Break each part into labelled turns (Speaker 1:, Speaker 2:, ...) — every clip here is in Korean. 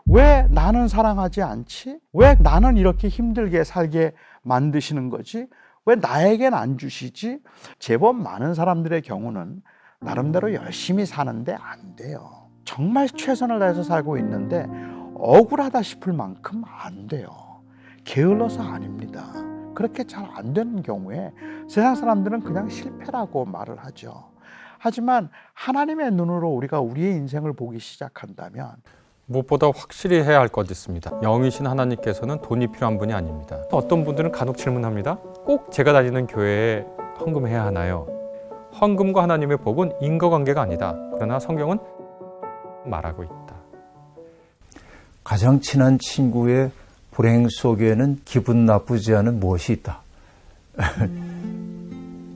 Speaker 1: 왜 나는 사랑하지 않지? 왜 나는 이렇게 힘들게 살게 만드시는 거지? 왜 나에겐 안 주시지? 제법 많은 사람들의 경우는 나름대로 열심히 사는데 안 돼요. 정말 최선을 다해서 살고 있는데 억울하다 싶을 만큼 안 돼요. 게을러서 아닙니다. 그렇게 잘 안 되는 경우에 세상 사람들은 그냥 실패라고 말을 하죠. 하지만 하나님의 눈으로 우리가 우리의 인생을 보기 시작한다면
Speaker 2: 무엇보다 확실히 해야 할 것 있습니다. 영이신 하나님께서는 돈이 필요한 분이 아닙니다. 어떤 분들은 간혹 질문합니다. 꼭 제가 다니는 교회에 헌금해야 하나요? 헌금과 하나님의 복은 인과관계가 아니다. 그러나 성경은 말하고 있다.
Speaker 3: 가장 친한 친구의 불행 속에는 기분 나쁘지 않은 무엇이 있다.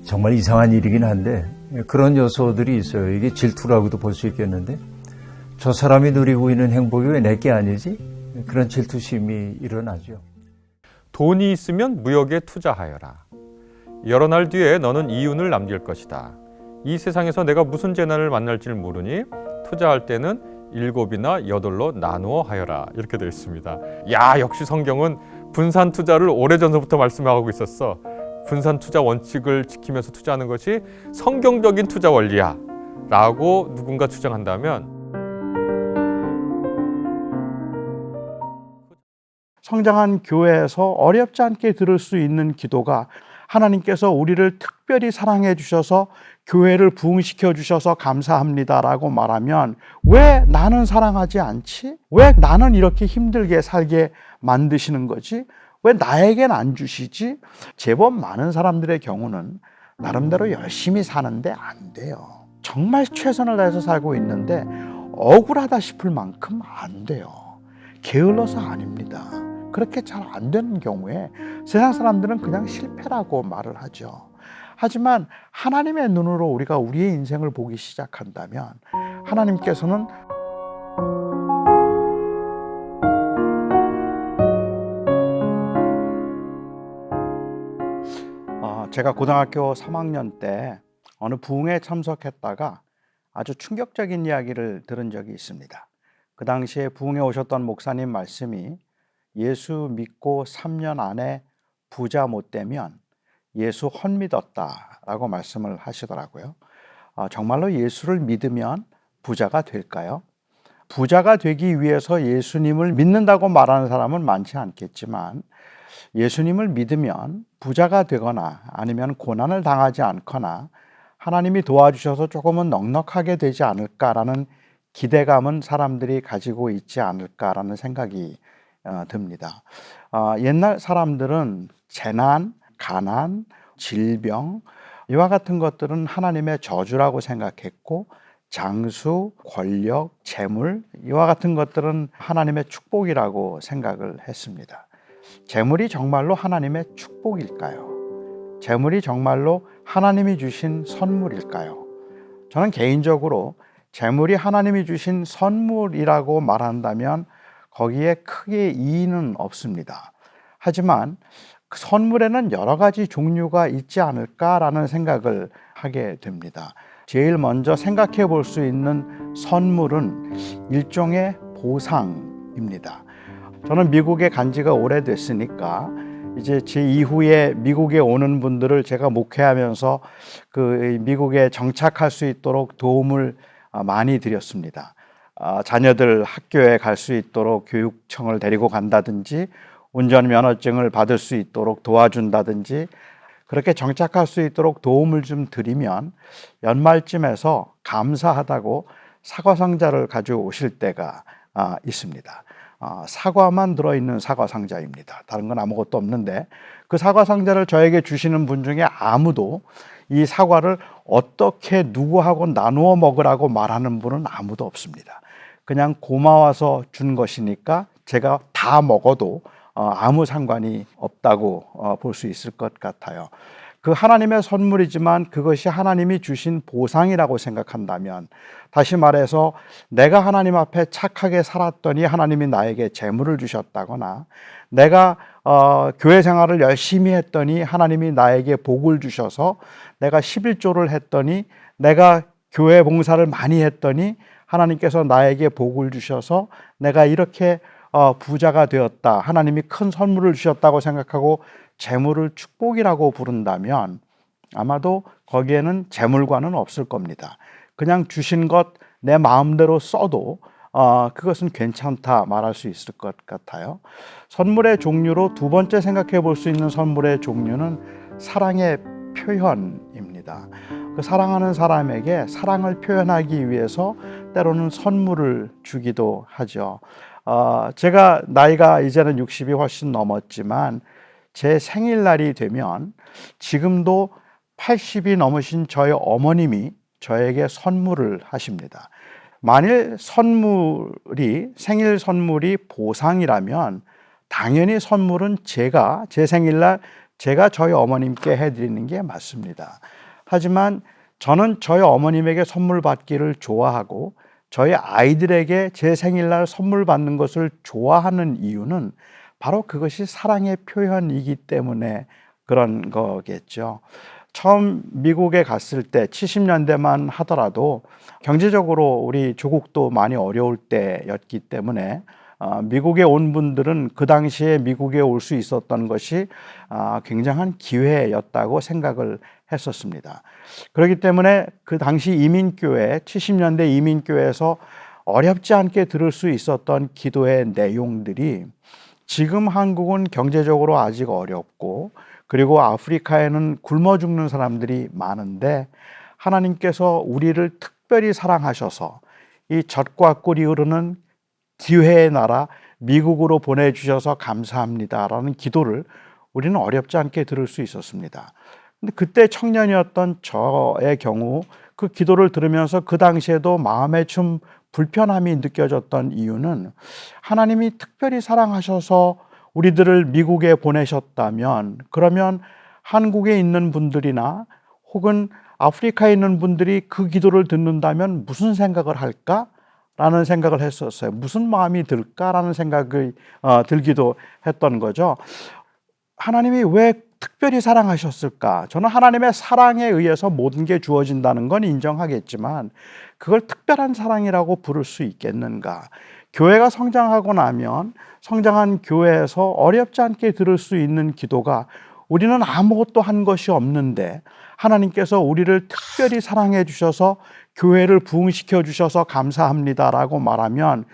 Speaker 3: 정말 이상한 일이긴 한데 그런 요소들이 있어요. 이게 질투라고도 볼 수 있겠는데 저 사람이 누리고 있는 행복이 왜 내게 아니지? 그런 질투심이 일어나죠.
Speaker 2: 돈이 있으면 무역에 투자하여라. 여러 날 뒤에 너는 이윤을 남길 것이다. 이 세상에서 내가 무슨 재난을 만날지 모르니 투자할 때는 7이나 8로 나누어 하여라. 이렇게 되어 있습니다. 야, 역시 성경은 분산 투자를 오래전부터 말씀하고 있었어. 분산 투자 원칙을 지키면서 투자하는 것이 성경적인 투자 원리야 라고 누군가 주장한다면
Speaker 1: 성장한 교회에서 어렵지 않게 들을 수 있는 기도가 하나님께서 우리를 특별히 사랑해 주셔서 교회를 부흥시켜 주셔서 감사합니다라고 말하면 왜 나는 사랑하지 않지? 왜 나는 이렇게 힘들게 살게 만드시는 거지? 왜 나에겐 안 주시지? 제법 많은 사람들의 경우는 나름대로 열심히 사는데 안 돼요. 정말 최선을 다해서 살고 있는데 억울하다 싶을 만큼 안 돼요. 게을러서 아닙니다. 그렇게 잘 안 되는 경우에 세상 사람들은 그냥 실패라고 말을 하죠. 하지만 하나님의 눈으로 우리가 우리의 인생을 보기 시작한다면 하나님께서는 제가 고등학교 3학년 때 어느 부흥회에 참석했다가 아주 충격적인 이야기를 들은 적이 있습니다. 그 당시에 부흥회 오셨던 목사님 말씀이 예수 믿고 3년 안에 부자 못 되면 예수 헛믿었다라고 말씀을 하시더라고요. 정말로 예수를 믿으면 부자가 될까요? 부자가 되기 위해서 예수님을 믿는다고 말하는 사람은 많지 않겠지만 예수님을 믿으면 부자가 되거나 아니면 고난을 당하지 않거나 하나님이 도와주셔서 조금은 넉넉하게 되지 않을까라는 기대감은 사람들이 가지고 있지 않을까라는 생각이 듭니다. 옛날 사람들은 재난, 가난, 질병 이와 같은 것들은 하나님의 저주라고 생각했고 장수, 권력, 재물 이와 같은 것들은 하나님의 축복이라고 생각을 했습니다. 재물이 정말로 하나님의 축복일까요? 재물이 정말로 하나님이 주신 선물일까요? 저는 개인적으로 재물이 하나님이 주신 선물이라고 말한다면 거기에 크게 이의는 없습니다. 하지만 그 선물에는 여러 가지 종류가 있지 않을까라는 생각을 하게 됩니다. 제일 먼저 생각해 볼 수 있는 선물은 일종의 보상입니다. 저는 미국에 간 지가 오래됐으니까 이제 제 이후에 미국에 오는 분들을 제가 목회하면서 그 미국에 정착할 수 있도록 도움을 많이 드렸습니다. 자녀들 학교에 갈 수 있도록 교육청을 데리고 간다든지 운전면허증을 받을 수 있도록 도와준다든지 그렇게 정착할 수 있도록 도움을 좀 드리면 연말쯤에서 감사하다고 사과상자를 가져오실 때가 있습니다. 사과만 들어있는 사과상자입니다. 다른 건 아무것도 없는데 그 사과상자를 저에게 주시는 분 중에 아무도 이 사과를 어떻게 누구하고 나누어 먹으라고 말하는 분은 아무도 없습니다. 그냥 고마워서 준 것이니까 제가 다 먹어도 아무 상관이 없다고 볼 수 있을 것 같아요. 그 하나님의 선물이지만 그것이 하나님이 주신 보상이라고 생각한다면 다시 말해서 내가 하나님 앞에 착하게 살았더니 하나님이 나에게 재물을 주셨다거나 내가 교회 생활을 열심히 했더니 하나님이 나에게 복을 주셔서 내가 11조를 했더니 내가 교회 봉사를 많이 했더니 하나님께서 나에게 복을 주셔서 내가 이렇게 부자가 되었다, 하나님이 큰 선물을 주셨다고 생각하고 재물을 축복이라고 부른다면 아마도 거기에는 재물과는 없을 겁니다. 그냥 주신 것 내 마음대로 써도 그것은 괜찮다 말할 수 있을 것 같아요. 선물의 종류로 두 번째 생각해 볼 수 있는 선물의 종류는 사랑의 표현입니다. 그 사랑하는 사람에게 사랑을 표현하기 위해서 때로는 선물을 주기도 하죠. 제가 나이가 이제는 60이 훨씬 넘었지만 제 생일날이 되면 지금도 80이 넘으신 저희 어머님이 저에게 선물을 하십니다. 만일 생일 선물이 보상이라면 당연히 선물은 제 생일날 제가 저희 어머님께 해드리는 게 맞습니다. 하지만 저는 저희 어머님에게 선물 받기를 좋아하고 저희 아이들에게 제 생일날 선물 받는 것을 좋아하는 이유는 바로 그것이 사랑의 표현이기 때문에 그런 거겠죠. 처음 미국에 갔을 때 70년대만 하더라도 경제적으로 우리 조국도 많이 어려울 때였기 때문에 미국에 온 분들은 그 당시에 미국에 올 수 있었던 것이 굉장한 기회였다고 생각을 했었습니다. 그렇기 때문에 그 당시 이민교회, 70년대 이민교회에서 어렵지 않게 들을 수 있었던 기도의 내용들이 지금 한국은 경제적으로 아직 어렵고 그리고 아프리카에는 굶어 죽는 사람들이 많은데 하나님께서 우리를 특별히 사랑하셔서 이 젖과 꿀이 흐르는 기회의 나라 미국으로 보내주셔서 감사합니다라는 기도를 우리는 어렵지 않게 들을 수 있었습니다. 근데 그때 청년이었던 저의 경우 그 기도를 들으면서 그 당시에도 마음에 좀 불편함이 느껴졌던 이유는 하나님이 특별히 사랑하셔서 우리들을 미국에 보내셨다면 그러면 한국에 있는 분들이나 혹은 아프리카에 있는 분들이 그 기도를 듣는다면 무슨 생각을 할까라는 생각을 했었어요. 무슨 마음이 들까라는 생각이 들기도 했던 거죠. 하나님이 왜 특별히 사랑하셨을까? 저는 하나님의 사랑에 의해서 모든 게 주어진다는 건 인정하겠지만 그걸 특별한 사랑이라고 부를 수 있겠는가? 교회가 성장하고 나면 성장한 교회에서 어렵지 않게 들을 수 있는 기도가 우리는 아무것도 한 것이 없는데 하나님께서 우리를 특별히 사랑해 주셔서 교회를 부흥시켜 주셔서 감사합니다라고 말하면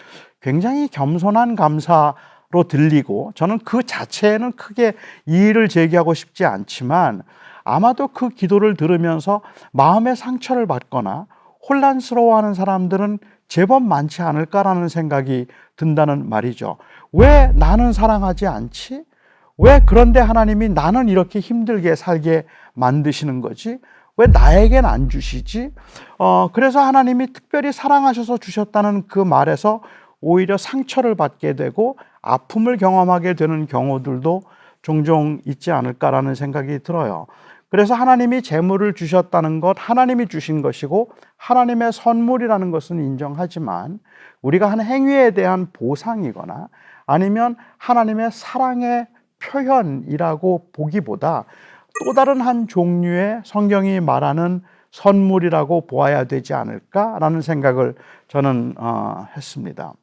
Speaker 1: 굉장히 겸손한 감사로 들리고 저는 그 자체에는 크게 이의를 제기하고 싶지 않지만 아마도 그 기도를 들으면서 마음의 상처를 받거나 혼란스러워하는 사람들은 제법 많지 않을까라는 생각이 든다는 말이죠. 왜 나는 사랑하지 않지? 왜 그런데 하나님이 나는 이렇게 힘들게 살게 만드시는 거지? 왜 나에겐 안 주시지? 그래서 하나님이 특별히 사랑하셔서 주셨다는 그 말에서 오히려 상처를 받게 되고 아픔을 경험하게 되는 경우들도 종종 있지 않을까라는 생각이 들어요. 그래서 하나님이 재물을 주셨다는 것, 하나님이 주신 것이고 하나님의 선물이라는 것은 인정하지만 우리가 한 행위에 대한 보상이거나 아니면 하나님의 사랑의 표현이라고 보기보다 또 다른 한 종류의 성경이 말하는 선물이라고 보아야 되지 않을까라는 생각을 저는 했습니다.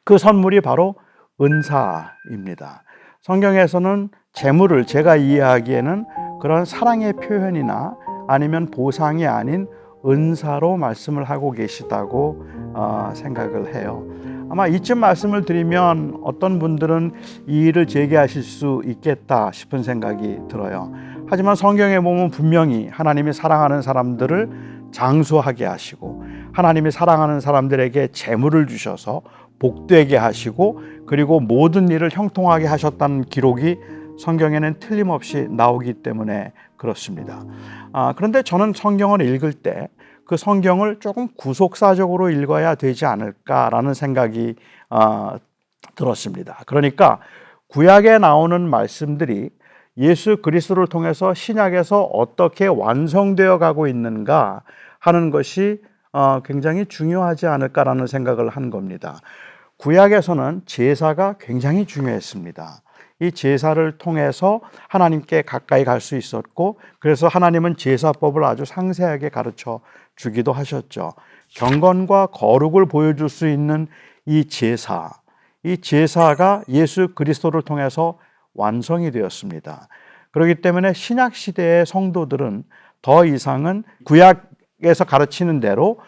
Speaker 1: 그 선물이 바로 은사입니다. 성경에서는 재물을 제가 이해하기에는 그런 사랑의 표현이나 아니면 보상이 아닌 은사로 말씀을 하고 계시다고 생각을 해요. 아마 이쯤 말씀을 드리면 어떤 분들은 이의를 제기하실 수 있겠다 싶은 생각이 들어요. 하지만 성경에 보면 분명히 하나님이 사랑하는 사람들을 장수하게 하시고 하나님이 사랑하는 사람들에게 재물을 주셔서 복되게 하시고 그리고 모든 일을 형통하게 하셨다는 기록이 성경에는 틀림없이 나오기 때문에 그렇습니다. 그런데 저는 성경을 읽을 때 그 성경을 조금 구속사적으로 읽어야 되지 않을까라는 생각이 들었습니다. 그러니까 구약에 나오는 말씀들이 예수 그리스도를 통해서 신약에서 어떻게 완성되어 가고 있는가 하는 것이 굉장히 중요하지 않을까라는 생각을 한 겁니다. 구약에서는 제사가 굉장히 중요했습니다. 이 제사를 통해서 하나님께 가까이 갈 수 있었고 그래서 하나님은 제사법을 아주 상세하게 가르쳐 주기도 하셨죠. 경건과 거룩을 보여줄 수 있는 이 제사가 예수 그리스도를 통해서 완성이 되었습니다. 그렇기 때문에 신약 시대의 성도들은 더 이상은 구약에서 가르치는 대로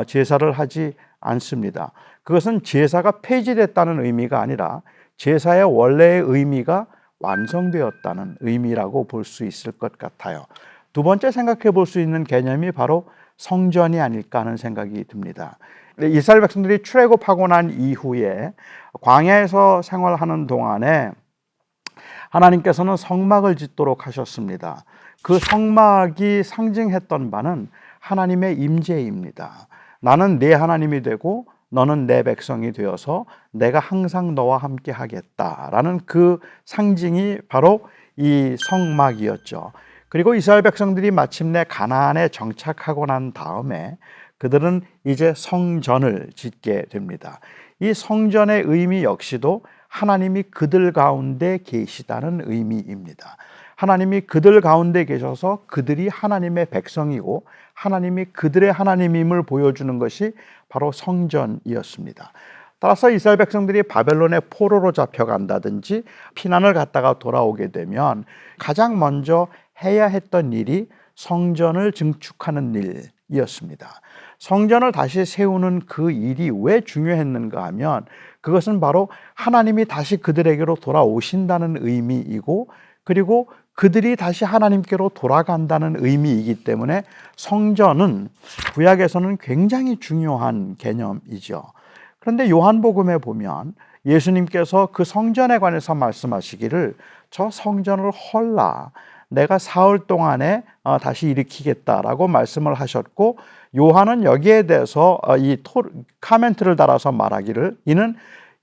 Speaker 1: 제사를 하지 않습니다. 그것은 제사가 폐지됐다는 의미가 아니라 제사의 원래의 의미가 완성되었다는 의미라고 볼 수 있을 것 같아요. 두 번째 생각해 볼 수 있는 개념이 바로 성전이 아닐까 하는 생각이 듭니다. 이스라엘 백성들이 출애굽하고 난 이후에 광야에서 생활하는 동안에 하나님께서는 성막을 짓도록 하셨습니다. 그 성막이 상징했던 바는 하나님의 임재입니다. 나는 네 하나님이 되고 너는 내 백성이 되어서 내가 항상 너와 함께 하겠다라는 그 상징이 바로 이 성막이었죠. 그리고 이스라엘 백성들이 마침내 가나안에 정착하고 난 다음에 그들은 이제 성전을 짓게 됩니다. 이 성전의 의미 역시도 하나님이 그들 가운데 계시다는 의미입니다. 하나님이 그들 가운데 계셔서 그들이 하나님의 백성이고 하나님이 그들의 하나님임을 보여주는 것이 바로 성전이었습니다. 따라서 이스라엘 백성들이 바벨론의 포로로 잡혀간다든지 피난을 갔다가 돌아오게 되면 가장 먼저 해야 했던 일이 성전을 증축하는 일이었습니다. 성전을 다시 세우는 그 일이 왜 중요했는가 하면 그것은 바로 하나님이 다시 그들에게로 돌아오신다는 의미이고 그리고 그들이 다시 하나님께로 돌아간다는 의미이기 때문에 성전은 구약에서는 굉장히 중요한 개념이죠. 그런데 요한복음에 보면 예수님께서 그 성전에 관해서 말씀하시기를 저 성전을 헐라 내가 사흘 동안에 다시 일으키겠다라고 말씀을 하셨고 요한은 여기에 대해서 이 카멘트를 달아서 말하기를 이는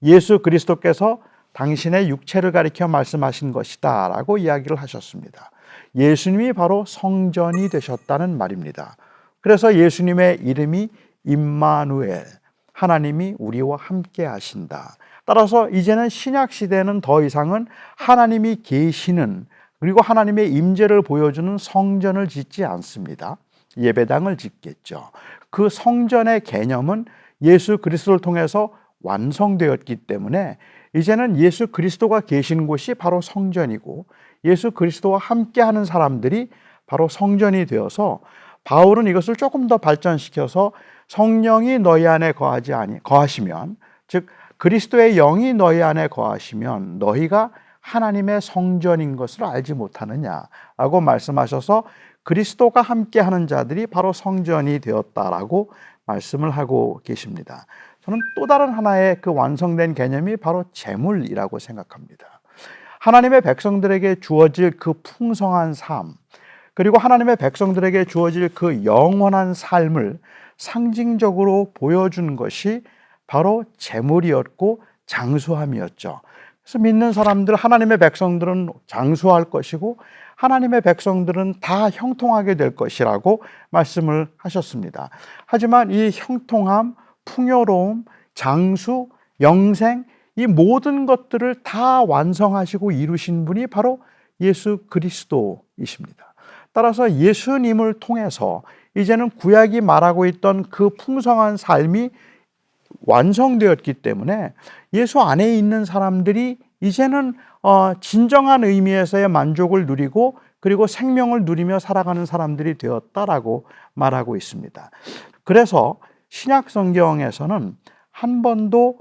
Speaker 1: 예수 그리스도께서 당신의 육체를 가리켜 말씀하신 것이다 라고 이야기를 하셨습니다. 예수님이 바로 성전이 되셨다는 말입니다. 그래서 예수님의 이름이 임마누엘, 하나님이 우리와 함께 하신다. 따라서 이제는 신약 시대는 더 이상은 하나님이 계시는 그리고 하나님의 임재를 보여주는 성전을 짓지 않습니다. 예배당을 짓겠죠. 그 성전의 개념은 예수 그리스도를 통해서 완성되었기 때문에 이제는 예수 그리스도가 계신 곳이 바로 성전이고 예수 그리스도와 함께하는 사람들이 바로 성전이 되어서 바울은 이것을 조금 더 발전시켜서 성령이 너희 안에 거하시면 즉 그리스도의 영이 너희 안에 거하시면 너희가 하나님의 성전인 것을 알지 못하느냐라고 말씀하셔서 그리스도가 함께하는 자들이 바로 성전이 되었다라고 말씀을 하고 계십니다. 저는 또 다른 하나의 그 완성된 개념이 바로 재물이라고 생각합니다. 하나님의 백성들에게 주어질 그 풍성한 삶, 그리고 하나님의 백성들에게 주어질 그 영원한 삶을 상징적으로 보여준 것이 바로 재물이었고 장수함이었죠. 그래서 믿는 사람들, 하나님의 백성들은 장수할 것이고 하나님의 백성들은 다 형통하게 될 것이라고 말씀을 하셨습니다. 하지만 이 형통함, 풍요로움, 장수, 영생 이 모든 것들을 다 완성하시고 이루신 분이 바로 예수 그리스도이십니다. 따라서 예수님을 통해서 이제는 구약이 말하고 있던 그 풍성한 삶이 완성되었기 때문에 예수 안에 있는 사람들이 이제는 진정한 의미에서의 만족을 누리고 그리고 생명을 누리며 살아가는 사람들이 되었다라고 말하고 있습니다. 그래서 신약 성경에서는 한 번도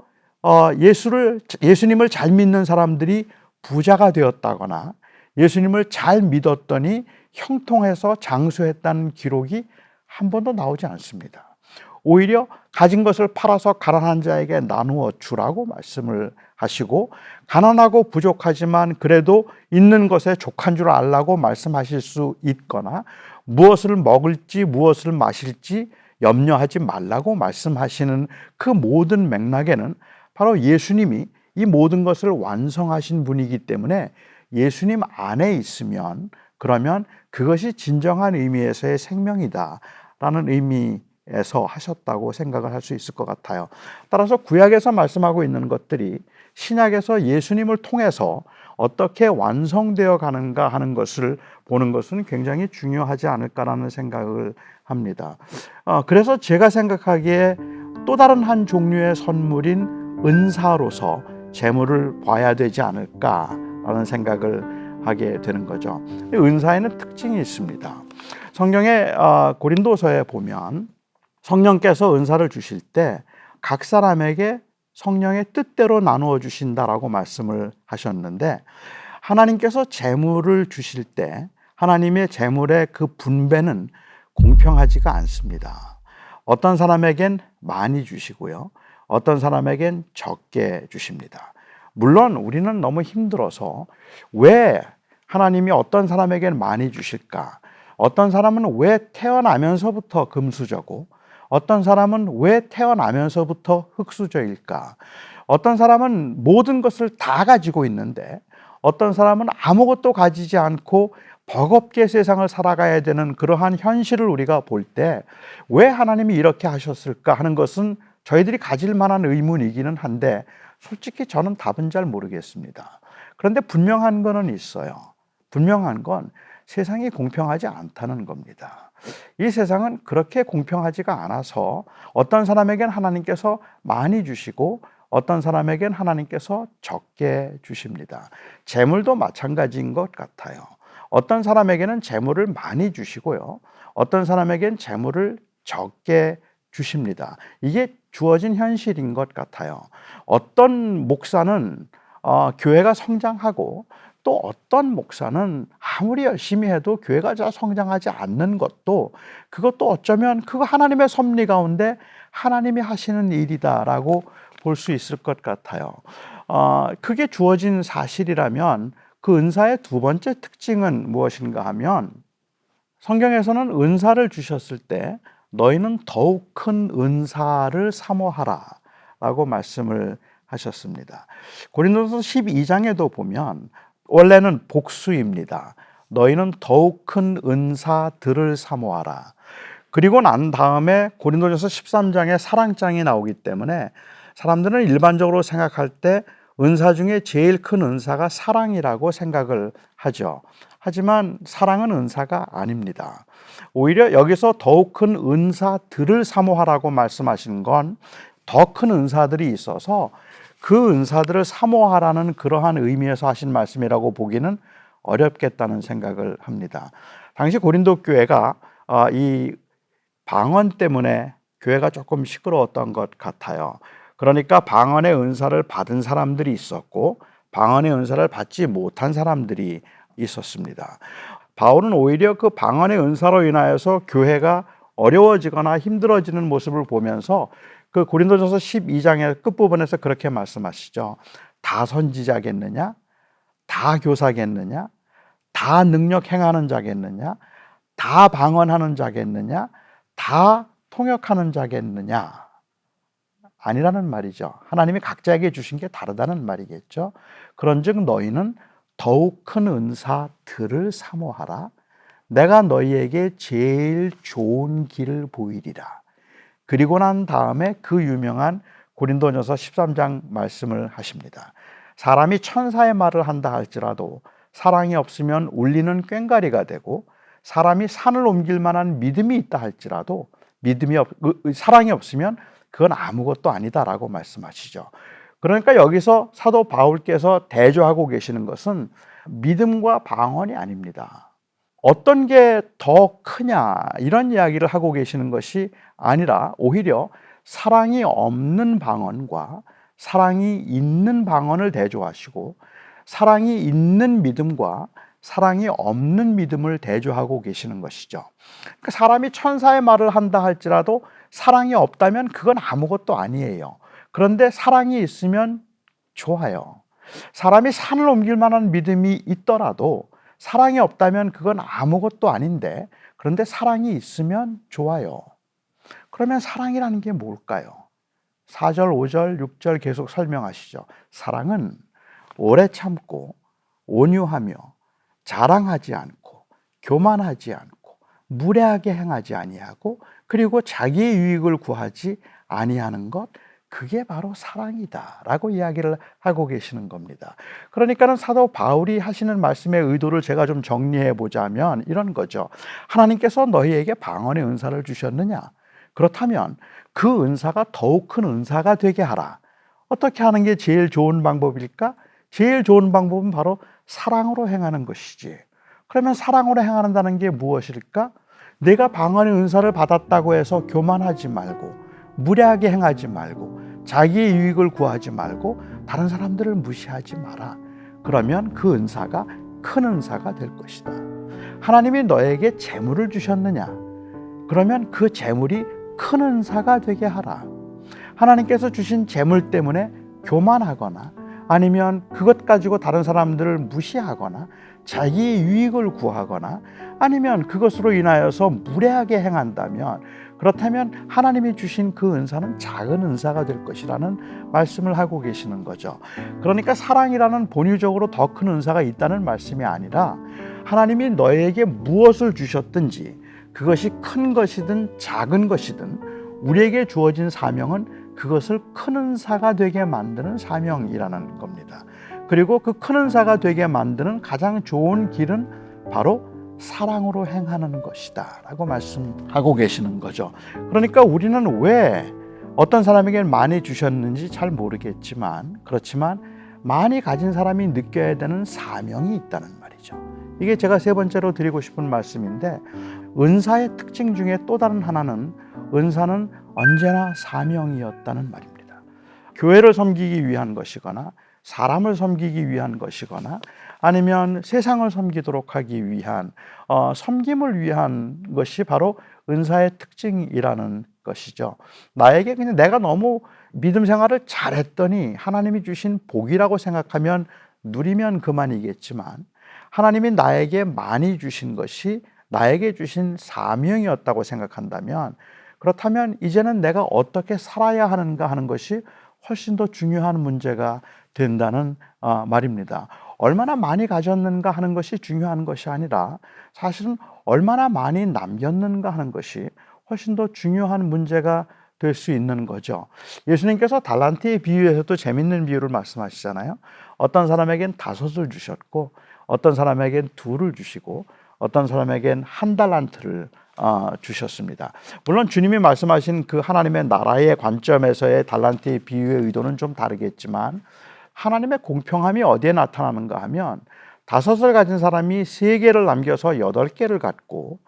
Speaker 1: 예수님을 잘 믿는 사람들이 부자가 되었다거나 예수님을 잘 믿었더니 형통해서 장수했다는 기록이 한 번도 나오지 않습니다. 오히려 가진 것을 팔아서 가난한 자에게 나누어 주라고 말씀을 하시고 가난하고 부족하지만 그래도 있는 것에 족한 줄 알라고 말씀하실 수 있거나 무엇을 먹을지 무엇을 마실지 염려하지 말라고 말씀하시는 그 모든 맥락에는 바로 예수님이 이 모든 것을 완성하신 분이기 때문에 예수님 안에 있으면 그러면 그것이 진정한 의미에서의 생명이다라는 의미입니다. 에서 하셨다고 생각을 할 수 있을 것 같아요. 따라서 구약에서 말씀하고 있는 것들이 신약에서 예수님을 통해서 어떻게 완성되어 가는가 하는 것을 보는 것은 굉장히 중요하지 않을까라는 생각을 합니다. 그래서 제가 생각하기에 또 다른 한 종류의 선물인 은사로서 재물을 봐야 되지 않을까라는 생각을 하게 되는 거죠. 은사에는 특징이 있습니다. 성경의 고린도서에 보면 성령께서 은사를 주실 때 각 사람에게 성령의 뜻대로 나누어 주신다라고 말씀을 하셨는데, 하나님께서 재물을 주실 때 하나님의 재물의 그 분배는 공평하지가 않습니다. 어떤 사람에겐 많이 주시고요, 어떤 사람에겐 적게 주십니다. 물론 우리는 너무 힘들어서 왜 하나님이 어떤 사람에겐 많이 주실까? 어떤 사람은 왜 태어나면서부터 금수저고, 어떤 사람은 왜 태어나면서부터 흙수저일까? 어떤 사람은 모든 것을 다 가지고 있는데 어떤 사람은 아무것도 가지지 않고 버겁게 세상을 살아가야 되는 그러한 현실을 우리가 볼 때 왜 하나님이 이렇게 하셨을까 하는 것은 저희들이 가질 만한 의문이기는 한데, 솔직히 저는 답은 잘 모르겠습니다. 그런데 분명한 거는 있어요. 분명한 건 세상이 공평하지 않다는 겁니다. 이 세상은 그렇게 공평하지가 않아서 어떤 사람에겐 하나님께서 많이 주시고 어떤 사람에겐 하나님께서 적게 주십니다. 재물도 마찬가지인 것 같아요. 어떤 사람에게는 재물을 많이 주시고요, 어떤 사람에겐 재물을 적게 주십니다. 이게 주어진 현실인 것 같아요. 어떤 목사는 교회가 성장하고 또 어떤 목사는 아무리 열심히 해도 교회가 잘 성장하지 않는 것도, 그것도 어쩌면 그거 하나님의 섭리 가운데 하나님이 하시는 일이다라고 볼 수 있을 것 같아요. 그게 주어진 사실이라면 그 은사의 두 번째 특징은 무엇인가 하면, 성경에서는 은사를 주셨을 때 너희는 더욱 큰 은사를 사모하라 라고 말씀을 하셨습니다. 고린도서 12장에도 보면 원래는 복수입니다. 너희는 더욱 큰 은사들을 사모하라. 그리고 난 다음에 고린도전서 13장에 사랑장이 나오기 때문에 사람들은 일반적으로 생각할 때 은사 중에 제일 큰 은사가 사랑이라고 생각을 하죠. 하지만 사랑은 은사가 아닙니다. 오히려 여기서 더욱 큰 은사들을 사모하라고 말씀하신 건 더 큰 은사들이 있어서 그 은사들을 사모하라는 그러한 의미에서 하신 말씀이라고 보기는 어렵겠다는 생각을 합니다. 당시 고린도 교회가 이 방언 때문에 교회가 조금 시끄러웠던 것 같아요. 그러니까 방언의 은사를 받은 사람들이 있었고 방언의 은사를 받지 못한 사람들이 있었습니다. 바울은 오히려 그 방언의 은사로 인하여서 교회가 어려워지거나 힘들어지는 모습을 보면서 그 고린도전서 12장의 끝부분에서 그렇게 말씀하시죠. 다 선지자겠느냐? 다 교사겠느냐? 다 능력 행하는 자겠느냐? 다 방언하는 자겠느냐? 다 통역하는 자겠느냐? 아니라는 말이죠. 하나님이 각자에게 주신 게 다르다는 말이겠죠. 그런즉 너희는 더욱 큰 은사들을 사모하라. 내가 너희에게 제일 좋은 길을 보이리라. 그리고 난 다음에 그 유명한 고린도전서 13장 말씀을 하십니다. 사람이 천사의 말을 한다 할지라도 사랑이 없으면 울리는 꽹과리가 되고, 사람이 산을 옮길 만한 믿음이 있다 할지라도 사랑이 없으면 그건 아무것도 아니다라고 말씀하시죠. 그러니까 여기서 사도 바울께서 대조하고 계시는 것은 믿음과 방언이 아닙니다. 어떤 게 더 크냐 이런 이야기를 하고 계시는 것이 아니라 오히려 사랑이 없는 방언과 사랑이 있는 방언을 대조하시고, 사랑이 있는 믿음과 사랑이 없는 믿음을 대조하고 계시는 것이죠. 그러니까 사람이 천사의 말을 한다 할지라도 사랑이 없다면 그건 아무것도 아니에요. 그런데 사랑이 있으면 좋아요. 사람이 산을 옮길 만한 믿음이 있더라도 사랑이 없다면 그건 아무것도 아닌데, 그런데 사랑이 있으면 좋아요. 그러면 사랑이라는 게 뭘까요? 4절, 5절, 6절 계속 설명하시죠. 사랑은 오래 참고 온유하며 자랑하지 않고 교만하지 않고 무례하게 행하지 아니하고 그리고 자기의 유익을 구하지 아니하는 것, 그게 바로 사랑이다라고 이야기를 하고 계시는 겁니다. 그러니까는 사도 바울이 하시는 말씀의 의도를 제가 좀 정리해 보자면 이런 거죠. 하나님께서 너희에게 방언의 은사를 주셨느냐? 그렇다면 그 은사가 더욱 큰 은사가 되게 하라. 어떻게 하는 게 제일 좋은 방법일까? 제일 좋은 방법은 바로 사랑으로 행하는 것이지. 그러면 사랑으로 행한다는 게 무엇일까? 내가 방언의 은사를 받았다고 해서 교만하지 말고, 무례하게 행하지 말고, 자기의 유익을 구하지 말고 다른 사람들을 무시하지 마라. 그러면 그 은사가 큰 은사가 될 것이다. 하나님이 너에게 재물을 주셨느냐? 그러면 그 재물이 큰 은사가 되게 하라. 하나님께서 주신 재물 때문에 교만하거나 아니면 그것 가지고 다른 사람들을 무시하거나 자기의 유익을 구하거나 아니면 그것으로 인하여서 무례하게 행한다면, 그렇다면 하나님이 주신 그 은사는 작은 은사가 될 것이라는 말씀을 하고 계시는 거죠. 그러니까 사랑이라는 본유적으로 더 큰 은사가 있다는 말씀이 아니라, 하나님이 너에게 무엇을 주셨든지 그것이 큰 것이든 작은 것이든 우리에게 주어진 사명은 그것을 큰 은사가 되게 만드는 사명이라는 겁니다. 그리고 그 큰 은사가 되게 만드는 가장 좋은 길은 바로 사랑으로 행하는 것이다 라고 말씀하고 계시는 거죠. 그러니까 우리는 왜 어떤 사람에게 많이 주셨는지 잘 모르겠지만, 그렇지만 많이 가진 사람이 느껴야 되는 사명이 있다는 말이죠. 이게 제가 세 번째로 드리고 싶은 말씀인데, 은사의 특징 중에 또 다른 하나는 은사는 언제나 사명이었다는 말입니다. 교회를 섬기기 위한 것이거나 사람을 섬기기 위한 것이거나 아니면 세상을 섬기도록 하기 위한 섬김을 위한 것이 바로 은사의 특징이라는 것이죠. 나에게 그냥 내가 너무 믿음 생활을 잘했더니 하나님이 주신 복이라고 생각하면 누리면 그만이겠지만, 하나님이 나에게 많이 주신 것이 나에게 주신 사명이었다고 생각한다면, 그렇다면 이제는 내가 어떻게 살아야 하는가 하는 것이 훨씬 더 중요한 문제가 된다는 말입니다. 얼마나 많이 가졌는가 하는 것이 중요한 것이 아니라 사실은 얼마나 많이 남겼는가 하는 것이 훨씬 더 중요한 문제가 될 수 있는 거죠. 예수님께서 달란트의 비유에서도 재밌는 비유를 말씀하시잖아요. 어떤 사람에겐 5을 주셨고 어떤 사람에겐 2를 주시고 어떤 사람에겐 1달란트를 주셨습니다. 물론 주님이 말씀하신 그 하나님의 나라의 관점에서의 달란트의 비유의 의도는 좀 다르겠지만, 하나님의 공평함이 어디에 나타나는가 하면 5을 가진 사람이 3개를 남겨서 8개를 갖고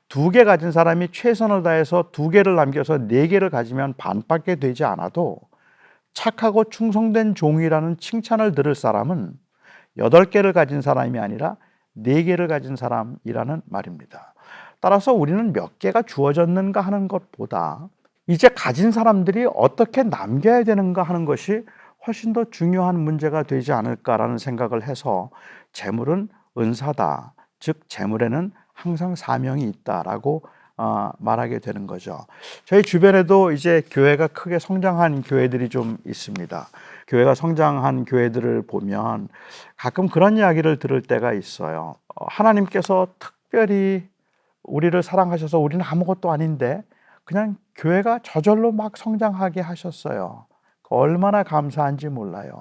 Speaker 1: 2개 가진 사람이 최선을 다해서 2개를 남겨서 4개를 가지면 반밖에 되지 않아도 착하고 충성된 종이라는 칭찬을 들을 사람은 8개를 가진 사람이 아니라 4개를 가진 사람이라는 말입니다. 따라서 우리는 몇 개가 주어졌는가 하는 것보다 이제 가진 사람들이 어떻게 남겨야 되는가 하는 것이 훨씬 더 중요한 문제가 되지 않을까라는 생각을 해서 재물은 은사다, 즉 재물에는 항상 사명이 있다라고 말하게 되는 거죠. 저희 주변에도 이제 교회가 크게 성장한 교회들이 좀 있습니다. 교회가 성장한 교회들을 보면 가끔 그런 이야기를 들을 때가 있어요. 하나님께서 특별히 우리를 사랑하셔서 우리는 아무것도 아닌데 그냥 교회가 저절로 막 성장하게 하셨어요. 얼마나 감사한지 몰라요.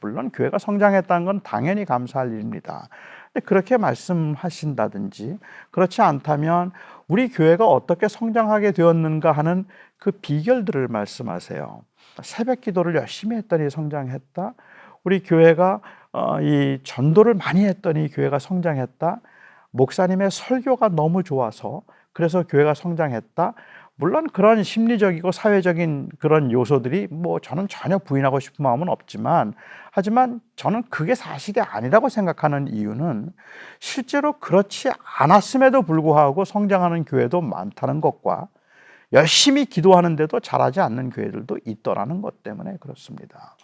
Speaker 1: 물론 교회가 성장했다는 건 당연히 감사할 일입니다. 근데 그렇게 말씀하신다든지, 그렇지 않다면 우리 교회가 어떻게 성장하게 되었는가 하는 그 비결들을 말씀하세요. 새벽 기도를 열심히 했더니 성장했다. 우리 교회가 이 전도를 많이 했더니 교회가 성장했다. 목사님의 설교가 너무 좋아서 그래서 교회가 성장했다. 물론 그런 심리적이고 사회적인 그런 요소들이 저는 전혀 부인하고 싶은 마음은 없지만, 하지만 저는 그게 사실이 아니라고 생각하는 이유는 실제로 그렇지 않았음에도 불구하고 성장하는 교회도 많다는 것과 열심히 기도하는데도 잘하지 않는 교회들도 있더라는 것 때문에 그렇습니다.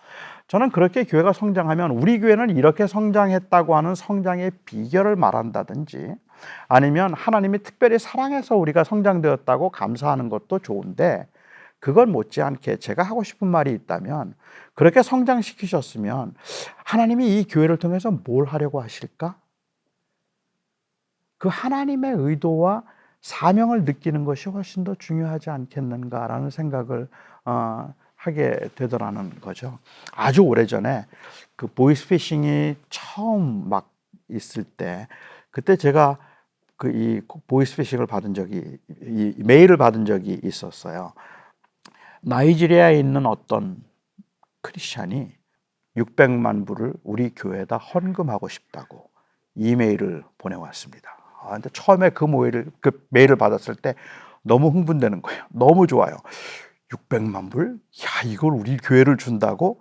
Speaker 1: 저는 그렇게 교회가 성장하면 우리 교회는 이렇게 성장했다고 하는 성장의 비결을 말한다든지, 아니면 하나님이 특별히 사랑해서 우리가 성장되었다고 감사하는 것도 좋은데, 그건 못지않게 제가 하고 싶은 말이 있다면, 그렇게 성장시키셨으면 하나님이 이 교회를 통해서 뭘 하려고 하실까? 그 하나님의 의도와 사명을 느끼는 것이 훨씬 더 중요하지 않겠는가라는 생각을 하게 되더라는 거죠. 아주 오래전에 그 보이스피싱이 처음 막 있을 때, 그때 제가 그 이 보이스피싱을 받은 적이, 이 메일을 받은 적이 있었어요. 나이지리아에 있는 어떤 크리스찬이 600만 불을 우리 교회에다 헌금하고 싶다고 이메일을 보내왔습니다. 근데 처음에 그 메일을 받았을 때 너무 흥분되는 거예요. 너무 좋아요. 600만 불? 야, 이걸 우리 교회를 준다고?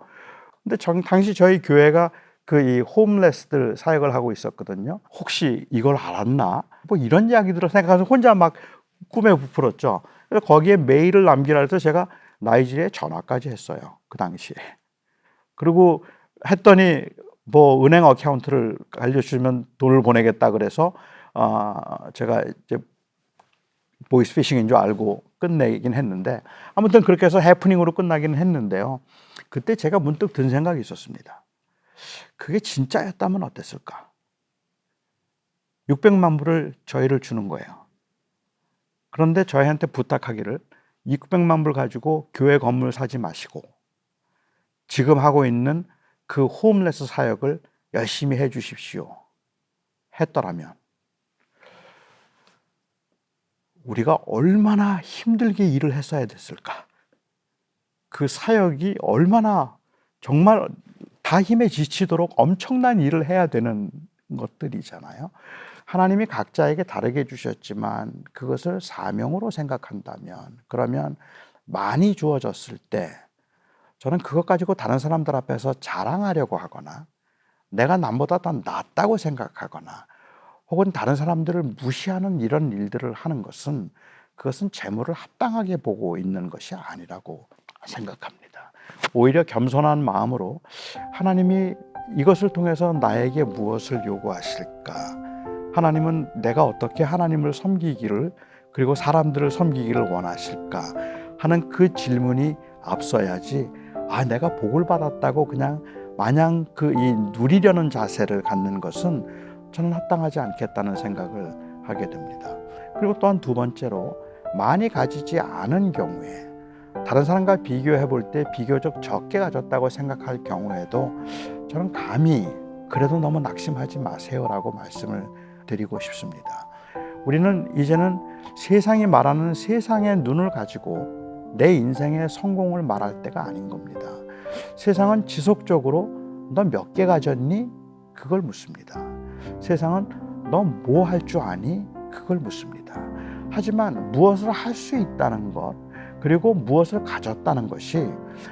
Speaker 1: 근데 당시 저희 교회가 그 이 홈레스들 사역을 하고 있었거든요. 혹시 이걸 알았나? 뭐 이런 이야기들을 생각해서 혼자 막 꿈에 부풀었죠. 그래서 거기에 메일을 남기라 해서 제가 나이지리아에 전화까지 했어요. 그 당시에. 그리고 했더니 뭐 은행 어카운트를 알려주면 돈을 보내겠다 그래서 제가 이제 보이스피싱인 줄 알고 끝내긴 했는데, 아무튼 그렇게 해서 해프닝으로 끝나긴 했는데요. 그때 제가 문득 든 생각이 있었습니다. 그게 진짜였다면 어땠을까? 600만 불을 저희를 주는 거예요. 그런데 저희한테 부탁하기를 600만 불 가지고 교회 건물 사지 마시고 지금 하고 있는 그 홈레스 사역을 열심히 해 주십시오 했더라면 우리가 얼마나 힘들게 일을 했어야 됐을까? 그 사역이 얼마나 정말 다 힘에 지치도록 엄청난 일을 해야 되는 것들이잖아요. 하나님이 각자에게 다르게 주셨지만 그것을 사명으로 생각한다면, 그러면 많이 주어졌을 때 저는 그것 가지고 다른 사람들 앞에서 자랑하려고 하거나 내가 남보다 더 낫다고 생각하거나 혹은 다른 사람들을 무시하는 이런 일들을 하는 것은, 그것은 재물을 합당하게 보고 있는 것이 아니라고 생각합니다. 오히려 겸손한 마음으로 하나님이 이것을 통해서 나에게 무엇을 요구하실까? 하나님은 내가 어떻게 하나님을 섬기기를, 그리고 사람들을 섬기기를 원하실까? 하는 그 질문이 앞서야지, 내가 복을 받았다고 그냥 마냥 이 누리려는 자세를 갖는 것은 저는 합당하지 않겠다는 생각을 하게 됩니다. 그리고 또한 두 번째로, 많이 가지지 않은 경우에, 다른 사람과 비교해 볼 때 비교적 적게 가졌다고 생각할 경우에도 저는 감히 그래도 너무 낙심하지 마세요라고 말씀을 드리고 싶습니다. 우리는 이제는 세상이 말하는 세상의 눈을 가지고 내 인생의 성공을 말할 때가 아닌 겁니다. 세상은 지속적으로 너 몇 개 가졌니? 그걸 묻습니다. 세상은 너 뭐 할 줄 아니? 그걸 묻습니다. 하지만 무엇을 할 수 있다는 것, 그리고 무엇을 가졌다는 것이,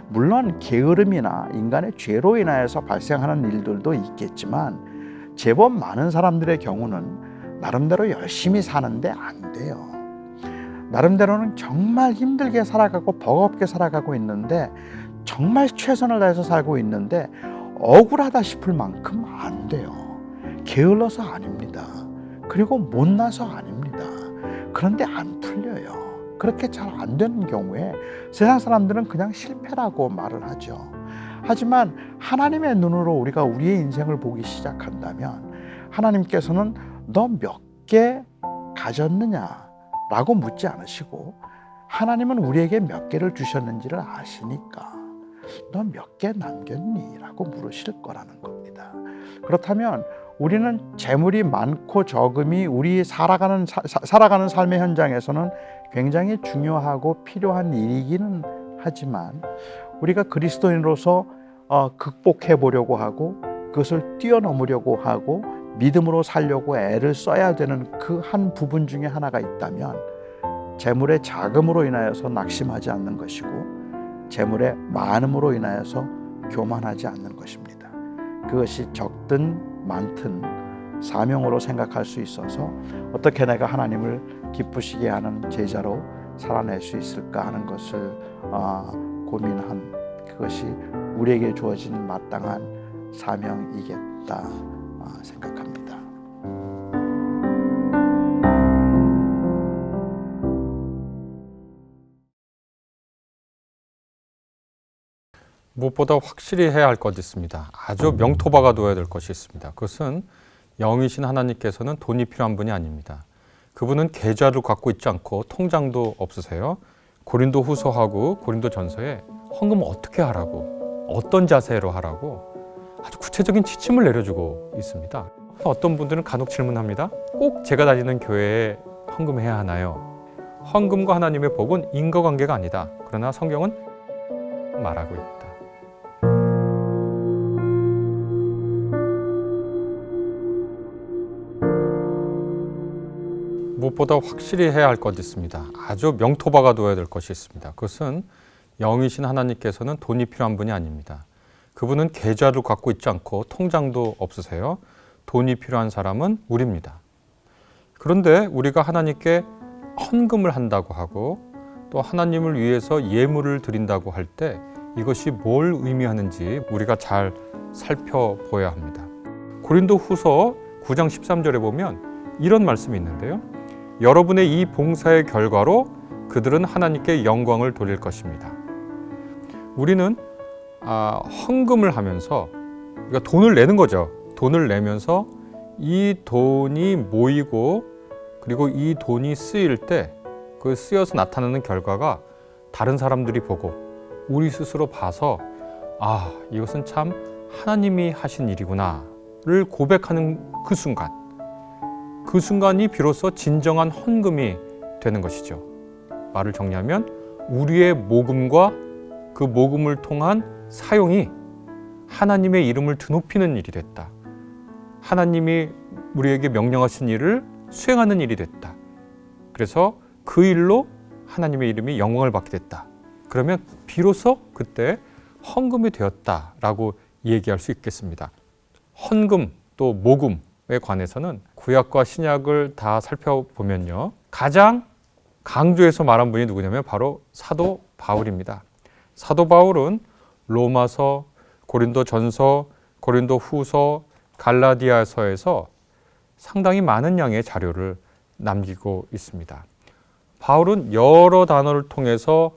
Speaker 1: 물론 게으름이나 인간의 죄로 인하여서 발생하는 일들도 있겠지만 제법 많은 사람들의 경우는 나름대로 열심히 사는데 안 돼요. 나름대로는 정말 힘들게 살아가고 버겁게 살아가고 있는데, 정말 최선을 다해서 살고 있는데 억울하다 싶을 만큼 안 돼요. 게을러서 아닙니다. 그리고 못나서 아닙니다. 그런데 안 풀려요. 그렇게 잘 안 되는 경우에 세상 사람들은 그냥 실패라고 말을 하죠. 하지만 하나님의 눈으로 우리가 우리의 인생을 보기 시작한다면 하나님께서는 너 몇 개 가졌느냐라고 묻지 않으시고, 하나님은 우리에게 몇 개를 주셨는지를 아시니까 너 몇 개 남겼니? 라고 물으실 거라는 겁니다. 그렇다면 우리는 재물이 많고 적음이 우리 살아가는 삶의 현장에서는 굉장히 중요하고 필요한 일이기는 하지만, 우리가 그리스도인으로서 극복해 보려고 하고 그것을 뛰어넘으려고 하고 믿음으로 살려고 애를 써야 되는 그 한 부분 중에 하나가 있다면, 재물의 자금으로 인하여서 낙심하지 않는 것이고 재물의 많음으로 인하여서 교만하지 않는 것입니다. 그것이 적든 많든 사명으로 생각할 수 있어서 어떻게 내가 하나님을 기쁘시게 하는 제자로 살아낼 수 있을까 하는 것을 고민한, 그것이 우리에게 주어진 마땅한 사명이겠다 생각합니다.
Speaker 2: 무엇보다 확실히 해야 할 것이 있습니다. 아주 명토박아 둬야 될 것이 있습니다. 그것은 영이신 하나님께서는 돈이 필요한 분이 아닙니다. 그분은 계좌를 갖고 있지 않고 통장도 없으세요. 고린도 후서하고 고린도 전서에 헌금을 어떻게 하라고, 어떤 자세로 하라고 아주 구체적인 지침을 내려주고 있습니다. 어떤 분들은 간혹 질문합니다. 꼭 제가 다니는 교회에 헌금해야 하나요? 헌금과 하나님의 복은 인과관계가 아니다. 그러나 성경은 말하고 있다. 무엇보다 확실히 해야 할 것이 있습니다. 아주 명토박아 둬야 될 것이 있습니다. 그것은 영이신 하나님께서는 돈이 필요한 분이 아닙니다. 그분은 계좌를 갖고 있지 않고 통장도 없으세요. 돈이 필요한 사람은 우리입니다. 그런데 우리가 하나님께 헌금을 한다고 하고 또 하나님을 위해서 예물을 드린다고 할 때 이것이 뭘 의미하는지 우리가 잘 살펴보아야 합니다. 고린도 후서 9장 13절에 보면 이런 말씀이 있는데요. 여러분의 이 봉사의 결과로 그들은 하나님께 영광을 돌릴 것입니다. 우리는 헌금을 하면서 그러니까 돈을 내는 거죠. 돈을 내면서 이 돈이 모이고 그리고 이 돈이 쓰일 때 그 쓰여서 나타나는 결과가 다른 사람들이 보고 우리 스스로 봐서 이것은 참 하나님이 하신 일이구나를 고백하는 그 순간이 비로소 진정한 헌금이 되는 것이죠. 말을 정리하면 우리의 모금과 그 모금을 통한 사용이 하나님의 이름을 드높이는 일이 됐다. 하나님이 우리에게 명령하신 일을 수행하는 일이 됐다. 그래서 그 일로 하나님의 이름이 영광을 받게 됐다. 그러면 비로소 그때 헌금이 되었다라고 얘기할 수 있겠습니다. 헌금 또 모금에 관해서는 구약과 신약을 다 살펴보면요. 가장 강조해서 말한 분이 누구냐면 바로 사도 바울입니다. 사도 바울은 로마서, 고린도 전서, 고린도 후서, 갈라디아서에서 상당히 많은 양의 자료를 남기고 있습니다. 바울은 여러 단어를 통해서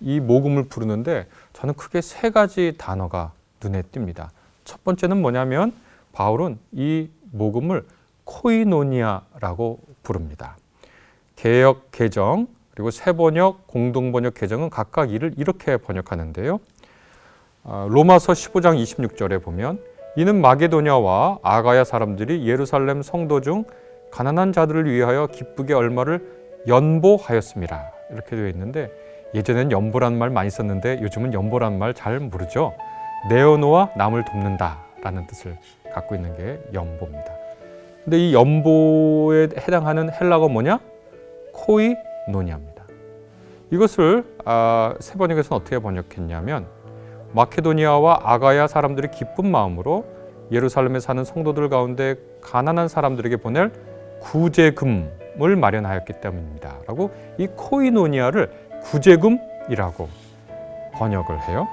Speaker 2: 이 모금을 부르는데 저는 크게 세 가지 단어가 눈에 띕니다. 첫 번째는 뭐냐면 바울은 이 모금을 코이노니아라고 부릅니다. 개역 개정 그리고 새번역, 공동번역 개정은 각각 이를 이렇게 번역하는데요. 로마서 15장 26절에 보면 이는 마게도냐와 아가야 사람들이 예루살렘 성도 중 가난한 자들을 위하여 기쁘게 얼마를 연보하였습니다. 이렇게 되어 있는데 예전엔 연보란 말 많이 썼는데 요즘은 연보란 말 잘 모르죠. 내어놓아 남을 돕는다라는 뜻을 갖고 있는 게 연보입니다. 근데 이 연보에 해당하는 헬라어가 뭐냐? 코이노니아입니다. 이것을 세번역에서는 어떻게 번역했냐면 마케도니아와 아가야 사람들이 기쁜 마음으로 예루살렘에 사는 성도들 가운데 가난한 사람들에게 보낼 구제금을 마련하였기 때문입니다. 라고 이 코이노니아를 구제금이라고 번역을 해요.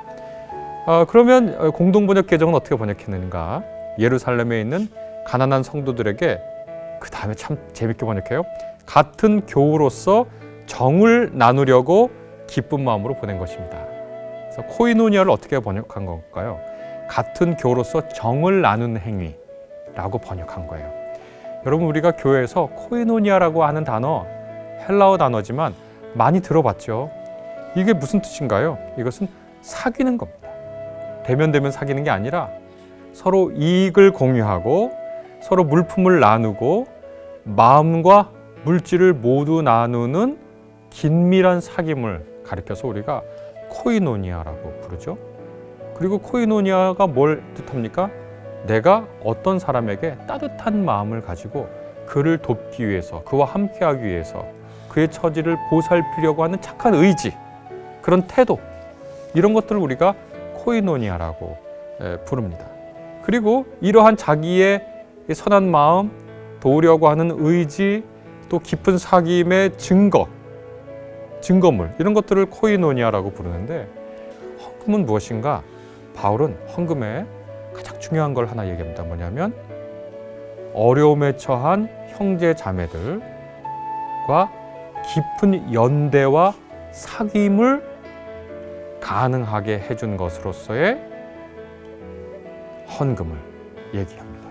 Speaker 2: 그러면 공동번역 개정은 어떻게 번역했는가? 예루살렘에 있는 가난한 성도들에게 그 다음에 참 재밌게 번역해요. 같은 교우로서 정을 나누려고 기쁜 마음으로 보낸 것입니다. 그래서 코이노니아를 어떻게 번역한 걸까요? 같은 교우로서 정을 나누는 행위라고 번역한 거예요. 여러분 우리가 교회에서 코이노니아라고 하는 단어 헬라어 단어지만 많이 들어봤죠. 이게 무슨 뜻인가요? 이것은 사귀는 겁니다. 대면 사귀는 게 아니라 서로 이익을 공유하고 서로 물품을 나누고 마음과 물질을 모두 나누는 긴밀한 사귐을 가리켜서 우리가 코이노니아라고 부르죠. 그리고 코이노니아가 뭘 뜻합니까? 내가 어떤 사람에게 따뜻한 마음을 가지고 그를 돕기 위해서, 그와 함께하기 위해서 그의 처지를 보살피려고 하는 착한 의지, 그런 태도, 이런 것들을 우리가 코이노니아라고 부릅니다. 그리고 이러한 자기의 선한 마음, 도우려고 하는 의지, 또 깊은 사귐의 증거물, 이런 것들을 코이노니아라고 부르는데 헌금은 무엇인가? 바울은 헌금에 가장 중요한 걸 하나 얘기합니다. 뭐냐면 어려움에 처한 형제 자매들과 깊은 연대와 사귐을 가능하게 해준 것으로서의 헌금을 얘기합니다.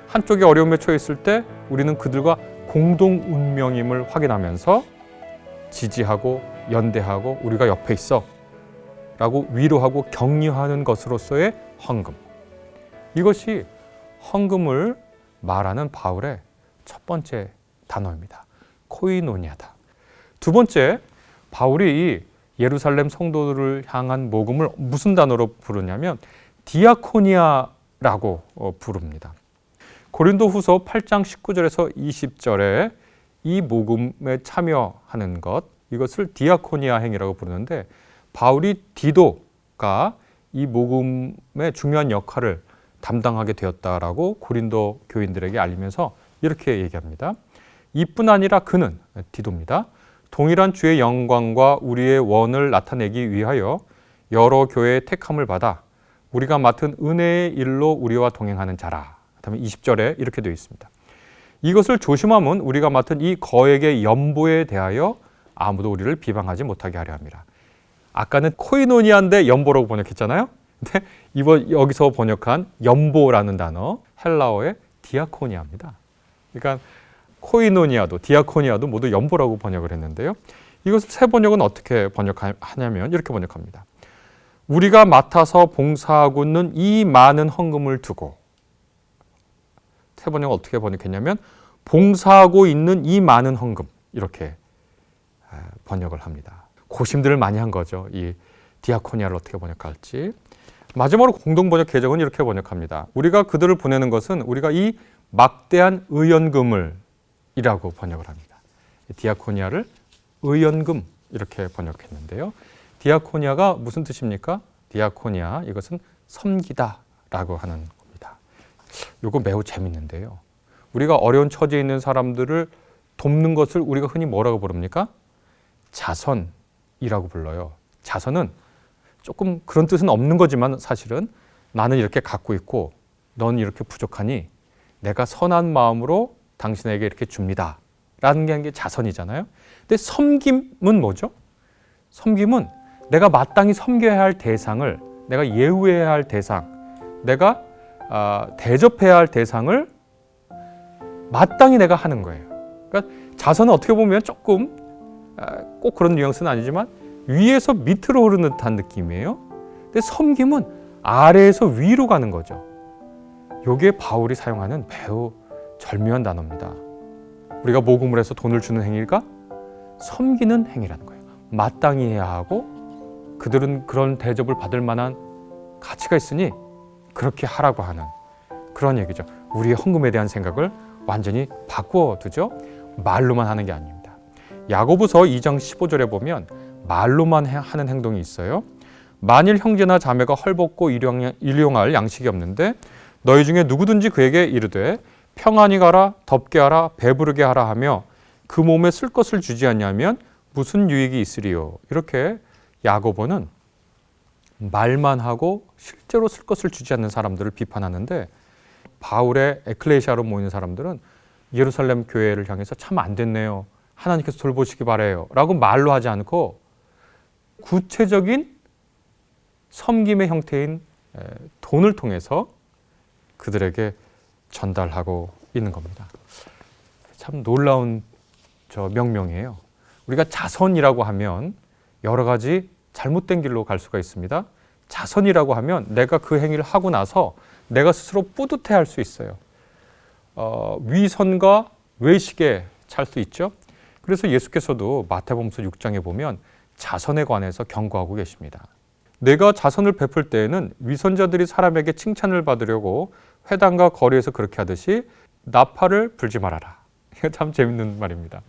Speaker 2: 한쪽이 어려움에 처해 있을 때 우리는 그들과 공동 운명임을 확인하면서 지지하고 연대하고 우리가 옆에 있어 라고 위로하고 격려하는 것으로서의 헌금. 이것이 헌금을 말하는 바울의 첫 번째 단어입니다. 코이노니아다. 두 번째, 바울이 이 예루살렘 성도들을 향한 모금을 무슨 단어로 부르냐면 디아코니아라고 부릅니다. 고린도후서 8장 19절에서 20절에 이 모금에 참여하는 것, 이것을 디아코니아 행위라고 부르는데 바울이 디도가 이 모금의 중요한 역할을 담당하게 되었다라고 고린도 교인들에게 알리면서 이렇게 얘기합니다. 이뿐 아니라 그는, 디도입니다. 동일한 주의 영광과 우리의 원을 나타내기 위하여 여러 교회의 택함을 받아 우리가 맡은 은혜의 일로 우리와 동행하는 자라. 그다음에 20절에 이렇게 되어 있습니다. 이것을 조심하면 우리가 맡은 이 거액의 연보에 대하여 아무도 우리를 비방하지 못하게 하려 합니다. 아까는 코이노니아인데 연보라고 번역했잖아요. 근데 이번 여기서 번역한 연보라는 단어, 헬라어의 디아코니아입니다. 그러니까 코이노니아도 디아코니아도 모두 연보라고 번역을 했는데요. 이것을 새 번역은 어떻게 번역하냐면 이렇게 번역합니다. 우리가 맡아서 봉사하고 있는 이 많은 헌금을 두고, 새 번역은 어떻게 번역했냐면 봉사하고 있는 이 많은 헌금, 이렇게 번역을 합니다. 고심들을 많이 한 거죠. 이 디아코니아를 어떻게 번역할지. 마지막으로 공동번역 개정은 이렇게 번역합니다. 우리가 그들을 보내는 것은 우리가 이 막대한 의연금을 이라고 번역을 합니다. 디아코니아를 의연금 이렇게 번역했는데요. 디아코니아가 무슨 뜻입니까? 디아코니아, 이것은 섬기다라고 하는 겁니다. 이거 매우 재밌는데요. 우리가 어려운 처지에 있는 사람들을 돕는 것을 우리가 흔히 뭐라고 부릅니까? 자선이라고 불러요. 자선은 조금 그런 뜻은 없는 거지만 사실은 나는 이렇게 갖고 있고 넌 이렇게 부족하니 내가 선한 마음으로 당신에게 이렇게 줍니다. 라는 게 자선이잖아요. 근데 섬김은 뭐죠? 섬김은 내가 마땅히 섬겨야 할 대상을, 내가 예우해야 할 대상, 내가 대접해야 할 대상을 마땅히 내가 하는 거예요. 그러니까 자선은 어떻게 보면 조금 꼭 그런 뉘앙스는 아니지만 위에서 밑으로 흐르는 듯한 느낌이에요. 근데 섬김은 아래에서 위로 가는 거죠. 이게 바울이 사용하는 매우 절묘한 단어입니다. 우리가 모금을 해서 돈을 주는 행위가 섬기는 행위라는 거예요. 마땅히 해야 하고 그들은 그런 대접을 받을 만한 가치가 있으니 그렇게 하라고 하는 그런 얘기죠. 우리의 헌금에 대한 생각을 완전히 바꿔두죠. 말로만 하는 게 아닙니다. 야고보서 2장 15절에 보면 말로만 하는 행동이 있어요. 만일 형제나 자매가 헐벗고 일용할 양식이 없는데 너희 중에 누구든지 그에게 이르되 평안히 가라, 덥게 하라, 배부르게 하라 하며 그 몸에 쓸 것을 주지 않냐면 무슨 유익이 있으리요. 이렇게 야고보는 말만 하고 실제로 쓸 것을 주지 않는 사람들을 비판하는데 바울의 에클레시아로 모이는 사람들은 예루살렘 교회를 향해서 참 안 됐네요. 하나님께서 돌보시기 바라요. 라고 말로 하지 않고 구체적인 섬김의 형태인 돈을 통해서 그들에게 전달하고 있는 겁니다. 참 놀라운 명명이에요. 우리가 자선이라고 하면 여러 가지 잘못된 길로 갈 수가 있습니다. 자선이라고 하면 내가 그 행위를 하고 나서 내가 스스로 뿌듯해할 수 있어요. 위선과 외식에 찰 수 있죠. 그래서 예수께서도 마태복음서 6장에 보면 자선에 관해서 경고하고 계십니다. 내가 자선을 베풀 때에는 위선자들이 사람에게 칭찬을 받으려고 회당과 거리에서 그렇게 하듯이 나팔을 불지 말아라. 이거 참 재밌는 말입니다.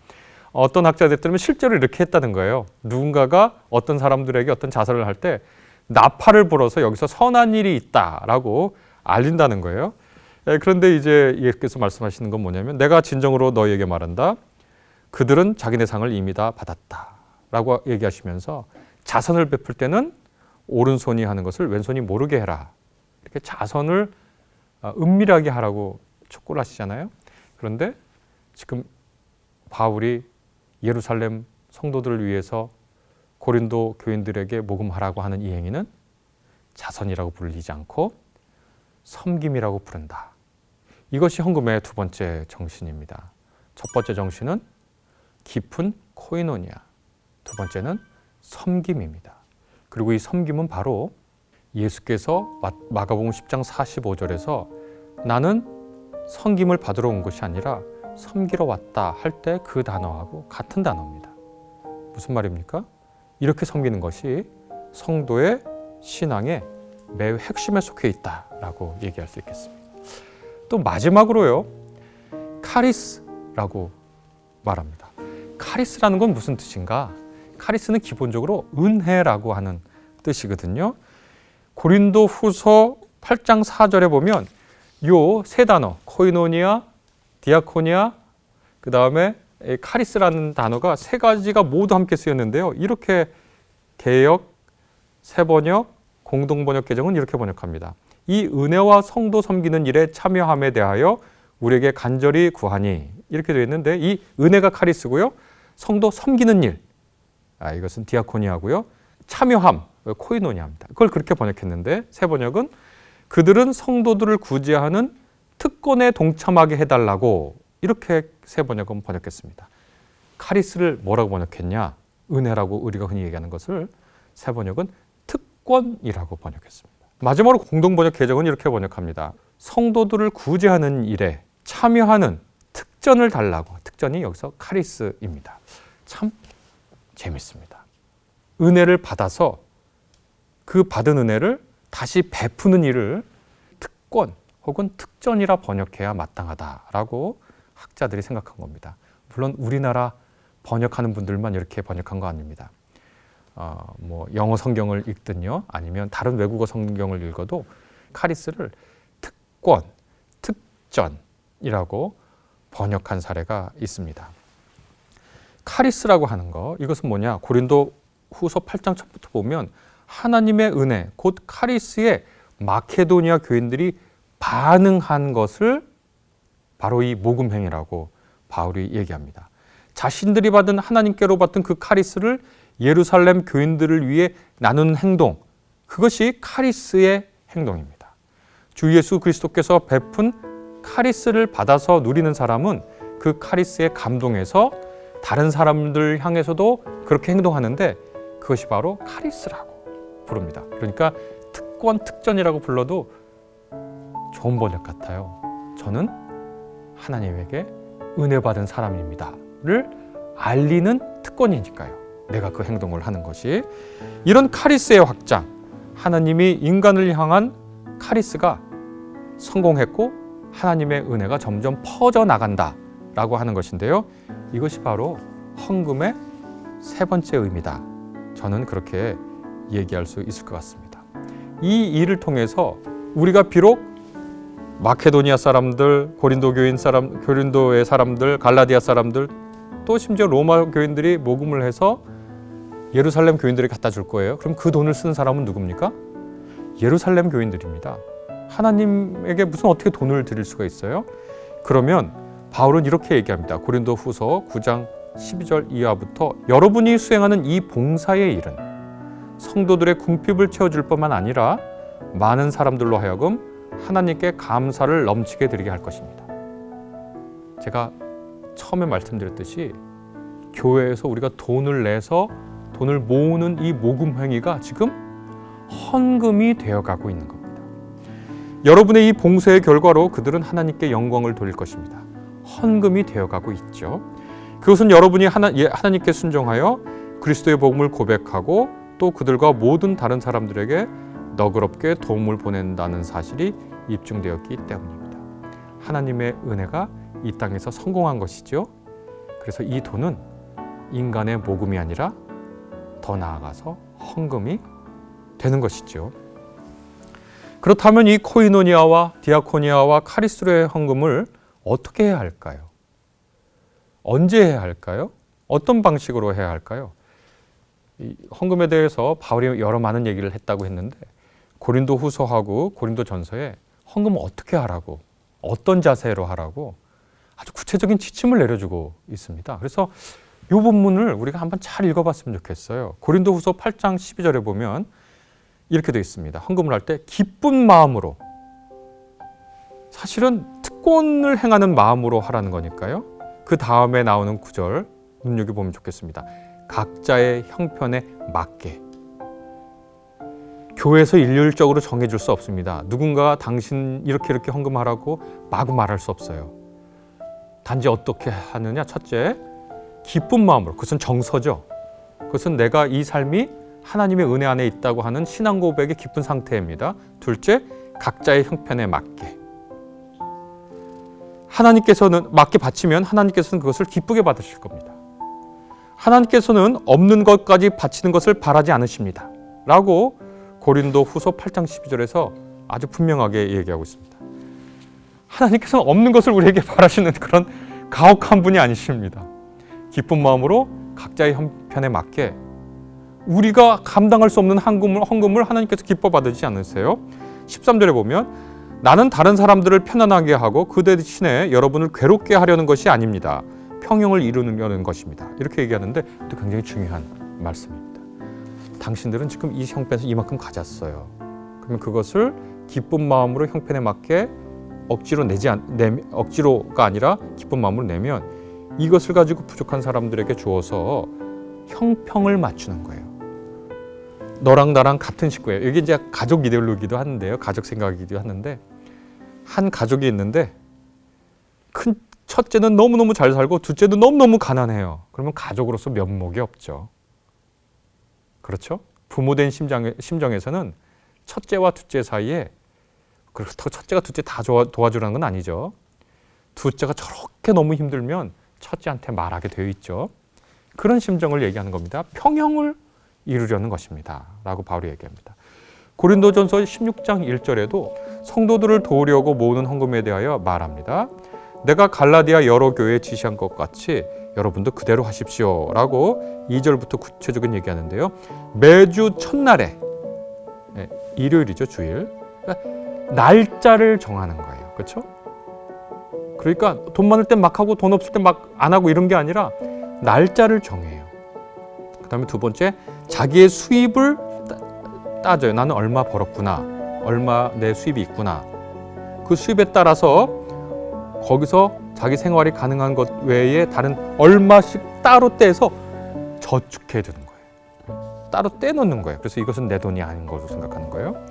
Speaker 2: 어떤 학자들에 따르면 실제로 이렇게 했다는 거예요. 누군가가 어떤 사람들에게 어떤 자선을 할 때 나팔을 불어서 여기서 선한 일이 있다라고 알린다는 거예요. 그런데 이제 예수께서 말씀하시는 건 뭐냐면 내가 진정으로 너희에게 말한다. 그들은 자기네 상을 이미 다 받았다라고 얘기하시면서 자선을 베풀 때는 오른손이 하는 것을 왼손이 모르게 해라. 이렇게 자선을 은밀하게 하라고 촉구를 하시잖아요. 그런데 지금 바울이 예루살렘 성도들을 위해서 고린도 교인들에게 모금하라고 하는 이 행위는 자선이라고 불리지 않고 섬김이라고 부른다. 이것이 헌금의 두 번째 정신입니다. 첫 번째 정신은 깊은 코이노니아, 두 번째는 섬김입니다. 그리고 이 섬김은 바로 예수께서 마가복음 10장 45절에서 나는 섬김을 받으러 온 것이 아니라 섬기러 왔다 할 때 그 단어하고 같은 단어입니다. 무슨 말입니까? 이렇게 섬기는 것이 성도의 신앙의 매우 핵심에 속해 있다라고 얘기할 수 있겠습니다. 또 마지막으로요, 카리스라고 말합니다. 카리스라는 건 무슨 뜻인가? 카리스는 기본적으로 은혜라고 하는 뜻이거든요. 고린도 후서 8장 4절에 보면 요 세 단어, 코이노니아, 디아코니아, 그 다음에 카리스라는 단어가 세 가지가 모두 함께 쓰였는데요. 이렇게 개역, 새번역, 공동번역 개정은 이렇게 번역합니다. 이 은혜와 성도 섬기는 일에 참여함에 대하여 우리에게 간절히 구하니, 이렇게 되어 있는데 이 은혜가 카리스고요. 성도 섬기는 일, 이것은 디아코니아고요. 참여함, 코이노니아입니다. 그걸 그렇게 번역했는데 새 번역은 그들은 성도들을 구제하는 특권에 동참하게 해달라고, 이렇게 새 번역은 번역했습니다. 카리스를 뭐라고 번역했냐? 은혜라고 우리가 흔히 얘기하는 것을 새 번역은 특권이라고 번역했습니다. 마지막으로 공동번역 개정은 이렇게 번역합니다. 성도들을 구제하는 일에 참여하는 특전을 달라고. 특전이 여기서 카리스입니다. 참 재밌습니다. 은혜를 받아서 그 받은 은혜를 다시 베푸는 일을 특권 혹은 특전이라 번역해야 마땅하다라고 학자들이 생각한 겁니다. 물론 우리나라 번역하는 분들만 이렇게 번역한 거 아닙니다. 영어 성경을 읽든요, 아니면 다른 외국어 성경을 읽어도 카리스를 특권, 특전이라고 번역한 사례가 있습니다. 카리스라고 하는 거, 이것은 뭐냐? 고린도 후서 8장 첫부터 보면 하나님의 은혜, 곧 카리스에 마케도니아 교인들이 반응한 것을 바로 이 모금행위라고 바울이 얘기합니다. 자신들이 받은, 하나님께로 받은 그 카리스를 예루살렘 교인들을 위해 나누는 행동, 그것이 카리스의 행동입니다. 주 예수 그리스도께서 베푼 카리스를 받아서 누리는 사람은 그 카리스에 감동해서 다른 사람들 향해서도 그렇게 행동하는데 그것이 바로 카리스라고 부릅니다. 그러니까 특권, 특전이라고 불러도 좋은 번역 같아요. 저는 하나님에게 은혜 받은 사람입니다를 알리는 특권이니까요. 내가 그 행동을 하는 것이. 이런 카리스의 확장, 하나님이 인간을 향한 카리스가 성공했고 하나님의 은혜가 점점 퍼져나간다라고 하는 것인데요. 이것이 바로 헌금의 세 번째 의미다. 저는 그렇게 얘기할 수 있을 것 같습니다. 이 일을 통해서 우리가 비록 마케도니아 사람들, 고린도의 사람들, 갈라디아 사람들, 또 심지어 로마 교인들이 모금을 해서 예루살렘 교인들이 갖다 줄 거예요. 그럼 그 돈을 쓴 사람은 누굽니까? 예루살렘 교인들입니다. 하나님에게 무슨 어떻게 돈을 드릴 수가 있어요? 그러면 바울은 이렇게 얘기합니다. 고린도 후서 9장 12절 이하부터 여러분이 수행하는 이 봉사의 일은 성도들의 궁핍을 채워줄 뿐만 아니라 많은 사람들로 하여금 하나님께 감사를 넘치게 드리게 할 것입니다. 제가 처음에 말씀드렸듯이 교회에서 우리가 돈을 내서 돈을 모으는 이 모금 행위가 지금 헌금이 되어가고 있는 겁니다. 여러분의 이 봉사의 결과로 그들은 하나님께 영광을 돌릴 것입니다. 헌금이 되어가고 있죠. 그것은 여러분이 하나님께 순종하여 그리스도의 복음을 고백하고 또 그들과 모든 다른 사람들에게 너그럽게 도움을 보낸다는 사실이 입증되었기 때문입니다. 하나님의 은혜가 이 땅에서 성공한 것이죠. 그래서 이 돈은 인간의 모금이 아니라 더 나아가서 헌금이 되는 것이죠. 그렇다면 이 코이노니아와 디아코니아와 카리스로의 헌금을 어떻게 해야 할까요? 언제 해야 할까요? 어떤 방식으로 해야 할까요? 이 헌금에 대해서 바울이 여러 많은 얘기를 했다고 했는데 고린도 후서하고 고린도 전서에 헌금을 어떻게 하라고, 어떤 자세로 하라고 아주 구체적인 지침을 내려주고 있습니다. 그래서 이 본문을 우리가 한번 잘 읽어봤으면 좋겠어요. 고린도 후서 8장 12절에 보면 이렇게 되어 있습니다. 헌금을 할 때 기쁜 마음으로, 사실은 특권을 행하는 마음으로 하라는 거니까요. 그 다음에 나오는 구절 눈여겨보면 좋겠습니다. 각자의 형편에 맞게. 교회에서 일률적으로 정해줄 수 없습니다. 누군가 당신 이렇게 헌금하라고 마구 말할 수 없어요. 단지 어떻게 하느냐? 첫째, 기쁜 마음으로. 그것은 정서죠. 그것은 내가 이 삶이 하나님의 은혜 안에 있다고 하는 신앙 고백의 깊은 상태입니다. 둘째, 각자의 형편에 맞게. 하나님께서는 맞게 바치면 하나님께서는 그것을 기쁘게 받으실 겁니다. 하나님께서는 없는 것까지 바치는 것을 바라지 않으십니다. 라고 고린도 후서 8장 12절에서 아주 분명하게 얘기하고 있습니다. 하나님께서는 없는 것을 우리에게 바라시는 그런 가혹한 분이 아니십니다. 기쁜 마음으로 각자의 형편에 맞게 우리가 감당할 수 없는 헌금을 하나님께서 기뻐 받으시지 않으세요? 13절에 보면 나는 다른 사람들을 편안하게 하고 그 대신에 여러분을 괴롭게 하려는 것이 아닙니다. 평형을 이루려는 것입니다. 이렇게 얘기하는데 또 굉장히 중요한 말씀입니다. 당신들은 지금 이 형편에서 이만큼 가졌어요. 그러면 그것을 기쁜 마음으로 형편에 맞게 억지로가 아니라 기쁜 마음으로 내면 이것을 가지고 부족한 사람들에게 주어서 형평을 맞추는 거예요. 너랑 나랑 같은 식구예요. 이게 이제 가족 이데올로기도 하는데요. 가족 생각이기도 하는데 한 가족이 있는데 첫째는 너무너무 잘 살고 둘째는 너무너무 가난해요. 그러면 가족으로서 면목이 없죠. 그렇죠? 부모된 심정에서는 첫째와 둘째 사이에 그렇다고 첫째가 둘째 다 도와주라는 건 아니죠. 둘째가 저렇게 너무 힘들면 첫째한테 말하게 되어 있죠. 그런 심정을 얘기하는 겁니다. 평형을 이루려는 것입니다. 라고 바울이 얘기합니다. 고린도전서 16장 1절에도 성도들을 도우려고 모으는 헌금에 대하여 말합니다. 내가 갈라디아 여러 교회에 지시한 것 같이 여러분도 그대로 하십시오. 라고 2절부터 구체적인 얘기하는데요. 매주 첫날에, 일요일이죠, 주일. 그러니까 날짜를 정하는 거예요. 그렇죠? 그러니까 돈 많을 땐 막 하고 돈 없을 땐 막 안 하고 이런 게 아니라 날짜를 정해요. 그 다음에 두 번째, 자기의 수입을 따져요. 나는 얼마 벌었구나. 얼마 내 수입이 있구나. 그 수입에 따라서 거기서 자기 생활이 가능한 것 외에 다른 얼마씩 따로 떼서 저축해 두는 거예요. 따로 떼놓는 거예요. 그래서 이것은 내 돈이 아닌 것으로 생각하는 거예요.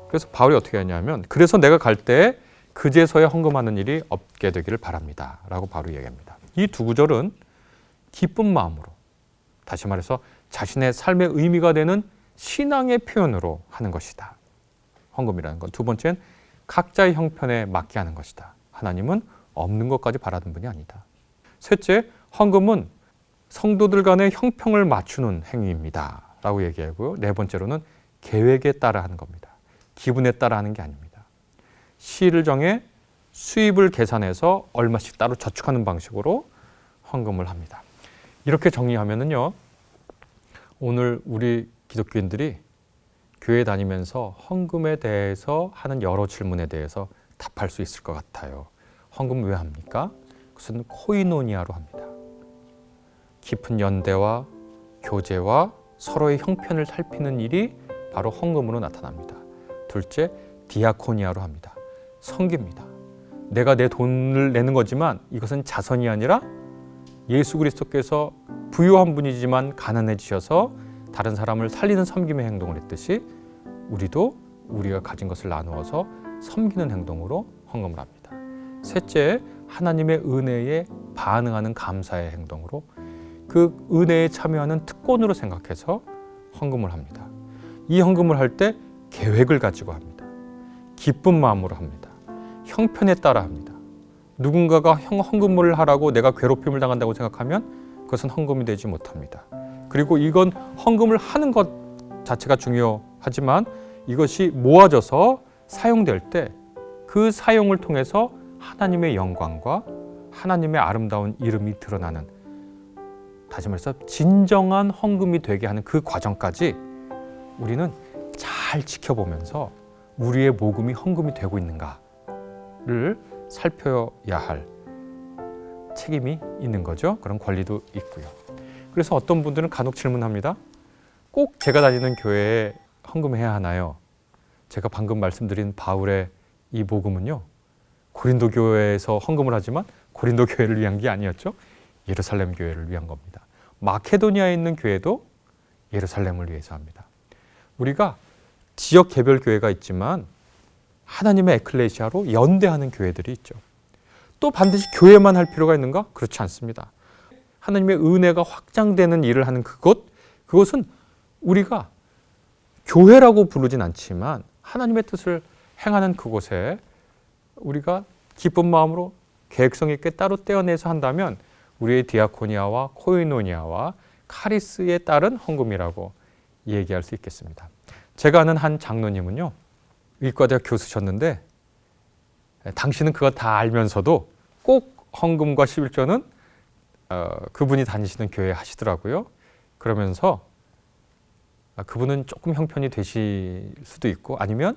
Speaker 2: 그래서 바울이 어떻게 하냐면 그래서 내가 갈 때 그제서야 헌금하는 일이 없게 되기를 바랍니다. 라고 바울이 얘기합니다. 이 두 구절은 기쁜 마음으로, 다시 말해서 자신의 삶의 의미가 되는 신앙의 표현으로 하는 것이다. 헌금이라는 건. 두 번째는 각자의 형편에 맞게 하는 것이다. 하나님은 없는 것까지 바라는 분이 아니다. 셋째, 헌금은 성도들 간의 형평을 맞추는 행위입니다. 라고 얘기하고요. 네 번째로는 계획에 따라 하는 겁니다. 기분에 따라 하는 게 아닙니다. 시를 정해 수입을 계산해서 얼마씩 따로 저축하는 방식으로 헌금을 합니다. 이렇게 정리하면은요, 오늘 우리 기독교인들이 교회 다니면서 헌금에 대해서 하는 여러 질문에 대해서 답할 수 있을 것 같아요. 헌금 왜 합니까? 그것은 코이노니아로 합니다. 깊은 연대와 교제와 서로의 형편을 살피는 일이 바로 헌금으로 나타납니다. 둘째, 디아코니아로 합니다. 섬깁니다. 내가 내 돈을 내는 거지만 이것은 자선이 아니라 예수 그리스도께서 부유한 분이지만 가난해지셔서 다른 사람을 살리는 섬김의 행동을 했듯이 우리도 우리가 가진 것을 나누어서 섬기는 행동으로 헌금을 합니다. 셋째, 하나님의 은혜에 반응하는 감사의 행동으로 그 은혜에 참여하는 특권으로 생각해서 헌금을 합니다. 이 헌금을 할 때 계획을 가지고 합니다. 기쁜 마음으로 합니다. 형편에 따라 합니다. 누군가가 헌금을 하라고 내가 괴롭힘을 당한다고 생각하면 그것은 헌금이 되지 못합니다. 그리고 이건 헌금을 하는 것 자체가 중요하지만 이것이 모아져서 사용될 때 그 사용을 통해서 하나님의 영광과 하나님의 아름다운 이름이 드러나는, 다시 말해서 진정한 헌금이 되게 하는 그 과정까지 우리는 잘 지켜보면서 우리의 모금이 헌금이 되고 있는가를 살펴야 할 책임이 있는 거죠. 그런 권리도 있고요. 그래서 어떤 분들은 간혹 질문합니다. 꼭 제가 다니는 교회에 헌금해야 하나요? 제가 방금 말씀드린 바울의 이 모금은요, 고린도 교회에서 헌금을 하지만 고린도 교회를 위한 게 아니었죠. 예루살렘 교회를 위한 겁니다. 마케도니아에 있는 교회도 예루살렘을 위해서 합니다. 우리가 지역 개별 교회가 있지만 하나님의 에클레시아로 연대하는 교회들이 있죠. 또 반드시 교회만 할 필요가 있는가? 그렇지 않습니다. 하나님의 은혜가 확장되는 일을 하는 그것은 우리가 교회라고 부르진 않지만 하나님의 뜻을 행하는 그곳에 우리가 기쁜 마음으로 계획성 있게 따로 떼어내서 한다면 우리의 디아코니아와 코이노니아와 카리스에 따른 헌금이라고 얘기할 수 있겠습니다. 제가 아는 한 장로님은요, 의과대학 교수셨는데 당신은 그거 다 알면서도 꼭 헌금과 11조는 그분이 다니시는 교회에 하시더라고요. 그러면서 그분은 조금 형편이 되실 수도 있고 아니면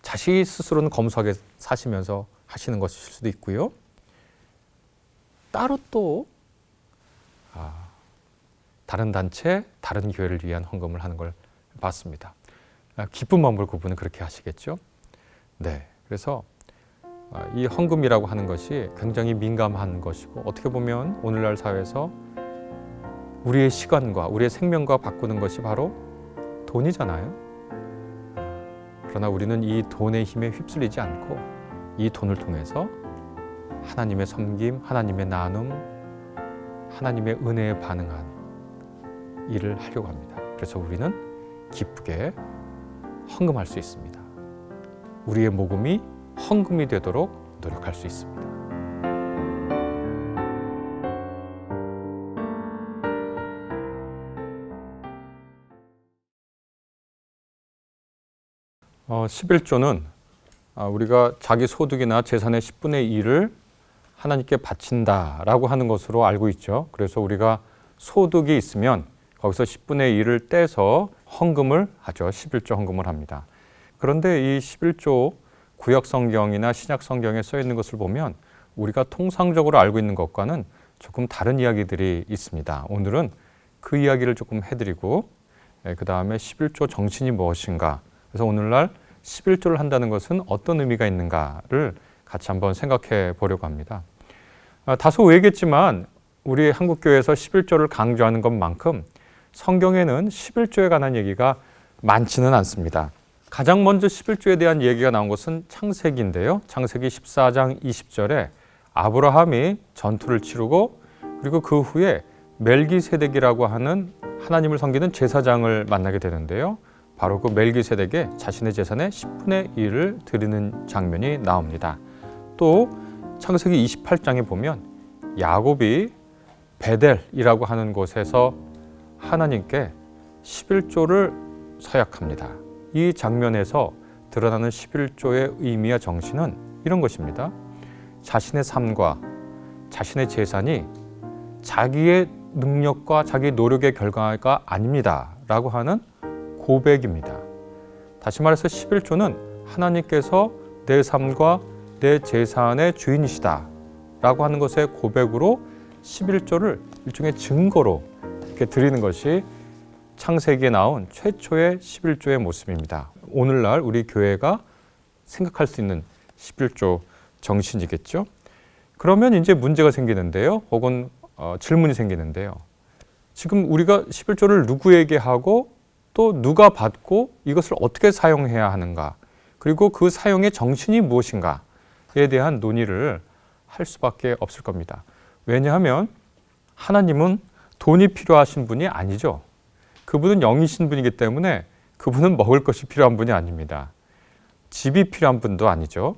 Speaker 2: 자식 스스로는 검소하게 사시면서 하시는 것일 수도 있고요. 따로 또 다른 단체, 다른 교회를 위한 헌금을 하는 걸 봤습니다. 기쁜 마음으로 그분은 그렇게 하시겠죠. 네, 그래서 이 헌금이라고 하는 것이 굉장히 민감한 것이고 어떻게 보면 오늘날 사회에서 우리의 시간과 우리의 생명과 바꾸는 것이 바로 돈이잖아요. 그러나 우리는 이 돈의 힘에 휩쓸리지 않고 이 돈을 통해서 하나님의 섬김, 하나님의 나눔, 하나님의 은혜에 반응한 일을 하려고 합니다. 그래서 우리는 기쁘게 헌금할 수 있습니다. 우리의 모금이 헌금이 되도록 노력할 수 있습니다. 어, 11조는 우리가 자기 소득이나 재산의 10분의 1을 하나님께 바친다라고 하는 것으로 알고 있죠. 그래서 우리가 소득이 있으면 거기서 10분의 1을 떼서 헌금을 하죠. 11조 헌금을 합니다. 그런데 이 11조 구약 성경이나 신약 성경에 써 있는 것을 보면 우리가 통상적으로 알고 있는 것과는 조금 다른 이야기들이 있습니다. 오늘은 그 이야기를 조금 해드리고 그 다음에 11조 정신이 무엇인가, 그래서 오늘날 11조를 한다는 것은 어떤 의미가 있는가를 같이 한번 생각해 보려고 합니다. 다소 외겠지만 우리 한국교회에서 11조를 강조하는 것만큼 성경에는 11조에 관한 얘기가 많지는 않습니다. 가장 먼저 11조에 대한 얘기가 나온 것은 창세기인데요. 창세기 14장 20절에 아브라함이 전투를 치르고 그리고 그 후에 멜기세덱이라고 하는 하나님을 섬기는 제사장을 만나게 되는데요. 바로 그 멜기세덱에 자신의 재산의 10분의 1을 드리는 장면이 나옵니다. 또 창세기 28장에 보면 야곱이 베델이라고 하는 곳에서 하나님께 11조를 서약합니다. 이 장면에서 드러나는 11조의 의미와 정신은 이런 것입니다. 자신의 삶과 자신의 재산이 자기의 능력과 자기 노력의 결과가 아닙니다 라고 하는 고백입니다. 다시 말해서 11조는 하나님께서 내 삶과 내 재산의 주인이시다 라고 하는 것의 고백으로 11조를 일종의 증거로 이렇게 드리는 것이 창세기에 나온 최초의 11조의 모습입니다. 오늘날 우리 교회가 생각할 수 있는 11조 정신이겠죠. 그러면 이제 문제가 생기는데요. 혹은 질문이 생기는데요. 지금 우리가 11조를 누구에게 하고 또 누가 받고 이것을 어떻게 사용해야 하는가, 그리고 그 사용의 정신이 무엇인가에 대한 논의를 할 수밖에 없을 겁니다. 왜냐하면 하나님은 돈이 필요하신 분이 아니죠. 그분은 영이신 분이기 때문에 그분은 먹을 것이 필요한 분이 아닙니다. 집이 필요한 분도 아니죠.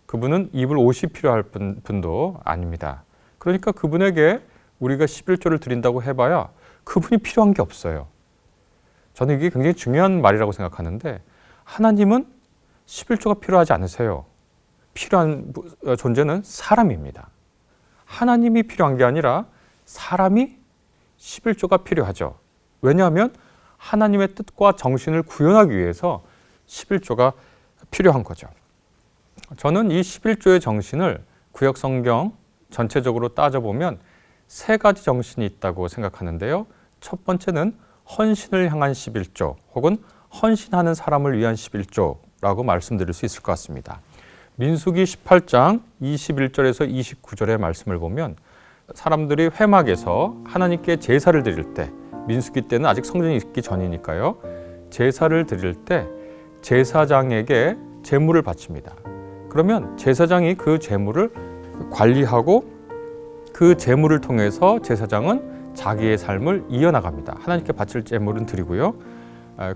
Speaker 2: 그분은 입을 옷이 필요할 분도 아닙니다. 그러니까 그분에게 우리가 11조를 드린다고 해봐야 그분이 필요한 게 없어요. 저는 이게 굉장히 중요한 말이라고 생각하는데 하나님은 11조가 필요하지 않으세요. 필요한 존재는 사람입니다. 하나님이 필요한 게 아니라 사람이 11조가 필요하죠. 왜냐하면 하나님의 뜻과 정신을 구현하기 위해서 11조가 필요한 거죠. 저는 이 11조의 정신을 구약 성경 전체적으로 따져보면 세 가지 정신이 있다고 생각하는데요. 첫 번째는 헌신을 향한 11조 혹은 헌신하는 사람을 위한 11조라고 말씀드릴 수 있을 것 같습니다. 민수기 18장 21절에서 29절의 말씀을 보면 사람들이 회막에서 하나님께 제사를 드릴 때, 민수기 때는 아직 성전이 있기 전이니까요, 제사를 드릴 때 제사장에게 제물을 바칩니다. 그러면 제사장이 그 제물을 관리하고 그 제물을 통해서 제사장은 자기의 삶을 이어나갑니다. 하나님께 바칠 제물은 드리고요,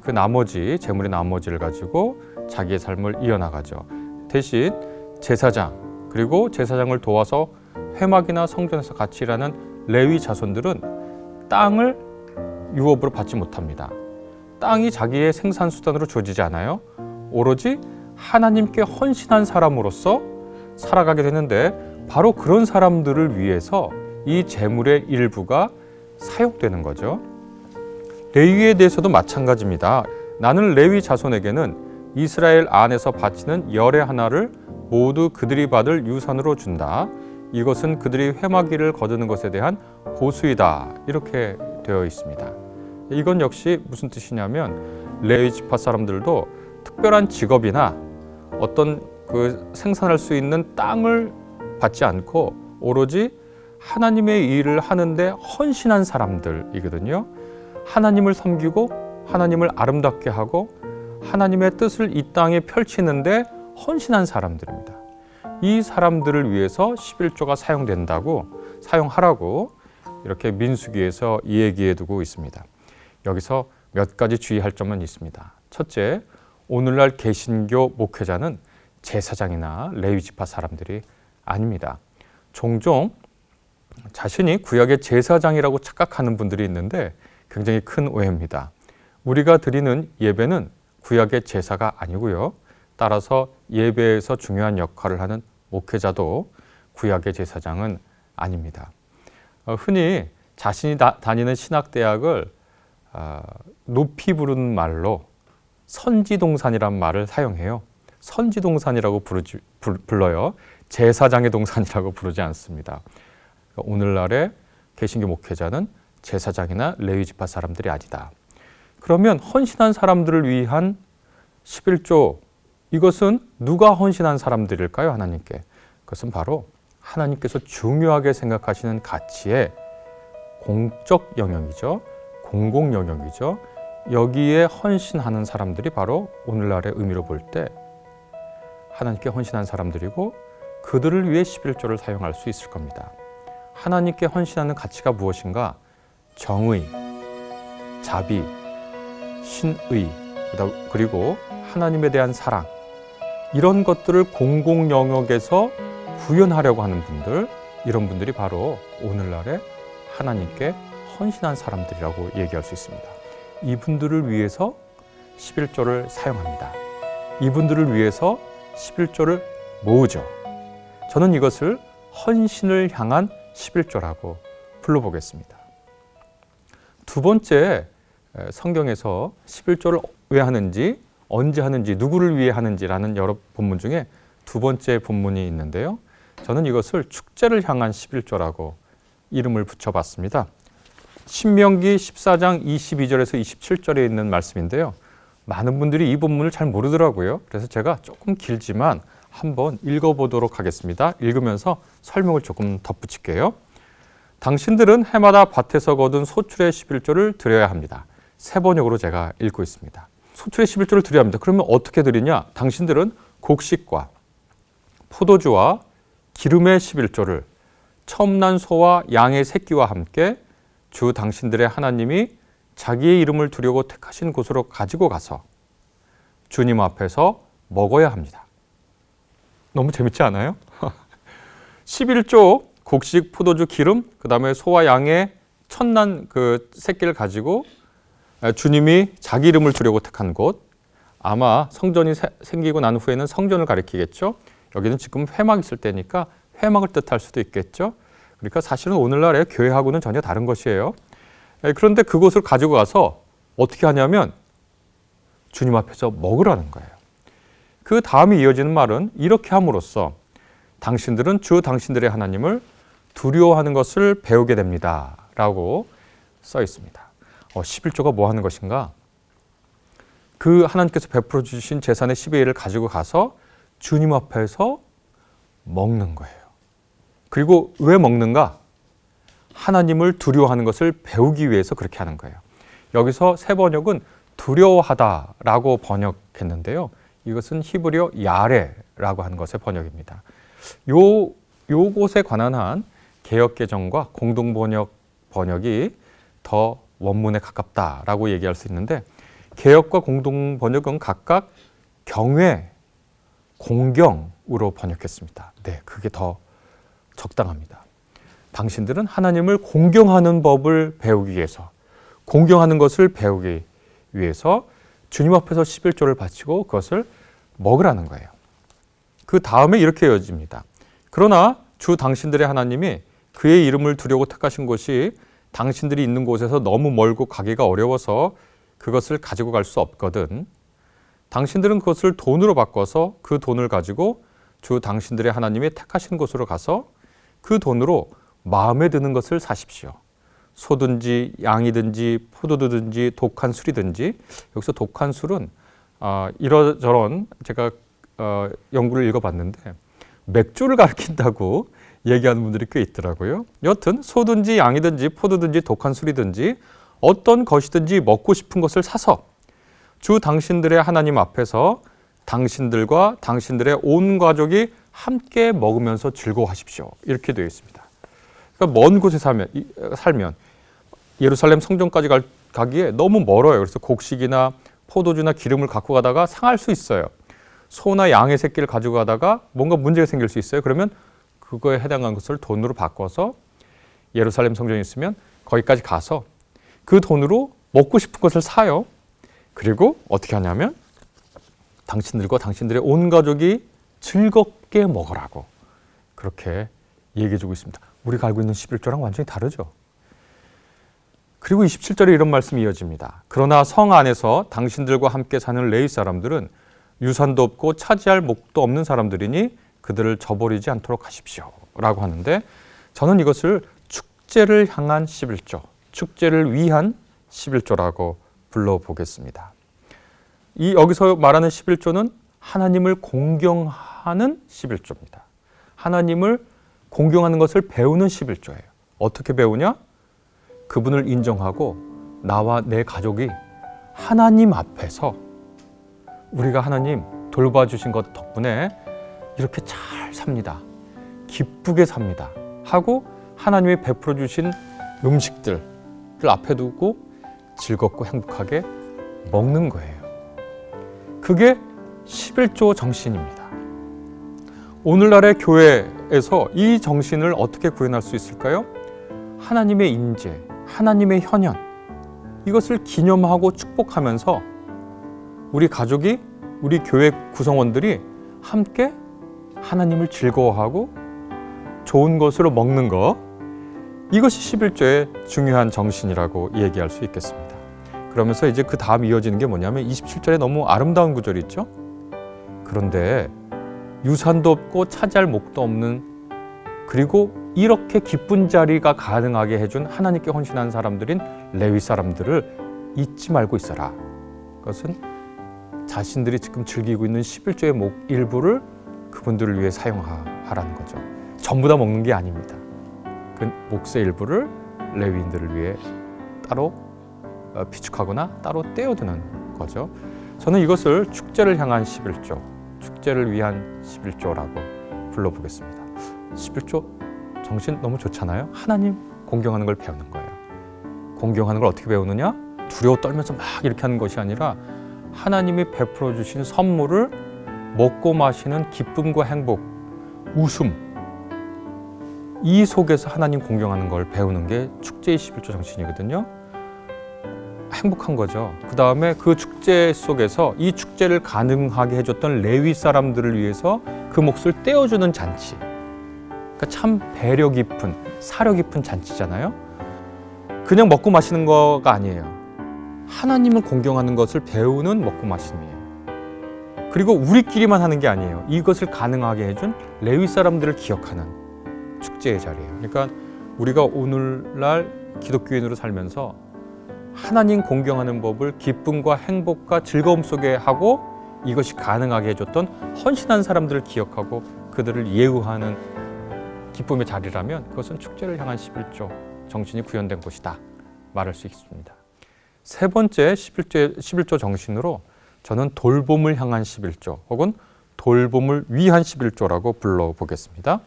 Speaker 2: 그 나머지 제물의 나머지를 가지고 자기의 삶을 이어나가죠. 대신 제사장, 그리고 제사장을 도와서 회막이나 성전에서 같이 일하는 레위 자손들은 땅을 유업으로 받지 못합니다. 땅이 자기의 생산수단으로 주어지지 않아요. 오로지 하나님께 헌신한 사람으로서 살아가게 되는데, 바로 그런 사람들을 위해서 이 재물의 일부가 사용되는 거죠. 레위에 대해서도 마찬가지입니다. 나는 레위 자손에게는 이스라엘 안에서 바치는 열의 하나를 모두 그들이 받을 유산으로 준다. 이것은 그들이 회막일을 거두는 것에 대한 보수이다. 이렇게 되어 있습니다. 이건 역시 무슨 뜻이냐면, 레위 지파 사람들도 특별한 직업이나 어떤 그 생산할 수 있는 땅을 받지 않고 오로지 하나님의 일을 하는데 헌신한 사람들이거든요. 하나님을 섬기고 하나님을 아름답게 하고 하나님의 뜻을 이 땅에 펼치는데 헌신한 사람들입니다. 이 사람들을 위해서 11조가 사용하라고 이렇게 민수기에서 얘기해 두고 있습니다. 여기서 몇 가지 주의할 점은 있습니다. 첫째, 오늘날 개신교 목회자는 제사장이나 레위 지파 사람들이 아닙니다. 종종 자신이 구약의 제사장이라고 착각하는 분들이 있는데 굉장히 큰 오해입니다. 우리가 드리는 예배는 구약의 제사가 아니고요. 따라서 예배에서 중요한 역할을 하는 목회자도 구약의 제사장은 아닙니다. 흔히 자신이 다니는 신학대학을 높이 부르는 말로 선지동산이란 말을 사용해요. 선지동산이라고 불러요. 제사장의 동산이라고 부르지 않습니다. 오늘날의 개신교 목회자는 제사장이나 레위 지파 사람들이 아니다. 그러면 헌신한 사람들을 위한 11조, 이것은 누가 헌신한 사람들일까요? 하나님께. 그것은 바로 하나님께서 중요하게 생각하시는 가치의 공적 영역이죠. 공공 영역이죠. 여기에 헌신하는 사람들이 바로 오늘날의 의미로 볼 때 하나님께 헌신한 사람들이고, 그들을 위해 11조를 사용할 수 있을 겁니다. 하나님께 헌신하는 가치가 무엇인가? 정의, 자비, 신의, 그리고 하나님에 대한 사랑, 이런 것들을 공공 영역에서 구현하려고 하는 분들, 이런 분들이 바로 오늘날의 하나님께 헌신한 사람들이라고 얘기할 수 있습니다. 이분들을 위해서 11조를 사용합니다. 이분들을 위해서 11조를 모으죠. 저는 이것을 헌신을 향한 11조라고 불러보겠습니다. 두 번째, 성경에서 11조를 왜 하는지, 언제 하는지, 누구를 위해 하는지라는 여러 본문 중에 두 번째 본문이 있는데요. 저는 이것을 축제를 향한 11조라고 이름을 붙여봤습니다. 신명기 14장 22절에서 27절에 있는 말씀인데요. 많은 분들이 이 본문을 잘 모르더라고요. 그래서 제가 조금 길지만 한번 읽어보도록 하겠습니다. 읽으면서 설명을 조금 덧붙일게요. 당신들은 해마다 밭에서 거둔 소출의 11조를 드려야 합니다. 세 번역으로 제가 읽고 있습니다. 소출의 11조를 드려야 합니다. 그러면 어떻게 드리냐? 당신들은 곡식과 포도주와 기름의 11조를 처음 난 소와 양의 새끼와 함께 주 당신들의 하나님이 자기의 이름을 두려고 택하신 곳으로 가지고 가서 주님 앞에서 먹어야 합니다. 너무 재밌지 않아요? 11조 곡식, 포도주, 기름, 그 다음에 소와 양의 첫난 그 새끼를 가지고 주님이 자기 이름을 두려고 택한 곳, 아마 성전이 생기고 난 후에는 성전을 가리키겠죠. 여기는 지금 회막 있을 때니까 회막을 뜻할 수도 있겠죠. 그러니까 사실은 오늘날의 교회하고는 전혀 다른 것이에요. 그런데 그곳을 가지고 가서 어떻게 하냐면 주님 앞에서 먹으라는 거예요. 그 다음에 이어지는 말은 이렇게 함으로써 당신들은 주 당신들의 하나님을 두려워하는 것을 배우게 됩니다. 라고 써 있습니다. 11조가 뭐 하는 것인가? 그 하나님께서 베풀어 주신 재산의 10의 1을 가지고 가서 주님 앞에서 먹는 거예요. 그리고 왜 먹는가? 하나님을 두려워하는 것을 배우기 위해서 그렇게 하는 거예요. 여기서 새 번역은 두려워하다라고 번역했는데요. 이것은 히브리어 야레라고 하는 것의 번역입니다. 요것에 관한 한 개역개정과 공동번역이 더 원문에 가깝다라고 얘기할 수 있는데, 개역과 공동번역은 각각 경외, 공경으로 번역했습니다. 네, 그게 더 적당합니다. 당신들은 하나님을 공경하는 법을 배우기 위해서, 공경하는 것을 배우기 위해서 주님 앞에서 11조를 바치고 그것을 먹으라는 거예요. 그 다음에 이렇게 이어집니다. 그러나 주 당신들의 하나님이 그의 이름을 두려고 택하신 곳이 당신들이 있는 곳에서 너무 멀고 가기가 어려워서 그것을 가지고 갈 수 없거든. 당신들은 그것을 돈으로 바꿔서 그 돈을 가지고 주 당신들의 하나님이 택하신 곳으로 가서 그 돈으로 마음에 드는 것을 사십시오. 소든지 양이든지 포도주든지 독한 술이든지. 여기서 독한 술은 이러저런 제가 연구를 읽어봤는데 맥주를 가리킨다고 얘기하는 분들이 꽤 있더라고요. 여튼 소든지 양이든지 포도든지 독한 술이든지 어떤 것이든지 먹고 싶은 것을 사서 주 당신들의 하나님 앞에서 당신들과 당신들의 온 가족이 함께 먹으면서 즐거워하십시오. 이렇게 되어 있습니다. 그러니까 먼 곳에 살면 예루살렘 성전까지 가기에 너무 멀어요. 그래서 곡식이나 포도주나 기름을 갖고 가다가 상할 수 있어요. 소나 양의 새끼를 가지고 가다가 뭔가 문제가 생길 수 있어요. 그러면 그거에 해당하는 것을 돈으로 바꿔서 예루살렘 성전이 있으면 거기까지 가서 그 돈으로 먹고 싶은 것을 사요. 그리고 어떻게 하냐면 당신들과 당신들의 온 가족이 즐겁게 먹으라고 그렇게 얘기해주고 있습니다. 우리가 알고 있는 11조랑 완전히 다르죠. 그리고 27절에 이런 말씀이 이어집니다. 그러나 성 안에서 당신들과 함께 사는 레위 사람들은 유산도 없고 차지할 목도 없는 사람들이니 그들을 저버리지 않도록 하십시오. 라고 하는데 저는 이것을 축제를 향한 11조, 축제를 위한 11조라고 불러보겠습니다. 여기서 말하는 11조는 하나님을 공경하는 11조입니다. 하나님을 공경하는 것을 배우는 11조예요. 어떻게 배우냐? 그분을 인정하고 나와 내 가족이 하나님 앞에서 우리가 하나님 돌봐주신 것 덕분에 이렇게 잘 삽니다. 기쁘게 삽니다. 하고 하나님이 베풀어 주신 음식들을 앞에 두고 즐겁고 행복하게 먹는 거예요. 그게 11조 정신입니다. 오늘날의 교회에서 이 정신을 어떻게 구현할 수 있을까요? 하나님의 인재, 하나님의 현현, 이것을 기념하고 축복하면서 우리 가족이, 우리 교회 구성원들이 함께 하나님을 즐거워하고 좋은 것으로 먹는 것, 이것이 11조의 중요한 정신이라고 얘기할 수 있겠습니다. 그러면서 이제 그 다음 이어지는 게 뭐냐면 27절에 너무 아름다운 구절이 있죠. 그런데 유산도 없고 차지할 목도 없는, 그리고 이렇게 기쁜 자리가 가능하게 해준 하나님께 헌신한 사람들인 레위 사람들을 잊지 말고 있어라. 그것은 자신들이 지금 즐기고 있는 11조의 목 일부를 그분들을 위해 사용하라는 거죠. 전부 다 먹는 게 아닙니다. 그 몫의 일부를 레위인들을 위해 따로 비축하거나 따로 떼어두는 거죠. 저는 이것을 축제를 향한 11조, 축제를 위한 11조라고 불러보겠습니다. 11조 정신 너무 좋잖아요. 하나님 공경하는 걸 배우는 거예요. 공경하는 걸 어떻게 배우느냐? 두려워 떨면서 막 이렇게 하는 것이 아니라 하나님이 베풀어 주신 선물을 먹고 마시는 기쁨과 행복, 웃음, 이 속에서 하나님 공경하는 걸 배우는 게 축제의 11조 정신이거든요. 행복한 거죠. 그 다음에 그 축제 속에서 이 축제를 가능하게 해줬던 레위 사람들을 위해서 그 몫을 떼어주는 잔치. 그러니까 참 배려 깊은, 사려 깊은 잔치잖아요. 그냥 먹고 마시는 거가 아니에요. 하나님을 공경하는 것을 배우는 먹고 마심이에요. 그리고 우리끼리만 하는 게 아니에요. 이것을 가능하게 해준 레위 사람들을 기억하는 축제의 자리예요. 그러니까 우리가 오늘날 기독교인으로 살면서 하나님 공경하는 법을 기쁨과 행복과 즐거움 속에 하고 이것이 가능하게 해줬던 헌신한 사람들을 기억하고 그들을 예우하는 기쁨의 자리라면 그것은 축제를 향한 11조 정신이 구현된 곳이다 말할 수 있습니다. 세 번째 11조 정신으로 저는 돌봄을 향한 11조 혹은 돌봄을 위한 11조라고 불러보겠습니다.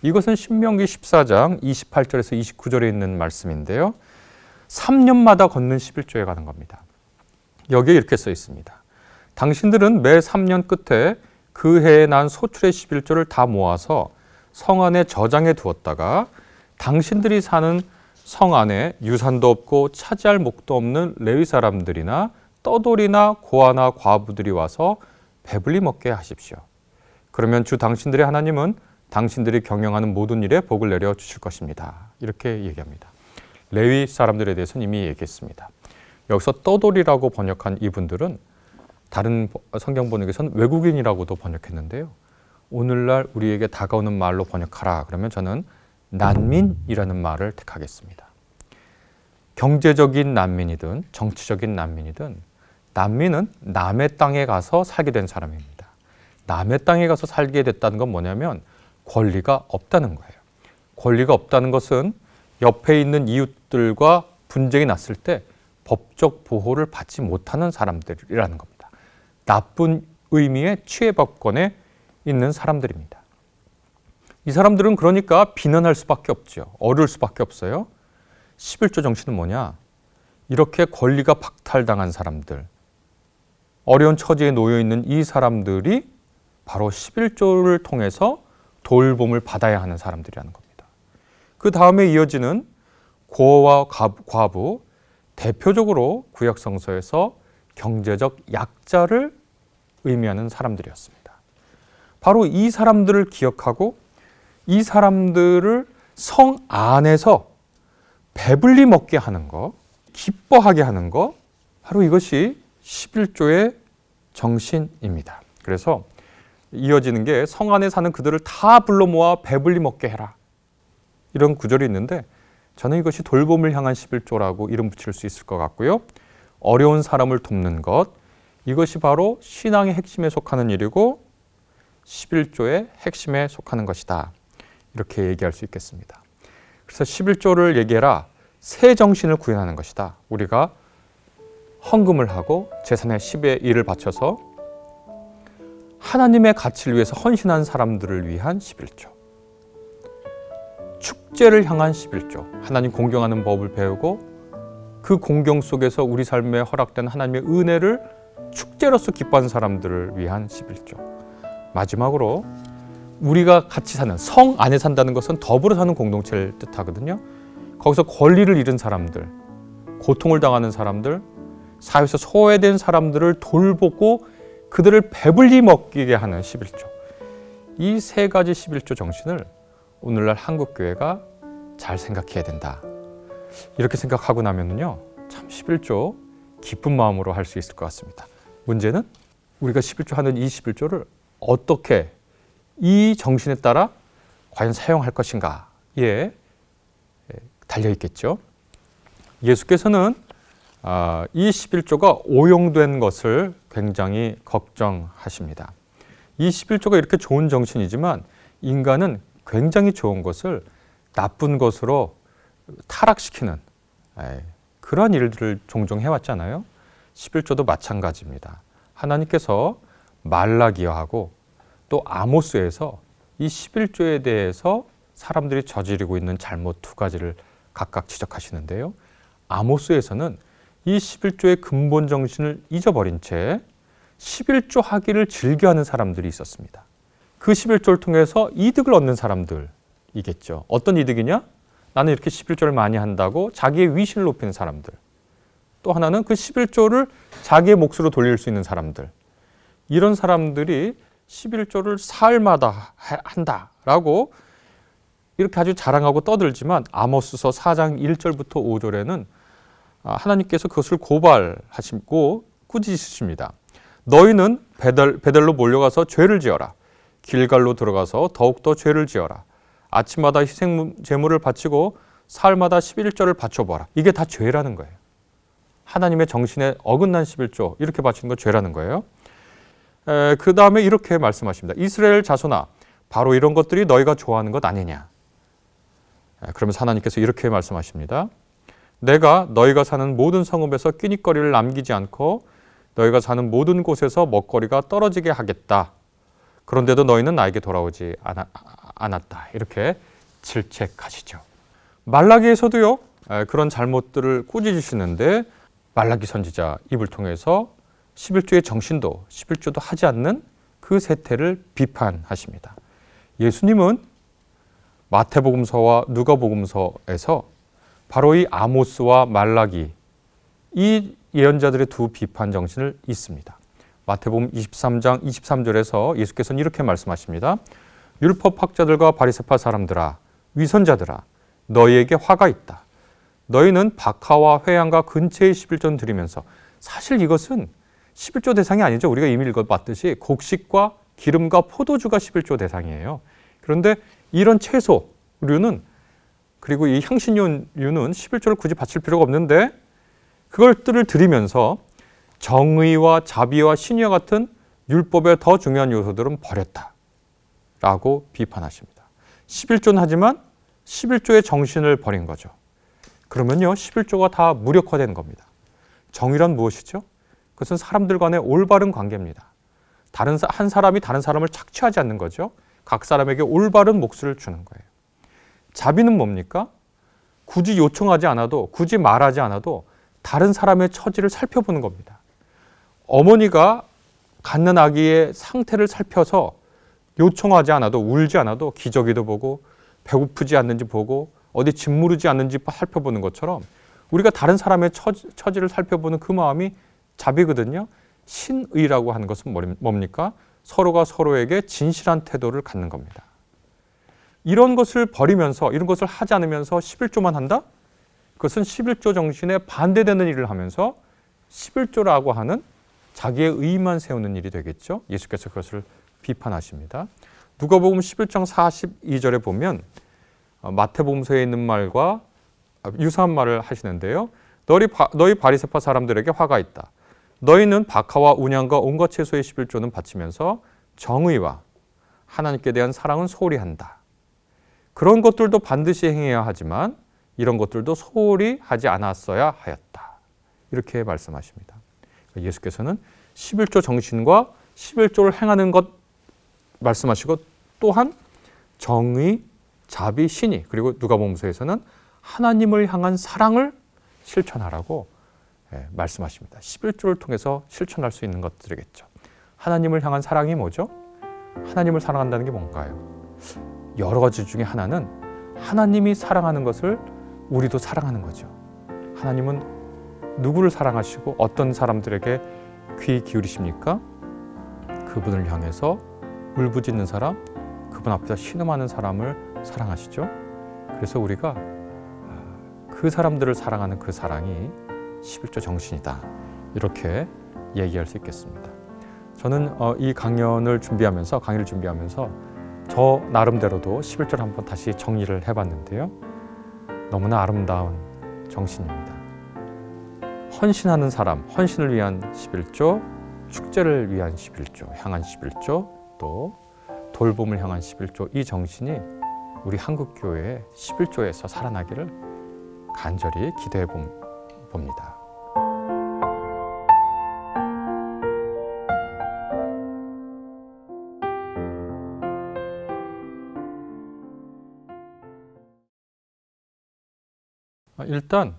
Speaker 2: 이것은 신명기 14장 28절에서 29절에 있는 말씀인데요. 3년마다 걷는 11조에 관한 겁니다. 여기에 이렇게 써 있습니다. 당신들은 매 3년 끝에 그 해에 난 소출의 11조를 다 모아서 성 안에 저장해 두었다가 당신들이 사는 성 안에 유산도 없고 차지할 목도 없는 레위 사람들이나 떠돌이나 고아나 과부들이 와서 배불리 먹게 하십시오. 그러면 주 당신들의 하나님은 당신들이 경영하는 모든 일에 복을 내려 주실 것입니다. 이렇게 얘기합니다. 레위 사람들에 대해서는 이미 얘기했습니다. 여기서 떠돌이라고 번역한 이분들은 다른 성경 번역에서는 외국인이라고도 번역했는데요. 오늘날 우리에게 다가오는 말로 번역하라 그러면 저는 난민이라는 말을 택하겠습니다. 경제적인 난민이든 정치적인 난민이든 난민은 남의 땅에 가서 살게 된 사람입니다. 남의 땅에 가서 살게 됐다는 건 뭐냐면 권리가 없다는 거예요. 권리가 없다는 것은 옆에 있는 이웃들과 분쟁이 났을 때 법적 보호를 받지 못하는 사람들이라는 겁니다. 나쁜 의미의 취해법권에 있는 사람들입니다. 이 사람들은 그러니까 비난할 수밖에 없죠. 어려울 수밖에 없어요. 11조 정신은 뭐냐? 이렇게 권리가 박탈당한 사람들, 어려운 처지에 놓여 있는 이 사람들이 바로 11조를 통해서 돌봄을 받아야 하는 사람들이라는 겁니다. 그 다음에 이어지는 고아와 과부, 대표적으로 구약 성서에서 경제적 약자를 의미하는 사람들이었습니다. 바로 이 사람들을 기억하고 이 사람들을 성 안에서 배불리 먹게 하는 것, 기뻐하게 하는 것, 바로 이것이 11조의 정신입니다. 그래서 이어지는 게 성 안에 사는 그들을 다 불러 모아 배불리 먹게 해라. 이런 구절이 있는데 저는 이것이 돌봄을 향한 11조라고 이름 붙일 수 있을 것 같고요. 어려운 사람을 돕는 것, 이것이 바로 신앙의 핵심에 속하는 일이고 11조의 핵심에 속하는 것이다. 이렇게 얘기할 수 있겠습니다. 그래서 11조를 얘기해라. 새 정신을 구현하는 것이다. 우리가 헌금을 하고 제산의 10의 1을 바쳐서 하나님의 가치를 위해서 헌신한 사람들을 위한 11조. 축제를 향한 11조. 하나님 공경하는 법을 배우고 그 공경 속에서 우리 삶에 허락된 하나님의 은혜를 축제로서 기뻐하는 사람들을 위한 11조. 마지막으로 우리가 같이 사는, 성 안에 산다는 것은 더불어 사는 공동체를 뜻하거든요. 거기서 권리를 잃은 사람들, 고통을 당하는 사람들, 사회에서 소외된 사람들을 돌보고 그들을 배불리 먹이게 하는 11조. 이 세 가지 11조 정신을 오늘날 한국교회가 잘 생각해야 된다. 이렇게 생각하고 나면요, 참 11조 기쁜 마음으로 할 수 있을 것 같습니다. 문제는 우리가 11조 하는 이 11조를 어떻게 이 정신에 따라 과연 사용할 것인가에 달려있겠죠. 예수께서는 이 11조가 오용된 것을 굉장히 걱정하십니다. 이 11조가 이렇게 좋은 정신이지만 인간은 굉장히 좋은 것을 나쁜 것으로 타락시키는 그런 일들을 종종 해왔잖아요. 11조도 마찬가지입니다. 하나님께서 말라기야하고 또 아모스에서 이 11조에 대해서 사람들이 저지르고 있는 잘못 두 가지를 각각 지적하시는데요. 아모스에서는 이 11조의 근본 정신을 잊어버린 채 11조 하기를 즐겨하는 사람들이 있었습니다. 그 11조를 통해서 이득을 얻는 사람들이겠죠. 어떤 이득이냐? 나는 이렇게 11조를 많이 한다고 자기의 위신을 높이는 사람들. 또 하나는 그 11조를 자기의 몫으로 돌릴 수 있는 사람들. 이런 사람들이 11조를 사흘마다 한다라고 이렇게 아주 자랑하고 떠들지만 아모스서 4장 1절부터 5절에는 하나님께서 그것을 고발하시고 꾸짖으십니다. 너희는 베델로 몰려가서 죄를 지어라. 길갈로 들어가서 더욱더 죄를 지어라. 아침마다 희생 제물을 바치고 사흘마다 11조를 바쳐보아라. 이게 다 죄라는 거예요. 하나님의 정신에 어긋난 11조 이렇게 바치는 건 죄라는 거예요. 그 다음에 이렇게 말씀하십니다. 이스라엘 자손아, 바로 이런 것들이 너희가 좋아하는 것 아니냐. 그러면서 하나님께서 이렇게 말씀하십니다. 내가 너희가 사는 모든 성읍에서 끼니거리를 남기지 않고 너희가 사는 모든 곳에서 먹거리가 떨어지게 하겠다. 그런데도 너희는 나에게 돌아오지 않았다. 이렇게 질책하시죠. 말라기에서도요, 그런 잘못들을 꾸짖으시는데 말라기 선지자 입을 통해서 11조의 정신도 11조도 하지 않는 그 세태를 비판하십니다. 예수님은 마태복음서와 누가복음서에서 바로 이 아모스와 말라기, 이 예언자들의 두 비판 정신을 있습니다. 마태복음 23장 23절에서 예수께서는 이렇게 말씀하십니다. 율법학자들과 바리새파 사람들아, 위선자들아, 너희에게 화가 있다. 너희는 박하와 회양과 근처의 11조는 드리면서, 사실 이것은 11조 대상이 아니죠. 우리가 이미 읽어봤듯이 곡식과 기름과 포도주가 11조 대상이에요. 그런데 이런 채소류는, 그리고 이 향신료류는 11조를 굳이 바칠 필요가 없는데 그것들을 드리면서 정의와 자비와 신의와 같은 율법의 더 중요한 요소들은 버렸다라고 비판하십니다. 11조는 하지만 11조의 정신을 버린 거죠. 그러면요, 11조가 다 무력화된 겁니다. 정의란 무엇이죠? 그것은 사람들 간의 올바른 관계입니다. 한 사람이 다른 사람을 착취하지 않는 거죠. 각 사람에게 올바른 몫을 주는 거예요. 자비는 뭡니까? 굳이 요청하지 않아도, 굳이 말하지 않아도 다른 사람의 처지를 살펴보는 겁니다. 어머니가 갓난 아기의 상태를 살펴서 요청하지 않아도, 울지 않아도 기저귀도 보고 배고프지 않는지 보고 어디 짓 무르지 않는지 살펴보는 것처럼 우리가 다른 사람의 처지를 살펴보는 그 마음이 자비거든요. 신의라고 하는 것은 뭡니까? 서로가 서로에게 진실한 태도를 갖는 겁니다. 이런 것을 버리면서, 이런 것을 하지 않으면서 11조만 한다? 그것은 11조 정신에 반대되는 일을 하면서 11조라고 하는 자기의 의만 세우는 일이 되겠죠. 예수께서 그것을 비판하십니다. 누가복음 11장 42절에 보면 마태복음서에 있는 말과 유사한 말을 하시는데요. 너희 바리새파 사람들에게 화가 있다. 너희는 박하와 운양과 온갖 채소의 11조는 바치면서 정의와 하나님께 대한 사랑은 소홀히 한다. 그런 것들도 반드시 행해야 하지만 이런 것들도 소홀히 하지 않았어야 하였다. 이렇게 말씀하십니다. 예수께서는 11조 정신과 11조를 행하는 것 말씀하시고, 또한 정의, 자비, 신의, 그리고 누가복음서에서는 하나님을 향한 사랑을 실천하라고 말씀하십니다. 11조를 통해서 실천할 수 있는 것들이겠죠. 하나님을 향한 사랑이 뭐죠? 하나님을 사랑한다는 게 뭔가요? 여러 가지 중에 하나는 하나님이 사랑하는 것을 우리도 사랑하는 거죠. 하나님은 누구를 사랑하시고 어떤 사람들에게 귀 기울이십니까? 그분을 향해서 울부짖는 사람, 그분 앞에서 신음하는 사람을 사랑하시죠. 그래서 우리가 그 사람들을 사랑하는 그 사랑이 11조 정신이다. 이렇게 얘기할 수 있겠습니다. 저는 이 강의를 준비하면서 저 나름대로도 11조를 한번 다시 정리를 해봤는데요. 너무나 아름다운 정신입니다. 헌신하는 사람, 헌신을 위한 11조, 축제를 위한 11조, 향한 11조, 또 돌봄을 향한 11조, 이 정신이 우리 한국교회의 11조에서 살아나기를 간절히 기대해 봅니다. 일단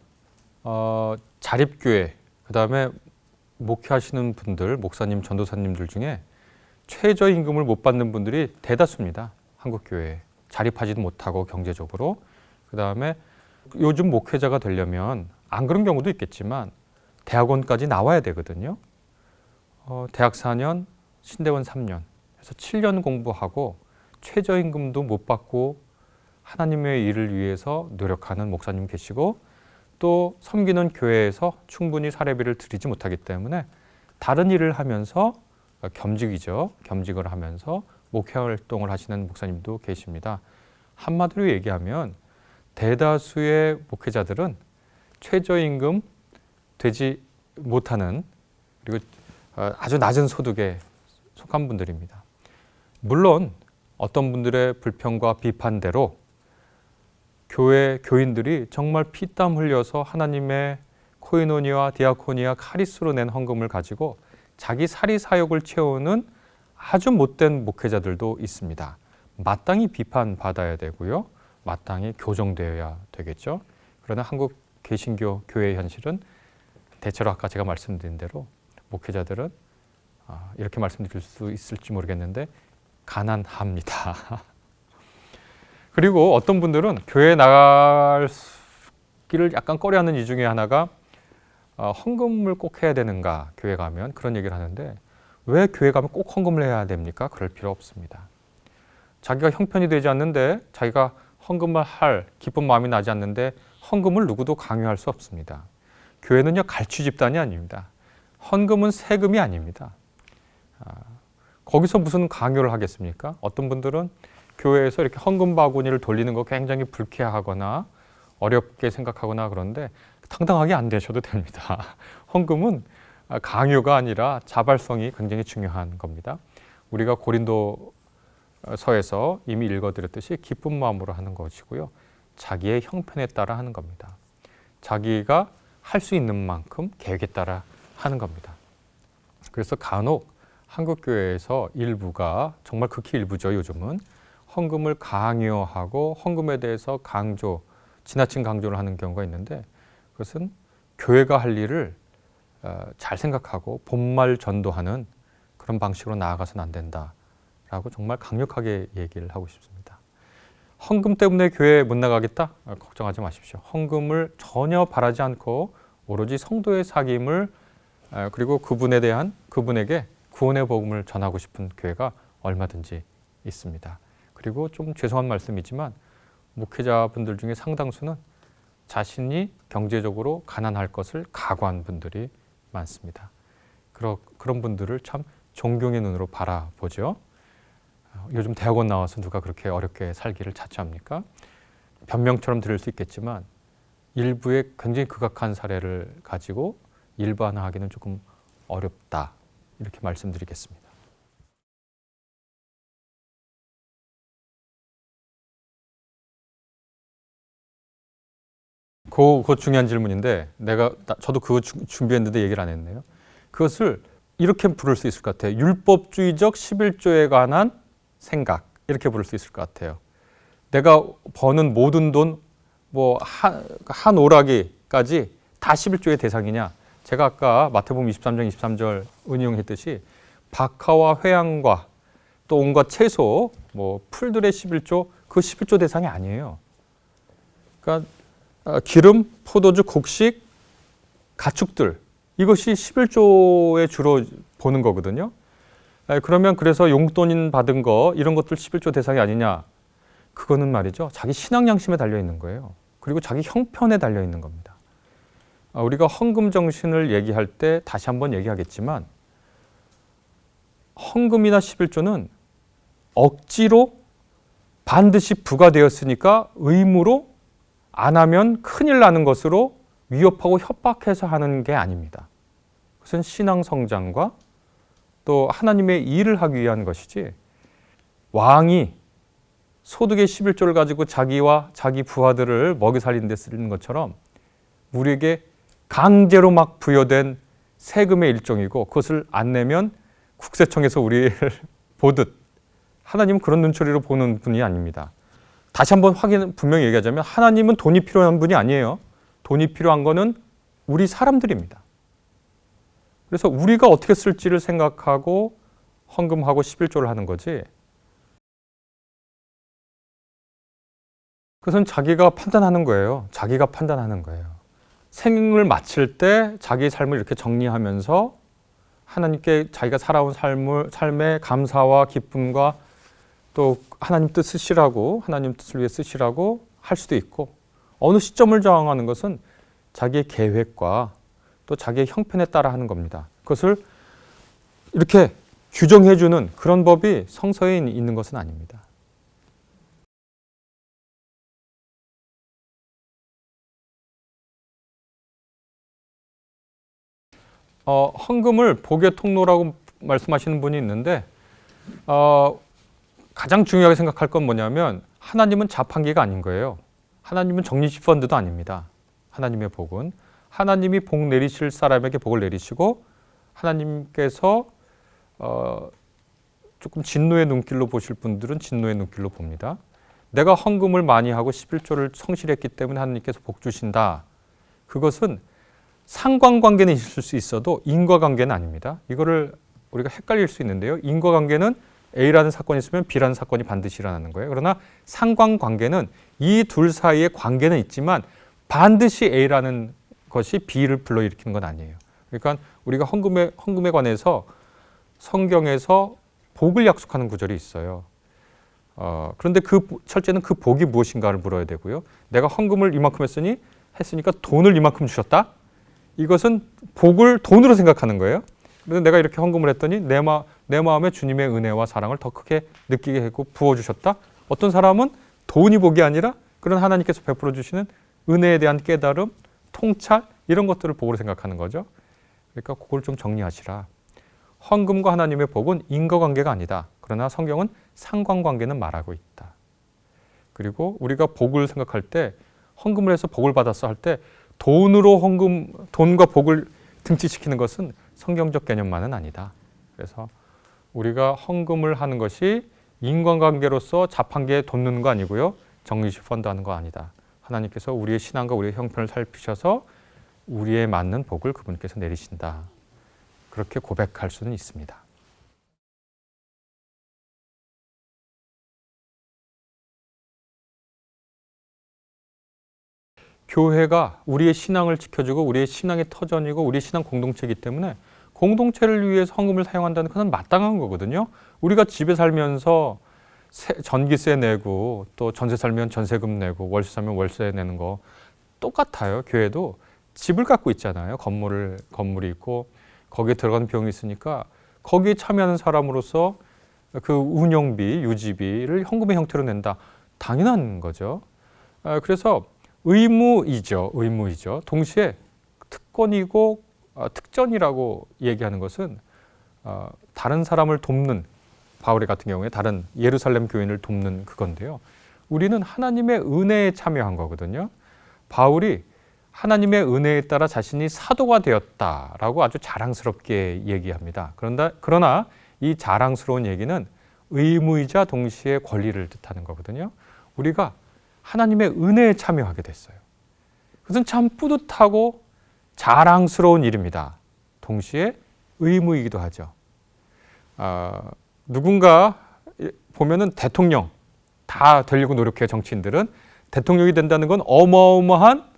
Speaker 2: 자립교회, 그 다음에 목회하시는 분들, 목사님, 전도사님들 중에 최저임금을 못 받는 분들이 대다수입니다. 한국교회에. 자립하지도 못하고 경제적으로. 그 다음에 요즘 목회자가 되려면 안 그런 경우도 있겠지만 대학원까지 나와야 되거든요. 대학 4년, 신대원 3년 해서 7년 공부하고 최저임금도 못 받고 하나님의 일을 위해서 노력하는 목사님 계시고, 또 섬기는 교회에서 충분히 사례비를 드리지 못하기 때문에 다른 일을 하면서 겸직을 하면서 목회 활동을 하시는 목사님도 계십니다. 한마디로 얘기하면 대다수의 목회자들은 최저임금 되지 못하는, 그리고 아주 낮은 소득의 속한 분들입니다. 물론 어떤 분들의 불평과 비판대로 교회 교인들이 정말 피땀 흘려서 하나님의 코이노니와 디아코니아 카리스로 낸 헌금을 가지고 자기 사리 사욕을 채우는 아주 못된 목회자들도 있습니다. 마땅히 비판받아야 되고요. 마땅히 교정되어야 되겠죠. 그러나 한국 개신교 교회의 현실은 대체로 아까 제가 말씀드린 대로 목회자들은 이렇게 말씀드릴 수 있을지 모르겠는데 가난합니다. 그리고 어떤 분들은 교회에 나갈 길을 약간 꺼려하는 이유 중에 하나가 헌금을 꼭 해야 되는가, 교회 가면 그런 얘기를 하는데 왜 교회 가면 꼭 헌금을 해야 됩니까? 그럴 필요 없습니다. 자기가 형편이 되지 않는데, 자기가 헌금을 할 기쁜 마음이 나지 않는데 헌금을 누구도 강요할 수 없습니다. 교회는요, 갈취 집단이 아닙니다. 헌금은 세금이 아닙니다. 거기서 무슨 강요를 하겠습니까? 어떤 분들은 교회에서 이렇게 헌금 바구니를 돌리는 거 굉장히 불쾌하거나 어렵게 생각하거나 그런데 당당하게 안 되셔도 됩니다. 헌금은 강요가 아니라 자발성이 굉장히 중요한 겁니다. 우리가 고린도서에서 이미 읽어드렸듯이 기쁜 마음으로 하는 것이고요. 자기의 형편에 따라 하는 겁니다. 자기가 할 수 있는 만큼 계획에 따라 하는 겁니다. 그래서 간혹 한국교회에서 일부가, 정말 극히 일부죠, 요즘은 헌금을 강요하고 헌금에 대해서 지나친 강조를 하는 경우가 있는데, 그것은 교회가 할 일을 잘 생각하고 본말 전도하는 그런 방식으로 나아가서는 안 된다라고 정말 강력하게 얘기를 하고 싶습니다. 헌금 때문에 교회 못 나가겠다? 걱정하지 마십시오. 헌금을 전혀 바라지 않고 오로지 성도의 사귐을 그리고 그분에게 구원의 복음을 전하고 싶은 교회가 얼마든지 있습니다. 그리고 좀 죄송한 말씀이지만 목회자분들 중에 상당수는 자신이 경제적으로 가난할 것을 각오한 분들이 많습니다. 그런 분들을 참 존경의 눈으로 바라보죠. 요즘 대학원 나와서 누가 그렇게 어렵게 살기를 자처합니까? 변명처럼 들을 수 있겠지만 일부의 굉장히 극악한 사례를 가지고 일반화하기는 조금 어렵다, 이렇게 말씀드리겠습니다. 그거 중요한 질문인데 저도 그거 준비했는데 얘기를 안 했네요. 그것을 이렇게 부를 수 있을 것 같아요. 율법주의적 11조에 관한 생각, 이렇게 부를 수 있을 것 같아요. 내가 버는 모든 돈, 한 오라기까지 다 11조의 대상이냐? 제가 아까 마태복음 23장 23절 은용했듯이 박하와 회양과 또 온갖 채소, 풀들의 11조, 그 11조 대상이 아니에요. 그러니까 기름, 포도주, 곡식, 가축들, 이것이 11조에 주로 보는 거거든요. 그러면 그래서 용돈 받은 거, 이런 것들 11조 대상이 아니냐? 그거는 말이죠, 자기 신앙 양심에 달려 있는 거예요. 그리고 자기 형편에 달려 있는 겁니다. 우리가 헌금 정신을 얘기할 때 다시 한번 얘기하겠지만, 헌금이나 11조는 억지로 반드시 부과되었으니까 의무로 안 하면 큰일 나는 것으로 위협하고 협박해서 하는 게 아닙니다. 그것은 신앙 성장과 또 하나님의 일을 하기 위한 것이지, 왕이 소득의 11조를 가지고 자기와 자기 부하들을 먹여 살리는 데 쓰는 것처럼 우리에게 강제로 막 부여된 세금의 일종이고, 그것을 안 내면 국세청에서 우리를 보듯, 하나님은 그런 눈초리로 보는 분이 아닙니다. 다시 한번 분명히 얘기하자면 하나님은 돈이 필요한 분이 아니에요. 돈이 필요한 거는 우리 사람들입니다. 그래서 우리가 어떻게 쓸지를 생각하고 헌금하고 11조를 하는 거지, 그것은 자기가 판단하는 거예요. 자기가 판단하는 거예요. 생을 마칠 때 자기의 삶을 이렇게 정리하면서 하나님께 자기가 살아온 삶의 감사와 기쁨과 또 하나님 뜻 쓰시라고, 하나님 뜻을 위해 쓰시라고 할 수도 있고, 어느 시점을 정하는 것은 자기의 계획과 또 자기의 형편에 따라 하는 겁니다. 그것을 이렇게 규정해주는 그런 법이 성서에 있는 것은 아닙니다. 헌금을 복의 통로라고 말씀하시는 분이 있는데 가장 중요하게 생각할 건 뭐냐면 하나님은 자판기가 아닌 거예요. 하나님은 적립식 펀드도 아닙니다. 하나님의 복은 하나님이 복 내리실 사람에게 복을 내리시고 하나님께서 조금 진노의 눈길로 보실 분들은 진노의 눈길로 봅니다. 내가 헌금을 많이 하고 11조를 성실했기 때문에 하나님께서 복 주신다. 그것은 상관관계는 있을 수 있어도 인과관계는 아닙니다. 이거를 우리가 헷갈릴 수 있는데요. 인과관계는 A라는 사건이 있으면 B라는 사건이 반드시 일어나는 거예요. 그러나 상관관계는 이 둘 사이에 관계는 있지만 반드시 A라는 것이 B를 불러일으키는 건 아니에요. 그러니까 우리가 헌금에 관해서 성경에서 복을 약속하는 구절이 있어요. 그런데 첫째는 그 복이 무엇인가를 물어야 되고요. 내가 헌금을 이만큼 했으니까 돈을 이만큼 주셨다? 이것은 복을 돈으로 생각하는 거예요. 그런데 내가 이렇게 헌금을 했더니 내 마음에 주님의 은혜와 사랑을 더 크게 느끼게 했고 부어주셨다? 어떤 사람은 돈이 복이 아니라 그런 하나님께서 베풀어 주시는 은혜에 대한 깨달음, 통찰 이런 것들을 복으로 생각하는 거죠. 그러니까 그걸 좀 정리하시라. 헌금과 하나님의 복은 인과관계가 아니다. 그러나 성경은 상관관계는 말하고 있다. 그리고 우리가 복을 생각할 때 헌금을 해서 복을 받았어 할 때 돈과 복을 등치시키는 것은 성경적 개념만은 아니다. 그래서 우리가 헌금을 하는 것이 인간관계로서 자판기에 돈 넣는 거 아니고요. 적립식 펀드 하는 거 아니다. 하나님께서 우리의 신앙과 우리의 형편을 살피셔서 우리에 맞는 복을 그분께서 내리신다. 그렇게 고백할 수는 있습니다. 교회가 우리의 신앙을 지켜주고 우리의 신앙의 터전이고 우리의 신앙 공동체이기 때문에 공동체를 위해서 헌금을 사용한다는 것은 마땅한 거거든요. 우리가 집에 살면서 전기세 내고 또 전세 살면 전세금 내고 월세 살면 월세 내는 거 똑같아요. 교회도 집을 갖고 있잖아요. 건물이 있고 거기에 들어가는 비용이 있으니까 거기에 참여하는 사람으로서 그 운영비, 유지비를 헌금의 형태로 낸다. 당연한 거죠. 그래서 의무이죠. 동시에 특권이고 특전이라고 얘기하는 것은 다른 사람을 돕는 바울의 같은 경우에 다른 예루살렘 교인을 돕는 그건데요. 우리는 하나님의 은혜에 참여한 거거든요. 바울이 하나님의 은혜에 따라 자신이 사도가 되었다라고 아주 자랑스럽게 얘기합니다. 그러나 이 자랑스러운 얘기는 의무이자 동시에 권리를 뜻하는 거거든요. 우리가 하나님의 은혜에 참여하게 됐어요. 그것은 참 뿌듯하고 자랑스러운 일입니다. 동시에 의무이기도 하죠. 누군가 보면은 대통령 다 되려고 노력해요. 정치인들은 대통령이 된다는 건 어마어마한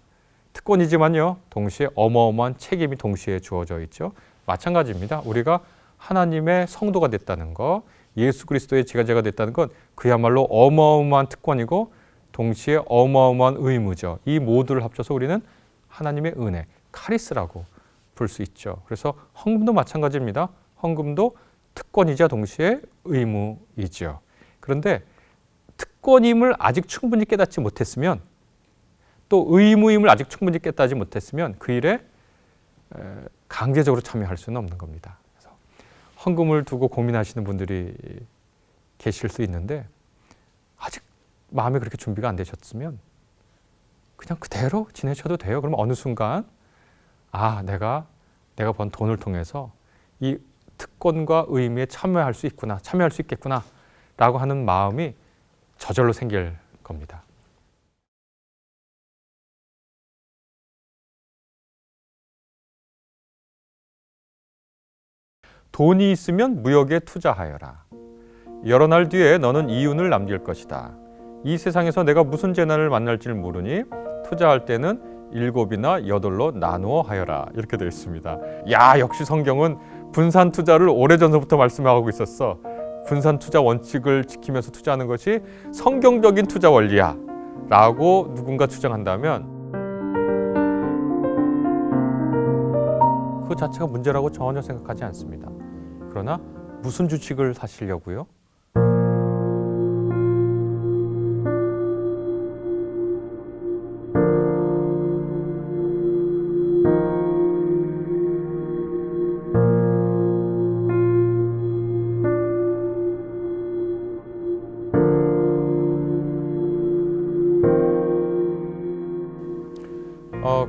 Speaker 2: 특권이지만요. 동시에 어마어마한 책임이 동시에 주어져 있죠. 마찬가지입니다. 우리가 하나님의 성도가 됐다는 거, 예수 그리스도의 제자가 됐다는 건 그야말로 어마어마한 특권이고 동시에 어마어마한 의무죠. 이 모두를 합쳐서 우리는 하나님의 은혜, 카리스라고 볼 수 있죠. 그래서 헌금도 마찬가지입니다. 헌금도 특권이자 동시에 의무이죠. 그런데 특권임을 아직 충분히 깨닫지 못했으면 또 의무임을 아직 충분히 깨닫지 못했으면 그 일에 강제적으로 참여할 수는 없는 겁니다. 그래서 헌금을 두고 고민하시는 분들이 계실 수 있는데 아직 마음에 그렇게 준비가 안 되셨으면 그냥 그대로 지내셔도 돼요. 그럼 어느 순간 내가 번 돈을 통해서 이 특권과 의미에 참여할 수 있겠구나 라고 하는 마음이 저절로 생길 겁니다. 돈이 있으면 무역에 투자하여라. 여러 날 뒤에 너는 이윤을 남길 것이다. 이 세상에서 내가 무슨 재난을 만날지를 모르니 투자할 때는 7이나 8로 나누어 하여라. 이렇게 되어 있습니다. 역시 성경은 분산 투자를 오래전부터 말씀하고 있었어. 분산 투자 원칙을 지키면서 투자하는 것이 성경적인 투자 원리야 라고 누군가 주장한다면 그 자체가 문제라고 전혀 생각하지 않습니다. 그러나 무슨 주식을 사시려고요?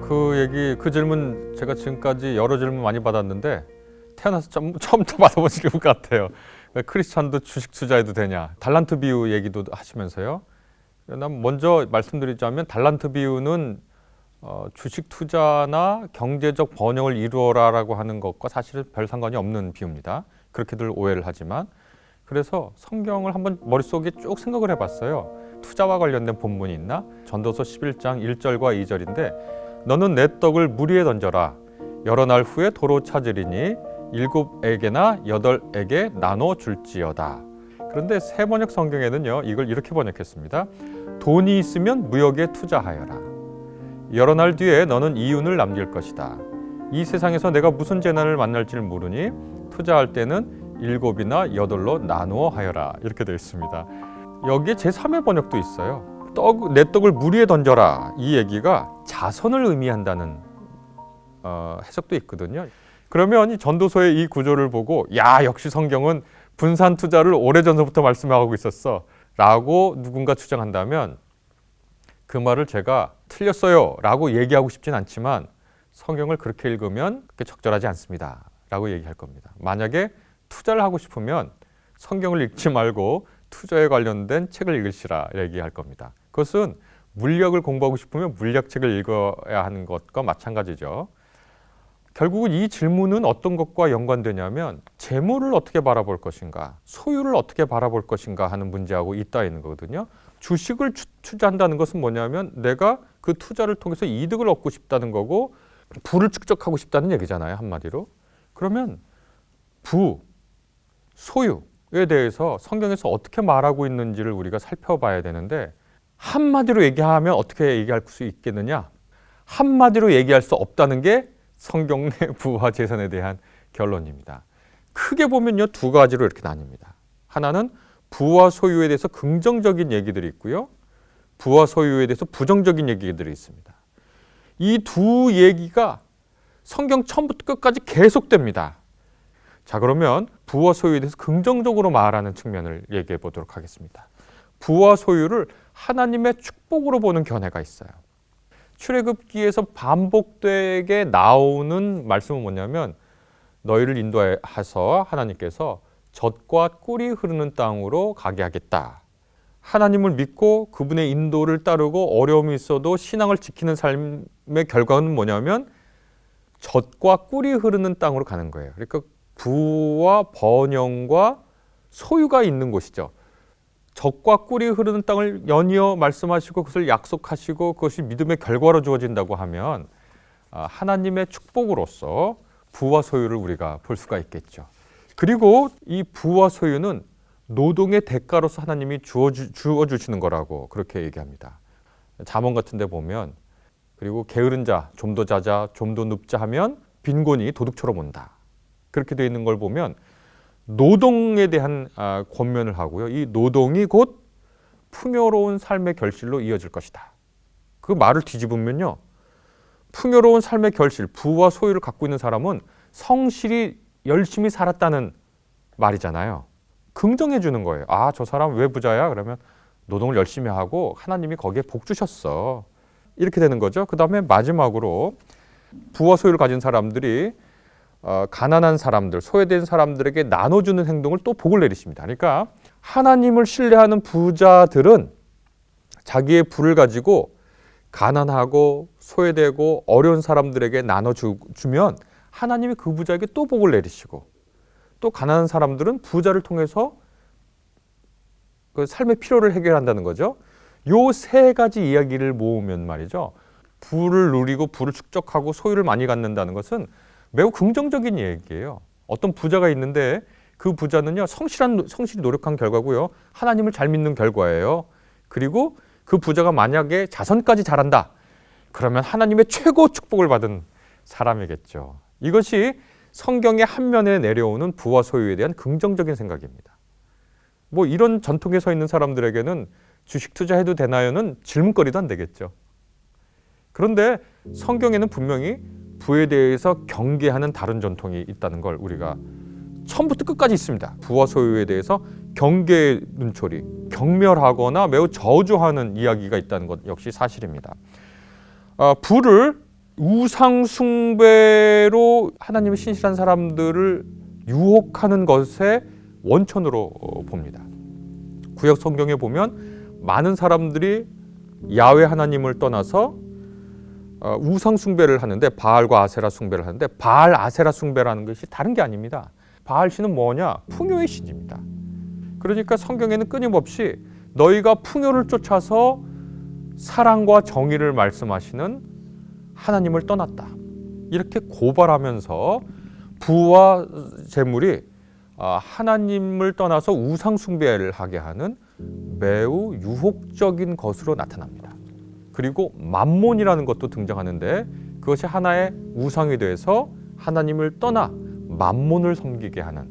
Speaker 2: 그 얘기, 그 질문 제가 지금까지 여러 질문 많이 받았는데 태어나서 처음부터 받아본 질문 같아요. 크리스찬도 주식 투자해도 되냐? 달란트 비유 얘기도 하시면서요. 난 먼저 말씀드리자면 달란트 비유는 주식 투자나 경제적 번영을 이루어라라고 하는 것과 사실은 별 상관이 없는 비유입니다. 그렇게들 오해를 하지만, 그래서 성경을 한번 머릿속에 쭉 생각을 해봤어요. 투자와 관련된 본문이 있나? 전도서 11장 1절과 2절인데 너는 내 떡을 물 위에 던져라. 여러 날 후에 도로 찾으리니 7에게나 8에게 나눠 줄지어다. 그런데 새 번역 성경에는요, 이걸 이렇게 번역했습니다. 돈이 있으면 무역에 투자하여라. 여러 날 뒤에 너는 이윤을 남길 것이다. 이 세상에서 내가 무슨 재난을 만날지를 모르니 투자할 때는 7이나 8로 나누어 하여라. 이렇게 되어 있습니다. 여기에 제3의 번역도 있어요. 내 떡을 물 위에 던져라. 이 얘기가 자선을 의미한다는 해석도 있거든요. 그러면 이 전도서의 이 구조를 보고 역시 성경은 분산 투자를 오래전부터 말씀하고 있었어 라고 누군가 주장한다면 그 말을 제가 틀렸어요 라고 얘기하고 싶진 않지만 성경을 그렇게 읽으면 그렇게 적절하지 않습니다 라고 얘기할 겁니다. 만약에 투자를 하고 싶으면 성경을 읽지 말고 투자에 관련된 책을 읽으시라 얘기할 겁니다. 그것은 물리학을 공부하고 싶으면 물리학책을 읽어야 하는 것과 마찬가지죠. 결국은 이 질문은 어떤 것과 연관되냐면 재물을 어떻게 바라볼 것인가, 소유를 어떻게 바라볼 것인가 하는 문제하고 잇따 있는 거거든요. 주식을 투자한다는 것은 뭐냐면 내가 그 투자를 통해서 이득을 얻고 싶다는 거고 부를 축적하고 싶다는 얘기잖아요, 한마디로. 그러면 부, 소유에 대해서 성경에서 어떻게 말하고 있는지를 우리가 살펴봐야 되는데 한마디로 얘기하면 어떻게 얘기할 수 있겠느냐? 한마디로 얘기할 수 없다는 게 성경 내 부와 재산에 대한 결론입니다. 크게 보면요, 두 가지로 이렇게 나뉩니다. 하나는 부와 소유에 대해서 긍정적인 얘기들이 있고요. 부와 소유에 대해서 부정적인 얘기들이 있습니다. 이 두 얘기가 성경 처음부터 끝까지 계속됩니다. 자, 그러면 부와 소유에 대해서 긍정적으로 말하는 측면을 얘기해 보도록 하겠습니다. 부와 소유를 하나님의 축복으로 보는 견해가 있어요. 출애굽기에서 반복되게 나오는 말씀은 뭐냐면 너희를 인도하셔서 하나님께서 젖과 꿀이 흐르는 땅으로 가게 하겠다. 하나님을 믿고 그분의 인도를 따르고 어려움이 있어도 신앙을 지키는 삶의 결과는 뭐냐면 젖과 꿀이 흐르는 땅으로 가는 거예요. 그러니까 부와 번영과 소유가 있는 곳이죠. 젖과 꿀이 흐르는 땅을 연이어 말씀하시고 그것을 약속하시고 그것이 믿음의 결과로 주어진다고 하면 하나님의 축복으로서 부와 소유를 우리가 볼 수가 있겠죠. 그리고 이 부와 소유는 노동의 대가로서 하나님이 주어주시는 거라고 그렇게 얘기합니다. 잠언 같은 데 보면 그리고 게으른 자, 좀 더 자자, 좀 더 눕자 하면 빈곤이 도둑처럼 온다. 그렇게 되어 있는 걸 보면 노동에 대한 권면을 하고요. 이 노동이 곧 풍요로운 삶의 결실로 이어질 것이다. 그 말을 뒤집으면요. 풍요로운 삶의 결실, 부와 소유를 갖고 있는 사람은 성실히 열심히 살았다는 말이잖아요. 긍정해 주는 거예요. 아, 저 사람 왜 부자야? 그러면 노동을 열심히 하고 하나님이 거기에 복 주셨어. 이렇게 되는 거죠. 그 다음에 마지막으로 부와 소유를 가진 사람들이 가난한 사람들, 소외된 사람들에게 나눠주는 행동을 또 복을 내리십니다. 그러니까 하나님을 신뢰하는 부자들은 자기의 부를 가지고 가난하고 소외되고 어려운 사람들에게 나눠주면 하나님이 그 부자에게 또 복을 내리시고 또 가난한 사람들은 부자를 통해서 그 삶의 필요를 해결한다는 거죠. 요 세 가지 이야기를 모으면 말이죠. 부를 누리고 부를 축적하고 소유를 많이 갖는다는 것은 매우 긍정적인 얘기예요. 어떤 부자가 있는데 그 부자는요, 성실히 노력한 결과고요. 하나님을 잘 믿는 결과예요. 그리고 그 부자가 만약에 자선까지 잘한다. 그러면 하나님의 최고 축복을 받은 사람이겠죠. 이것이 성경의 한면에 내려오는 부와 소유에 대한 긍정적인 생각입니다. 뭐 이런 전통에 서 있는 사람들에게는 주식 투자해도 되나요는 질문거리도 안 되겠죠. 그런데 성경에는 분명히 부에 대해서 경계하는 다른 전통이 있다는 걸 우리가 처음부터 끝까지 있습니다. 부와 소유에 대해서 경계의 눈초리, 경멸하거나 매우 저주하는 이야기가 있다는 것 역시 사실입니다. 부를 우상 숭배로 하나님의 신실한 사람들을 유혹하는 것의 원천으로 봅니다. 구약 성경에 보면 많은 사람들이 야훼 하나님을 떠나서 우상 숭배를 하는데, 바알과 아세라 숭배를 하는데, 바알 아세라 숭배라는 것이 다른 게 아닙니다. 바알 신은 뭐냐? 풍요의 신입니다. 그러니까 성경에는 끊임없이 너희가 풍요를 쫓아서 사랑과 정의를 말씀하시는 하나님을 떠났다, 이렇게 고발하면서 부와 재물이 하나님을 떠나서 우상 숭배를 하게 하는 매우 유혹적인 것으로 나타납니다. 그리고 만몬이라는 것도 등장하는데, 그것이 하나의 우상이 돼서 하나님을 떠나 만몬을 섬기게 하는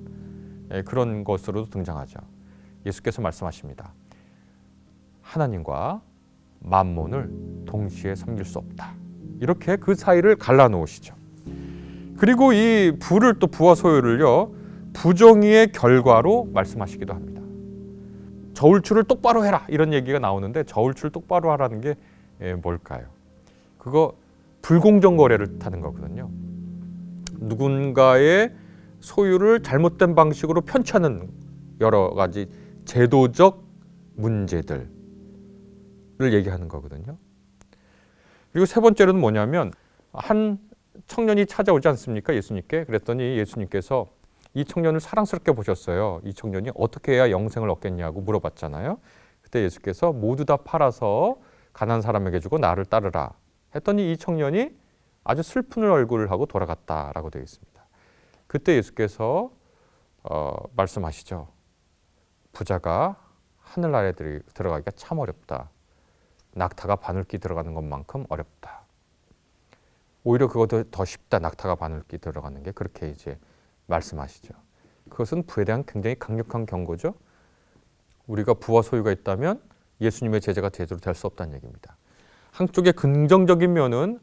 Speaker 2: 그런 것으로도 등장하죠. 예수께서 말씀하십니다. 하나님과 만몬을 동시에 섬길 수 없다. 이렇게 그 사이를 갈라놓으시죠. 그리고 이 부를, 또 부와 소유를요, 부정의의 결과로 말씀하시기도 합니다. 저울추를 똑바로 해라, 이런 얘기가 나오는데, 저울추를 똑바로 하라는 게 뭘까요? 그거 불공정 거래를 타는 거거든요. 누군가의 소유를 잘못된 방식으로 편취하는 여러 가지 제도적 문제들을 얘기하는 거거든요. 그리고 세 번째로는 뭐냐면, 한 청년이 찾아오지 않습니까? 예수님께. 그랬더니 예수님께서 이 청년을 사랑스럽게 보셨어요. 이 청년이 어떻게 해야 영생을 얻겠냐고 물어봤잖아요. 그때 예수께서 모두 다 팔아서 가난한 사람에게 주고 나를 따르라 했더니 이 청년이 아주 슬픈 얼굴을 하고 돌아갔다라고 되어 있습니다. 그때 예수께서 말씀하시죠. 부자가 하늘나라에 들어가기가 참 어렵다. 낙타가 바늘기 들어가는 것만큼 어렵다. 오히려 그것도 더 쉽다. 낙타가 바늘기 들어가는 게, 그렇게 이제 말씀하시죠. 그것은 부에 대한 굉장히 강력한 경고죠. 우리가 부와 소유가 있다면 예수님의 제자가 제대로 될 수 없다는 얘기입니다. 한쪽의 긍정적인 면은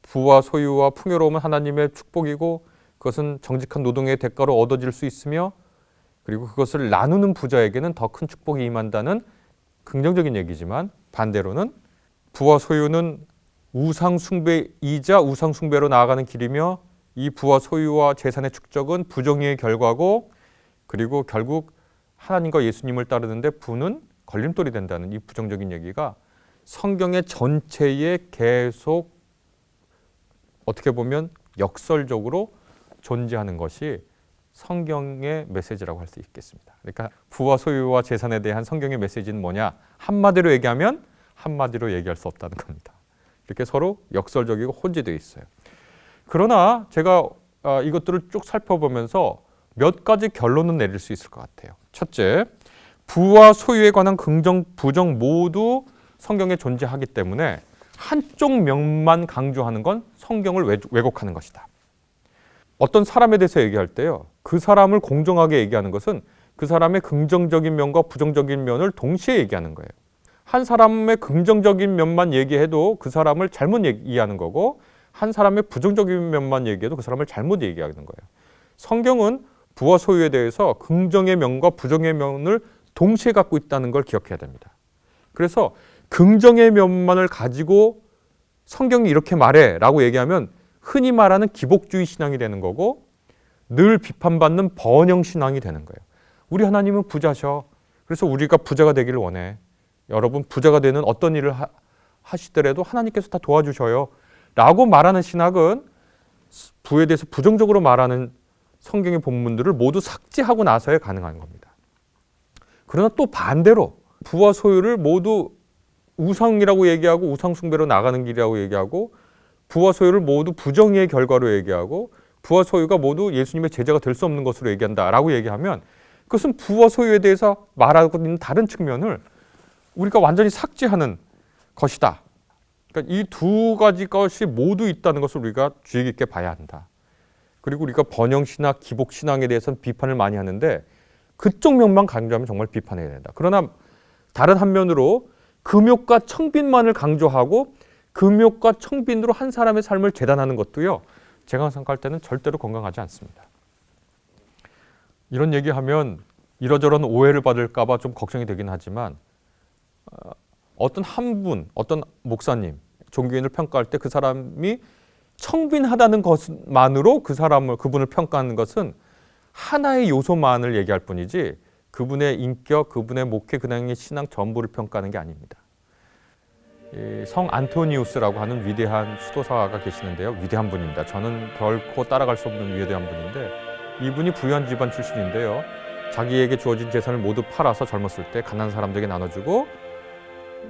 Speaker 2: 부와 소유와 풍요로움은 하나님의 축복이고, 그것은 정직한 노동의 대가로 얻어질 수 있으며, 그리고 그것을 나누는 부자에게는 더 큰 축복이 임한다는 긍정적인 얘기지만, 반대로는 부와 소유는 우상 숭배이자 우상 숭배로 나아가는 길이며, 이 부와 소유와 재산의 축적은 부정의의 결과고, 그리고 결국 하나님과 예수님을 따르는데 부는 걸림돌이 된다는 이 부정적인 얘기가 성경의 전체에 계속 어떻게 보면 역설적으로 존재하는 것이 성경의 메시지라고 할 수 있겠습니다. 그러니까 부와 소유와 재산에 대한 성경의 메시지는 뭐냐? 한마디로 얘기하면 한마디로 얘기할 수 없다는 겁니다. 이렇게 서로 역설적이고 혼재되어 있어요. 그러나 제가 이것들을 쭉 살펴보면서 몇 가지 결론은 내릴 수 있을 것 같아요. 첫째, 부와 소유에 관한 긍정, 부정 모두 성경에 존재하기 때문에 한쪽 면만 강조하는 건 성경을 왜곡하는 것이다. 어떤 사람에 대해서 얘기할 때요, 그 사람을 공정하게 얘기하는 것은 그 사람의 긍정적인 면과 부정적인 면을 동시에 얘기하는 거예요. 한 사람의 긍정적인 면만 얘기해도 그 사람을 잘못 이해하는 거고, 한 사람의 부정적인 면만 얘기해도 그 사람을 잘못 얘기하는 거예요. 성경은 부와 소유에 대해서 긍정의 면과 부정의 면을 동시에 갖고 있다는 걸 기억해야 됩니다. 그래서 긍정의 면만을 가지고 성경이 이렇게 말해 라고 얘기하면 흔히 말하는 기복주의 신앙이 되는 거고, 늘 비판받는 번영 신앙이 되는 거예요. 우리 하나님은 부자셔. 그래서 우리가 부자가 되기를 원해. 여러분 부자가 되는 어떤 일을 하시더라도 하나님께서 다 도와주셔요 라고 말하는 신학은 부에 대해서 부정적으로 말하는 성경의 본문들을 모두 삭제하고 나서야 가능한 겁니다. 그러나 또 반대로 부와 소유를 모두 우상이라고 얘기하고 우상 숭배로 나가는 길이라고 얘기하고, 부와 소유를 모두 부정의의 결과로 얘기하고, 부와 소유가 모두 예수님의 제자가 될 수 없는 것으로 얘기한다라고 얘기하면, 그것은 부와 소유에 대해서 말하고 있는 다른 측면을 우리가 완전히 삭제하는 것이다. 그러니까 이 두 가지 것이 모두 있다는 것을 우리가 주의 깊게 봐야 한다. 그리고 우리가 번영신학, 기복신앙에 대해서는 비판을 많이 하는데 그쪽 면만 강조하면 정말 비판해야 된다. 그러나 다른 한면으로 금욕과 청빈만을 강조하고 금욕과 청빈으로 한 사람의 삶을 재단하는 것도요, 제가 생각할 때는 절대로 건강하지 않습니다. 이런 얘기하면 이러저런 오해를 받을까 봐 좀 걱정이 되긴 하지만, 어떤 한 분, 어떤 목사님, 종교인을 평가할 때 그 사람이 청빈하다는 것만으로 그분을 평가하는 것은 하나의 요소만을 얘기할 뿐이지 그분의 인격, 그분의 목회, 그분의 신앙 전부를 평가하는 게 아닙니다. 성 안토니우스라고 하는 위대한 수도사가 계시는데요. 위대한 분입니다. 저는 결코 따라갈 수 없는 위대한 분인데 이분이 부유한 집안 출신인데요. 자기에게 주어진 재산을 모두 팔아서 젊었을 때 가난한 사람들에게 나눠주고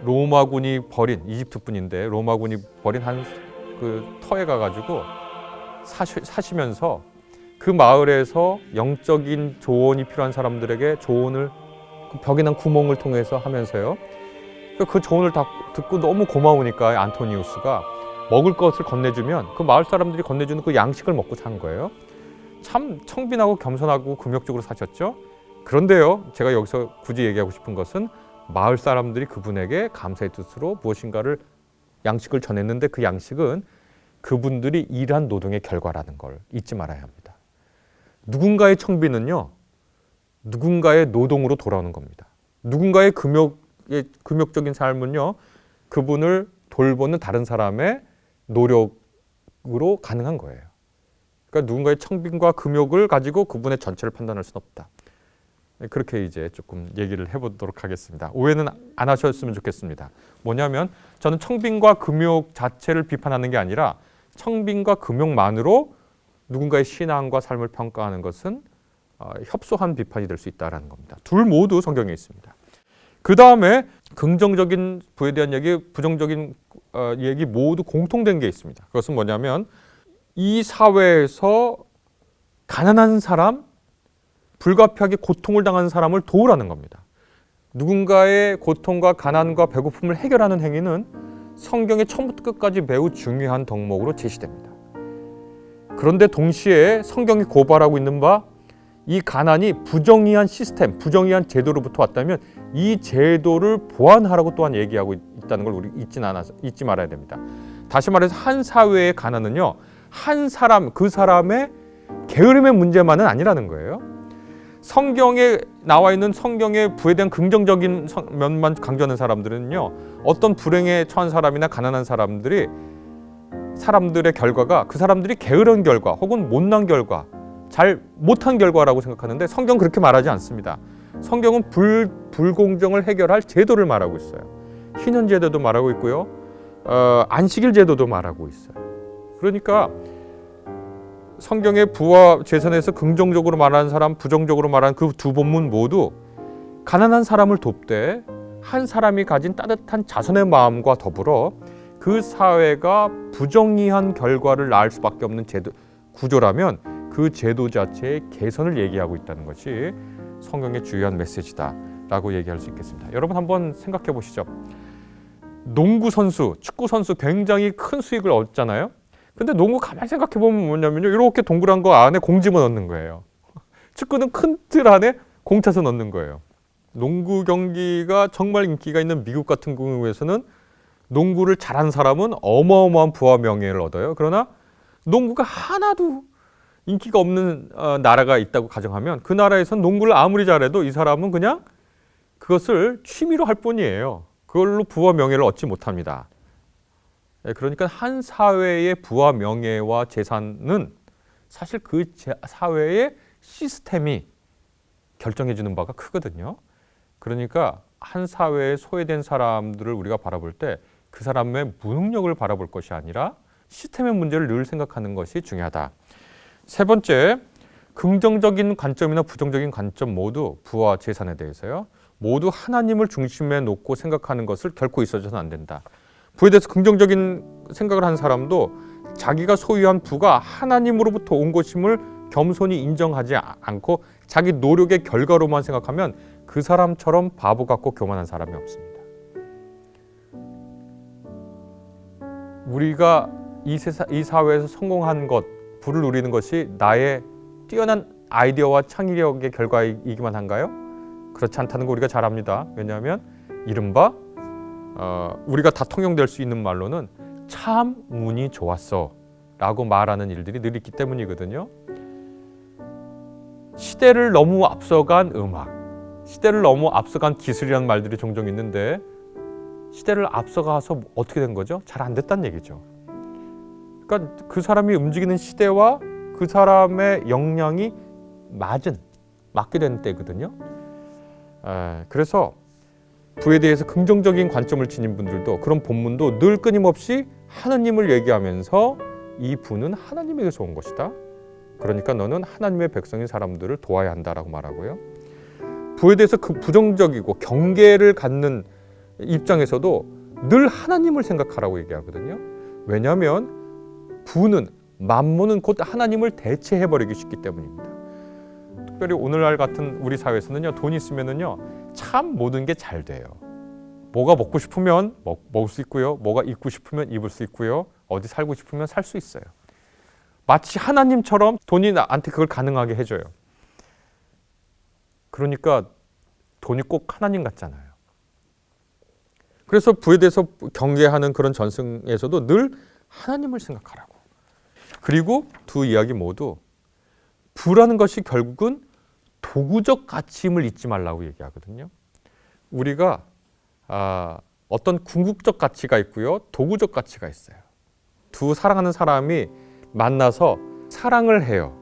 Speaker 2: 로마군이 버린, 이집트 분인데 로마군이 버린 한 그 터에 가가지고 사시면서 그 마을에서 영적인 조언이 필요한 사람들에게 조언을 그 벽에 난 구멍을 통해서 하면서요. 그 조언을 다 듣고 너무 고마우니까 안토니우스가 먹을 것을 건네주면 그 마을 사람들이 건네주는 그 양식을 먹고 산 거예요. 참 청빈하고 겸손하고 금욕적으로 사셨죠. 그런데요, 제가 여기서 굳이 얘기하고 싶은 것은 마을 사람들이 그분에게 감사의 뜻으로 무엇인가를 양식을 전했는데 그 양식은 그분들이 일한 노동의 결과라는 걸 잊지 말아야 합니다. 누군가의 청빈은요, 누군가의 노동으로 돌아오는 겁니다. 누군가의 금욕적인 삶은요, 그분을 돌보는 다른 사람의 노력으로 가능한 거예요. 그러니까 누군가의 청빈과 금욕을 가지고 그분의 전체를 판단할 수는 없다. 그렇게 이제 조금 얘기를 해보도록 하겠습니다. 오해는 안 하셨으면 좋겠습니다. 뭐냐면 저는 청빈과 금욕 자체를 비판하는 게 아니라 청빈과 금욕만으로 누군가의 신앙과 삶을 평가하는 것은 협소한 비판이 될 수 있다는 겁니다. 둘 모두 성경에 있습니다. 그 다음에 긍정적인 부에 대한 얘기, 부정적인 얘기 모두 공통된 게 있습니다. 그것은 뭐냐면 이 사회에서 가난한 사람, 불가피하게 고통을 당하는 사람을 도우라는 겁니다. 누군가의 고통과 가난과 배고픔을 해결하는 행위는 성경의 처음부터 끝까지 매우 중요한 덕목으로 제시됩니다. 그런데 동시에 성경이 고발하고 있는 바 이 가난이 부정의한 시스템, 부정의한 제도로부터 왔다면 이 제도를 보완하라고 또한 얘기하고 있다는 걸 우리 잊지 말아야 됩니다. 다시 말해서 한 사회의 가난은요, 한 사람, 그 사람의 게으름의 문제만은 아니라는 거예요. 성경에 나와 있는 성경의 부에 대한 긍정적인 면만 강조하는 사람들은요, 어떤 불행에 처한 사람이나 가난한 사람들의 결과가 그 사람들이 게으른 결과 혹은 못난 결과, 잘 못한 결과라고 생각하는데 성경은 그렇게 말하지 않습니다. 성경은 불공정을 해결할 제도를 말하고 있어요. 희년 제도도 말하고 있고요, 안식일 제도도 말하고 있어요. 그러니까 성경의 부와 재산에서 긍정적으로 말하는 사람, 부정적으로 말하는 그 두 본문 모두 가난한 사람을 돕되 한 사람이 가진 따뜻한 자선의 마음과 더불어 그 사회가 부정의한 결과를 낳을 수밖에 없는 구조라면 그 제도 자체의 개선을 얘기하고 있다는 것이 성경의 주요한 메시지다라고 얘기할 수 있겠습니다. 여러분 한번 생각해 보시죠. 농구 선수, 축구 선수 굉장히 큰 수익을 얻잖아요. 근데 농구 가만히 생각해 보면 뭐냐면요, 이렇게 동그란 거 안에 공 집어 넣는 거예요. 축구는 큰 틀 안에 공 차서 넣는 거예요. 농구 경기가 정말 인기가 있는 미국 같은 경우에서는 농구를 잘한 사람은 어마어마한 부와 명예를 얻어요. 그러나 농구가 하나도 인기가 없는 나라가 있다고 가정하면 그 나라에선 농구를 아무리 잘해도 이 사람은 그냥 그것을 취미로 할 뿐이에요. 그걸로 부와 명예를 얻지 못합니다. 그러니까 한 사회의 부와 명예와 재산은 사실 그 사회의 시스템이 결정해 주는 바가 크거든요. 그러니까 한 사회에 소외된 사람들을 우리가 바라볼 때 그 사람의 무능력을 바라볼 것이 아니라 시스템의 문제를 늘 생각하는 것이 중요하다. 세 번째, 긍정적인 관점이나 부정적인 관점 모두 부와 재산에 대해서요, 모두 하나님을 중심에 놓고 생각하는 것을 결코 있어서는 안 된다. 부에 대해서 긍정적인 생각을 한 사람도 자기가 소유한 부가 하나님으로부터 온 것임을 겸손히 인정하지 않고 자기 노력의 결과로만 생각하면 그 사람처럼 바보 같고 교만한 사람이 없습니다. 우리가 이 사회에서 성공한 것, 부를 누리는 것이 나의 뛰어난 아이디어와 창의력의 결과이기만 한가요? 그렇지 않다는 거 우리가 잘 압니다. 왜냐하면 이른바 우리가 다 통용될 수 있는 말로는 참 운이 좋았어 라고 말하는 일들이 늘 있기 때문이거든요. 시대를 너무 앞서간 음악, 시대를 너무 앞서간 기술이라는 말들이 종종 있는데 시대를 앞서가서 어떻게 된 거죠? 잘 안 됐다는 얘기죠. 그러니까 그 사람이 움직이는 시대와 그 사람의 역량이 맞게 되는 때거든요. 그래서 부에 대해서 긍정적인 관점을 지닌 분들도 그런 본문도 늘 끊임없이 하나님을 얘기하면서 이 부는 하나님에게서 온 것이다. 그러니까 너는 하나님의 백성인 사람들을 도와야 한다라고 말하고요. 부에 대해서 그 부정적이고 경계를 갖는 입장에서도 늘 하나님을 생각하라고 얘기하거든요. 왜냐하면 부는 만몬은 곧 하나님을 대체해버리기 쉽기 때문입니다. 특별히 오늘날 같은 우리 사회에서는요, 돈 있으면은요 참 모든 게 잘 돼요. 뭐가 먹고 싶으면 먹을 수 있고요, 뭐가 입고 싶으면 입을 수 있고요, 어디 살고 싶으면 살 수 있어요. 마치 하나님처럼 돈이 나한테 그걸 가능하게 해줘요. 그러니까 돈이 꼭 하나님 같잖아요. 그래서 부에 대해서 경계하는 그런 전승에서도 늘 하나님을 생각하라고. 그리고 두 이야기 모두 부라는 것이 결국은 도구적 가치임을 잊지 말라고 얘기하거든요. 우리가 어떤 궁극적 가치가 있고요, 도구적 가치가 있어요. 두 사랑하는 사람이 만나서 사랑을 해요.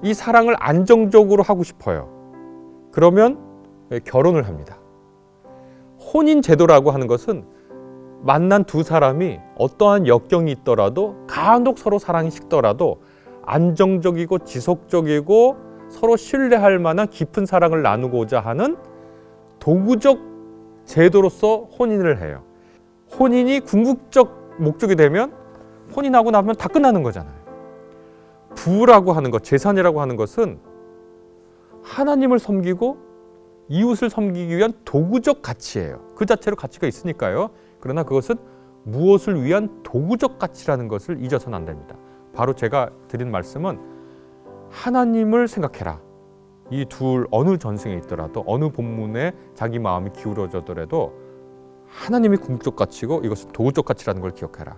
Speaker 2: 이 사랑을 안정적으로 하고 싶어요. 그러면 결혼을 합니다. 혼인 제도라고 하는 것은 만난 두 사람이 어떠한 역경이 있더라도 간혹 서로 사랑이 식더라도 안정적이고 지속적이고 서로 신뢰할 만한 깊은 사랑을 나누고자 하는 도구적 제도로서 혼인을 해요. 혼인이 궁극적 목적이 되면 혼인하고 나면 다 끝나는 거잖아요. 부라고 하는 것, 재산이라고 하는 것은 하나님을 섬기고 이웃을 섬기기 위한 도구적 가치예요. 그 자체로 가치가 있으니까요. 그러나 그것은 무엇을 위한 도구적 가치라는 것을 잊어서는 안 됩니다. 바로 제가 드린 말씀은 하나님을 생각해라. 이 둘 어느 전승에 있더라도 어느 본문에 자기 마음이 기울어져더라도 하나님이 궁극적 가치고 이것은 도구적 가치라는 걸 기억해라.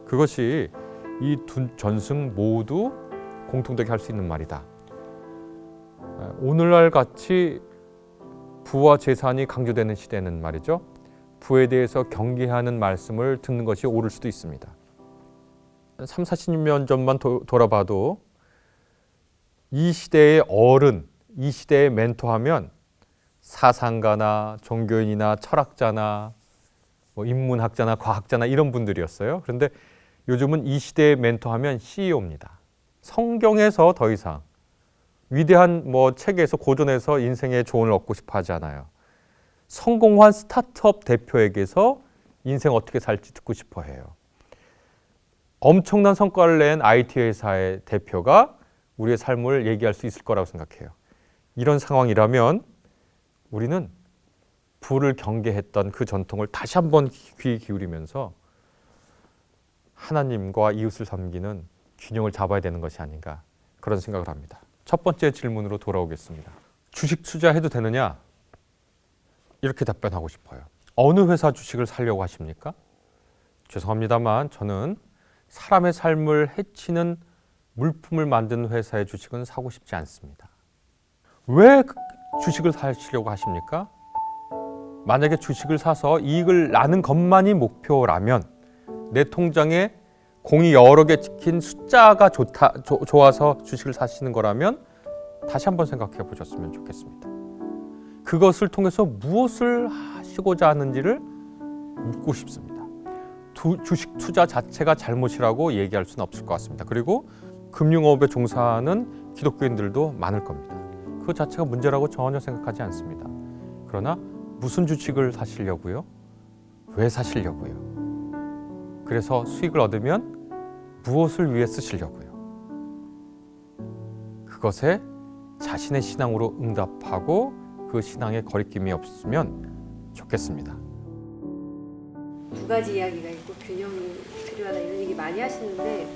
Speaker 2: 그것이 이 두 전승 모두 공통되게 할 수 있는 말이다. 오늘날 같이 부와 재산이 강조되는 시대는 말이죠. 부에 대해서 경계하는 말씀을 듣는 것이 옳을 수도 있습니다. 3, 40년 전만 돌아봐도 이 시대의 어른, 이 시대의 멘토하면 사상가나 종교인이나 철학자나 인문학자나 과학자나 이런 분들이었어요. 그런데 요즘은 이 시대의 멘토하면 CEO입니다. 성경에서 더 이상 위대한 책에서 고전에서 인생의 조언을 얻고 싶어 하지 않아요. 성공한 스타트업 대표에게서 인생 어떻게 살지 듣고 싶어 해요. 엄청난 성과를 낸 IT 회사의 대표가 우리의 삶을 얘기할 수 있을 거라고 생각해요. 이런 상황이라면 우리는 부를 경계했던 그 전통을 다시 한번 귀 기울이면서 하나님과 이웃을 섬기는 균형을 잡아야 되는 것이 아닌가 그런 생각을 합니다. 첫 번째 질문으로 돌아오겠습니다. 주식 투자해도 되느냐? 이렇게 답변하고 싶어요. 어느 회사 주식을 사려고 하십니까? 죄송합니다만 저는 사람의 삶을 해치는 물품을 만드는 회사의 주식은 사고 싶지 않습니다. 왜 주식을 사시려고 하십니까? 만약에 주식을 사서 이익을 나는 것만이 목표라면 내 통장에 공이 여러 개 찍힌 숫자가 좋아서 주식을 사시는 거라면 다시 한번 생각해 보셨으면 좋겠습니다. 그것을 통해서 무엇을 하시고자 하는지를 묻고 싶습니다. 주식 투자 자체가 잘못이라고 얘기할 수는 없을 것 같습니다. 그리고 금융업에 종사하는 기독교인들도 많을 겁니다. 그 자체가 문제라고 전혀 생각하지 않습니다. 그러나 무슨 주식을 사시려고요? 왜 사시려고요? 그래서 수익을 얻으면 무엇을 위해 쓰시려고요? 그것에 자신의 신앙으로 응답하고 그 신앙에 거리낌이 없으면 좋겠습니다.
Speaker 4: 두 가지 이야기가 있고 균형이 필요하다 이런 얘기 많이 하시는데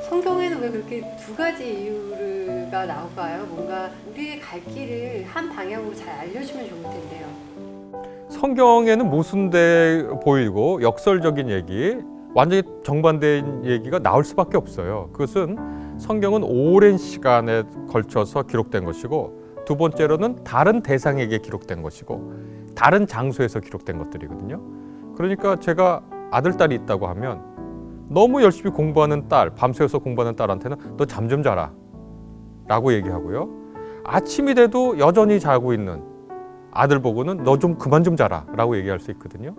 Speaker 4: 성경에는 왜 그렇게 두 가지 이유가 나올까요? 뭔가 우리의 갈 길을 한 방향으로 잘 알려주면 좋을 텐데요.
Speaker 2: 성경에는 모순돼 보이고 역설적인 얘기, 완전히 정반대인 얘기가 나올 수밖에 없어요. 그것은 성경은 오랜 시간에 걸쳐서 기록된 것이고 두 번째로는 다른 대상에게 기록된 것이고 다른 장소에서 기록된 것들이거든요. 그러니까 제가 아들, 딸이 있다고 하면 너무 열심히 공부하는 딸, 밤새워서 공부하는 딸한테는 너 잠 좀 자라 라고 얘기하고요. 아침이 돼도 여전히 자고 있는 아들 보고는 너 좀 그만 좀 자라 라고 얘기할 수 있거든요.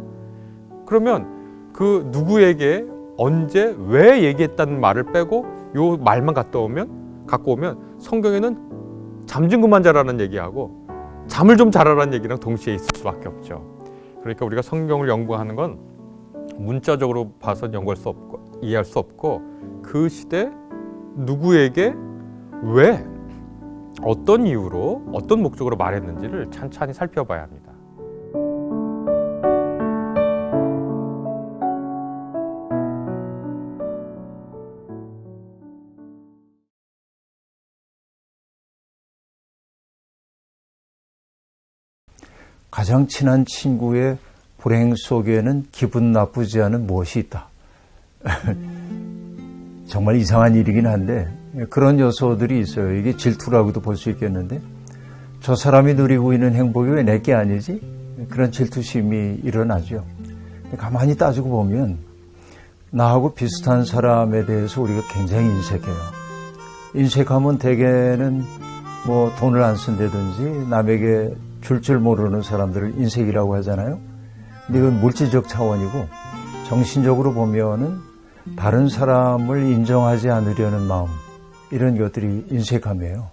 Speaker 2: 그러면 그 누구에게 언제 왜 얘기했다는 말을 빼고 요 말만 갖고 오면 성경에는 잠 좀 그만 자라는 얘기하고 잠을 좀 자라라는 얘기랑 동시에 있을 수밖에 없죠. 그러니까 우리가 성경을 연구하는 건 문자적으로 봐서 연구할 수 없고 이해할 수 없고 그 시대 누구에게 왜 어떤 이유로 어떤 목적으로 말했는지를 찬찬히 살펴봐야 합니다.
Speaker 3: 가장 친한 친구의 불행 속에는 기분 나쁘지 않은 무엇이 있다. 정말 이상한 일이긴 한데 그런 요소들이 있어요. 이게 질투라고도 볼 수 있겠는데 저 사람이 누리고 있는 행복이 왜 내게 아니지? 그런 질투심이 일어나죠. 가만히 따지고 보면 나하고 비슷한 사람에 대해서 우리가 굉장히 인색해요. 인색하면 대개는 뭐 돈을 안 쓴다든지 남에게 줄 모르는 사람들을 인색이라고 하잖아요. 근데 이건 물질적 차원이고 정신적으로 보면은 다른 사람을 인정하지 않으려는 마음, 이런 것들이 인색함이에요.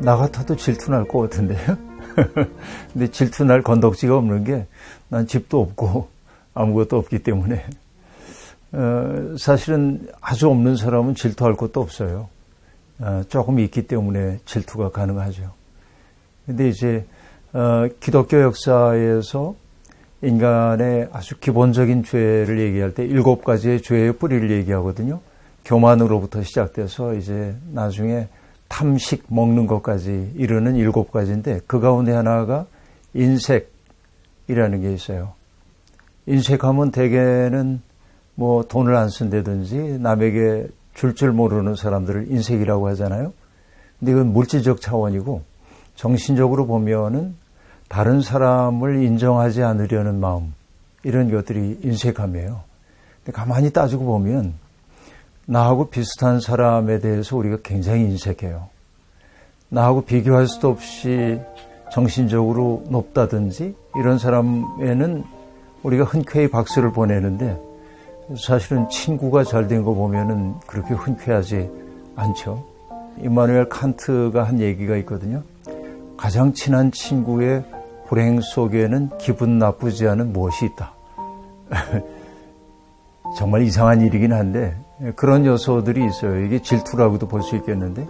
Speaker 3: 나 같아도 질투날 것 같은데요. 근데 질투날 건덕지가 없는 게 난 집도 없고 아무것도 없기 때문에 사실은 아주 없는 사람은 질투할 것도 없어요. 조금 있기 때문에 질투가 가능하죠. 근데 이제 기독교 역사에서 인간의 아주 기본적인 죄를 얘기할 때 7가지의 죄의 뿌리를 얘기하거든요. 교만으로부터 시작돼서 이제 나중에 탐식 먹는 것까지 이르는 7가지인데 그 가운데 하나가 인색이라는 게 있어요. 인색하면 대개는 뭐 돈을 안 쓴다든지 남에게 줄 모르는 사람들을 인색이라고 하잖아요. 근데 이건 물질적 차원이고 정신적으로 보면은 다른 사람을 인정하지 않으려는 마음, 이런 것들이 인색함이에요. 근데 가만히 따지고 보면 나하고 비슷한 사람에 대해서 우리가 굉장히 인색해요. 나하고 비교할 수도 없이 정신적으로 높다든지 이런 사람에는 우리가 흔쾌히 박수를 보내는데 사실은 친구가 잘 된 거 보면은 그렇게 흔쾌하지 않죠. 임마누엘 칸트가 한 얘기가 있거든요. 가장 친한 친구의 불행 속에는 기분 나쁘지 않은 무엇이 있다. 정말 이상한 일이긴 한데 그런 요소들이 있어요. 이게 질투라고도 볼 수 있겠는데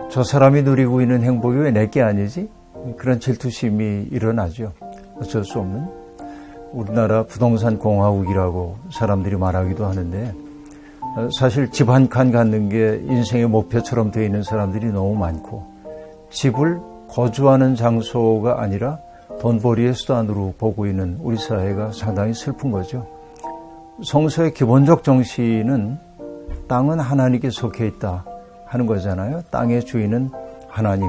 Speaker 3: 저 사람이 누리고 있는 행복이 왜 내게 아니지? 그런 질투심이 일어나죠. 어쩔 수 없는. 우리나라 부동산 공화국이라고 사람들이 말하기도 하는데 사실 집 한 칸 갖는 게 인생의 목표처럼 되어 있는 사람들이 너무 많고 집을 거주하는 장소가 아니라 돈벌이의 수단으로 보고 있는 우리 사회가 상당히 슬픈 거죠. 성서의 기본적 정신은 땅은 하나님께 속해 있다 하는 거잖아요. 땅의 주인은 하나님.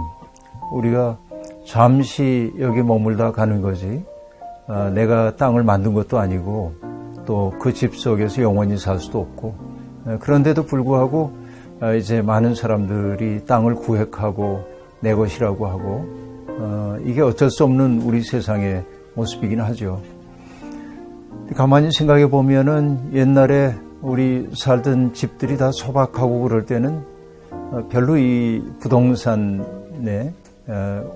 Speaker 3: 우리가 잠시 여기 머물다 가는 거지 내가 땅을 만든 것도 아니고 또 그 집 속에서 영원히 살 수도 없고 그런데도 불구하고 이제 많은 사람들이 땅을 구획하고 내 것이라고 하고 이게 어쩔 수 없는 우리 세상의 모습이긴 하죠. 가만히 생각해 보면은 옛날에 우리 살던 집들이 다 소박하고 그럴 때는 별로 이 부동산에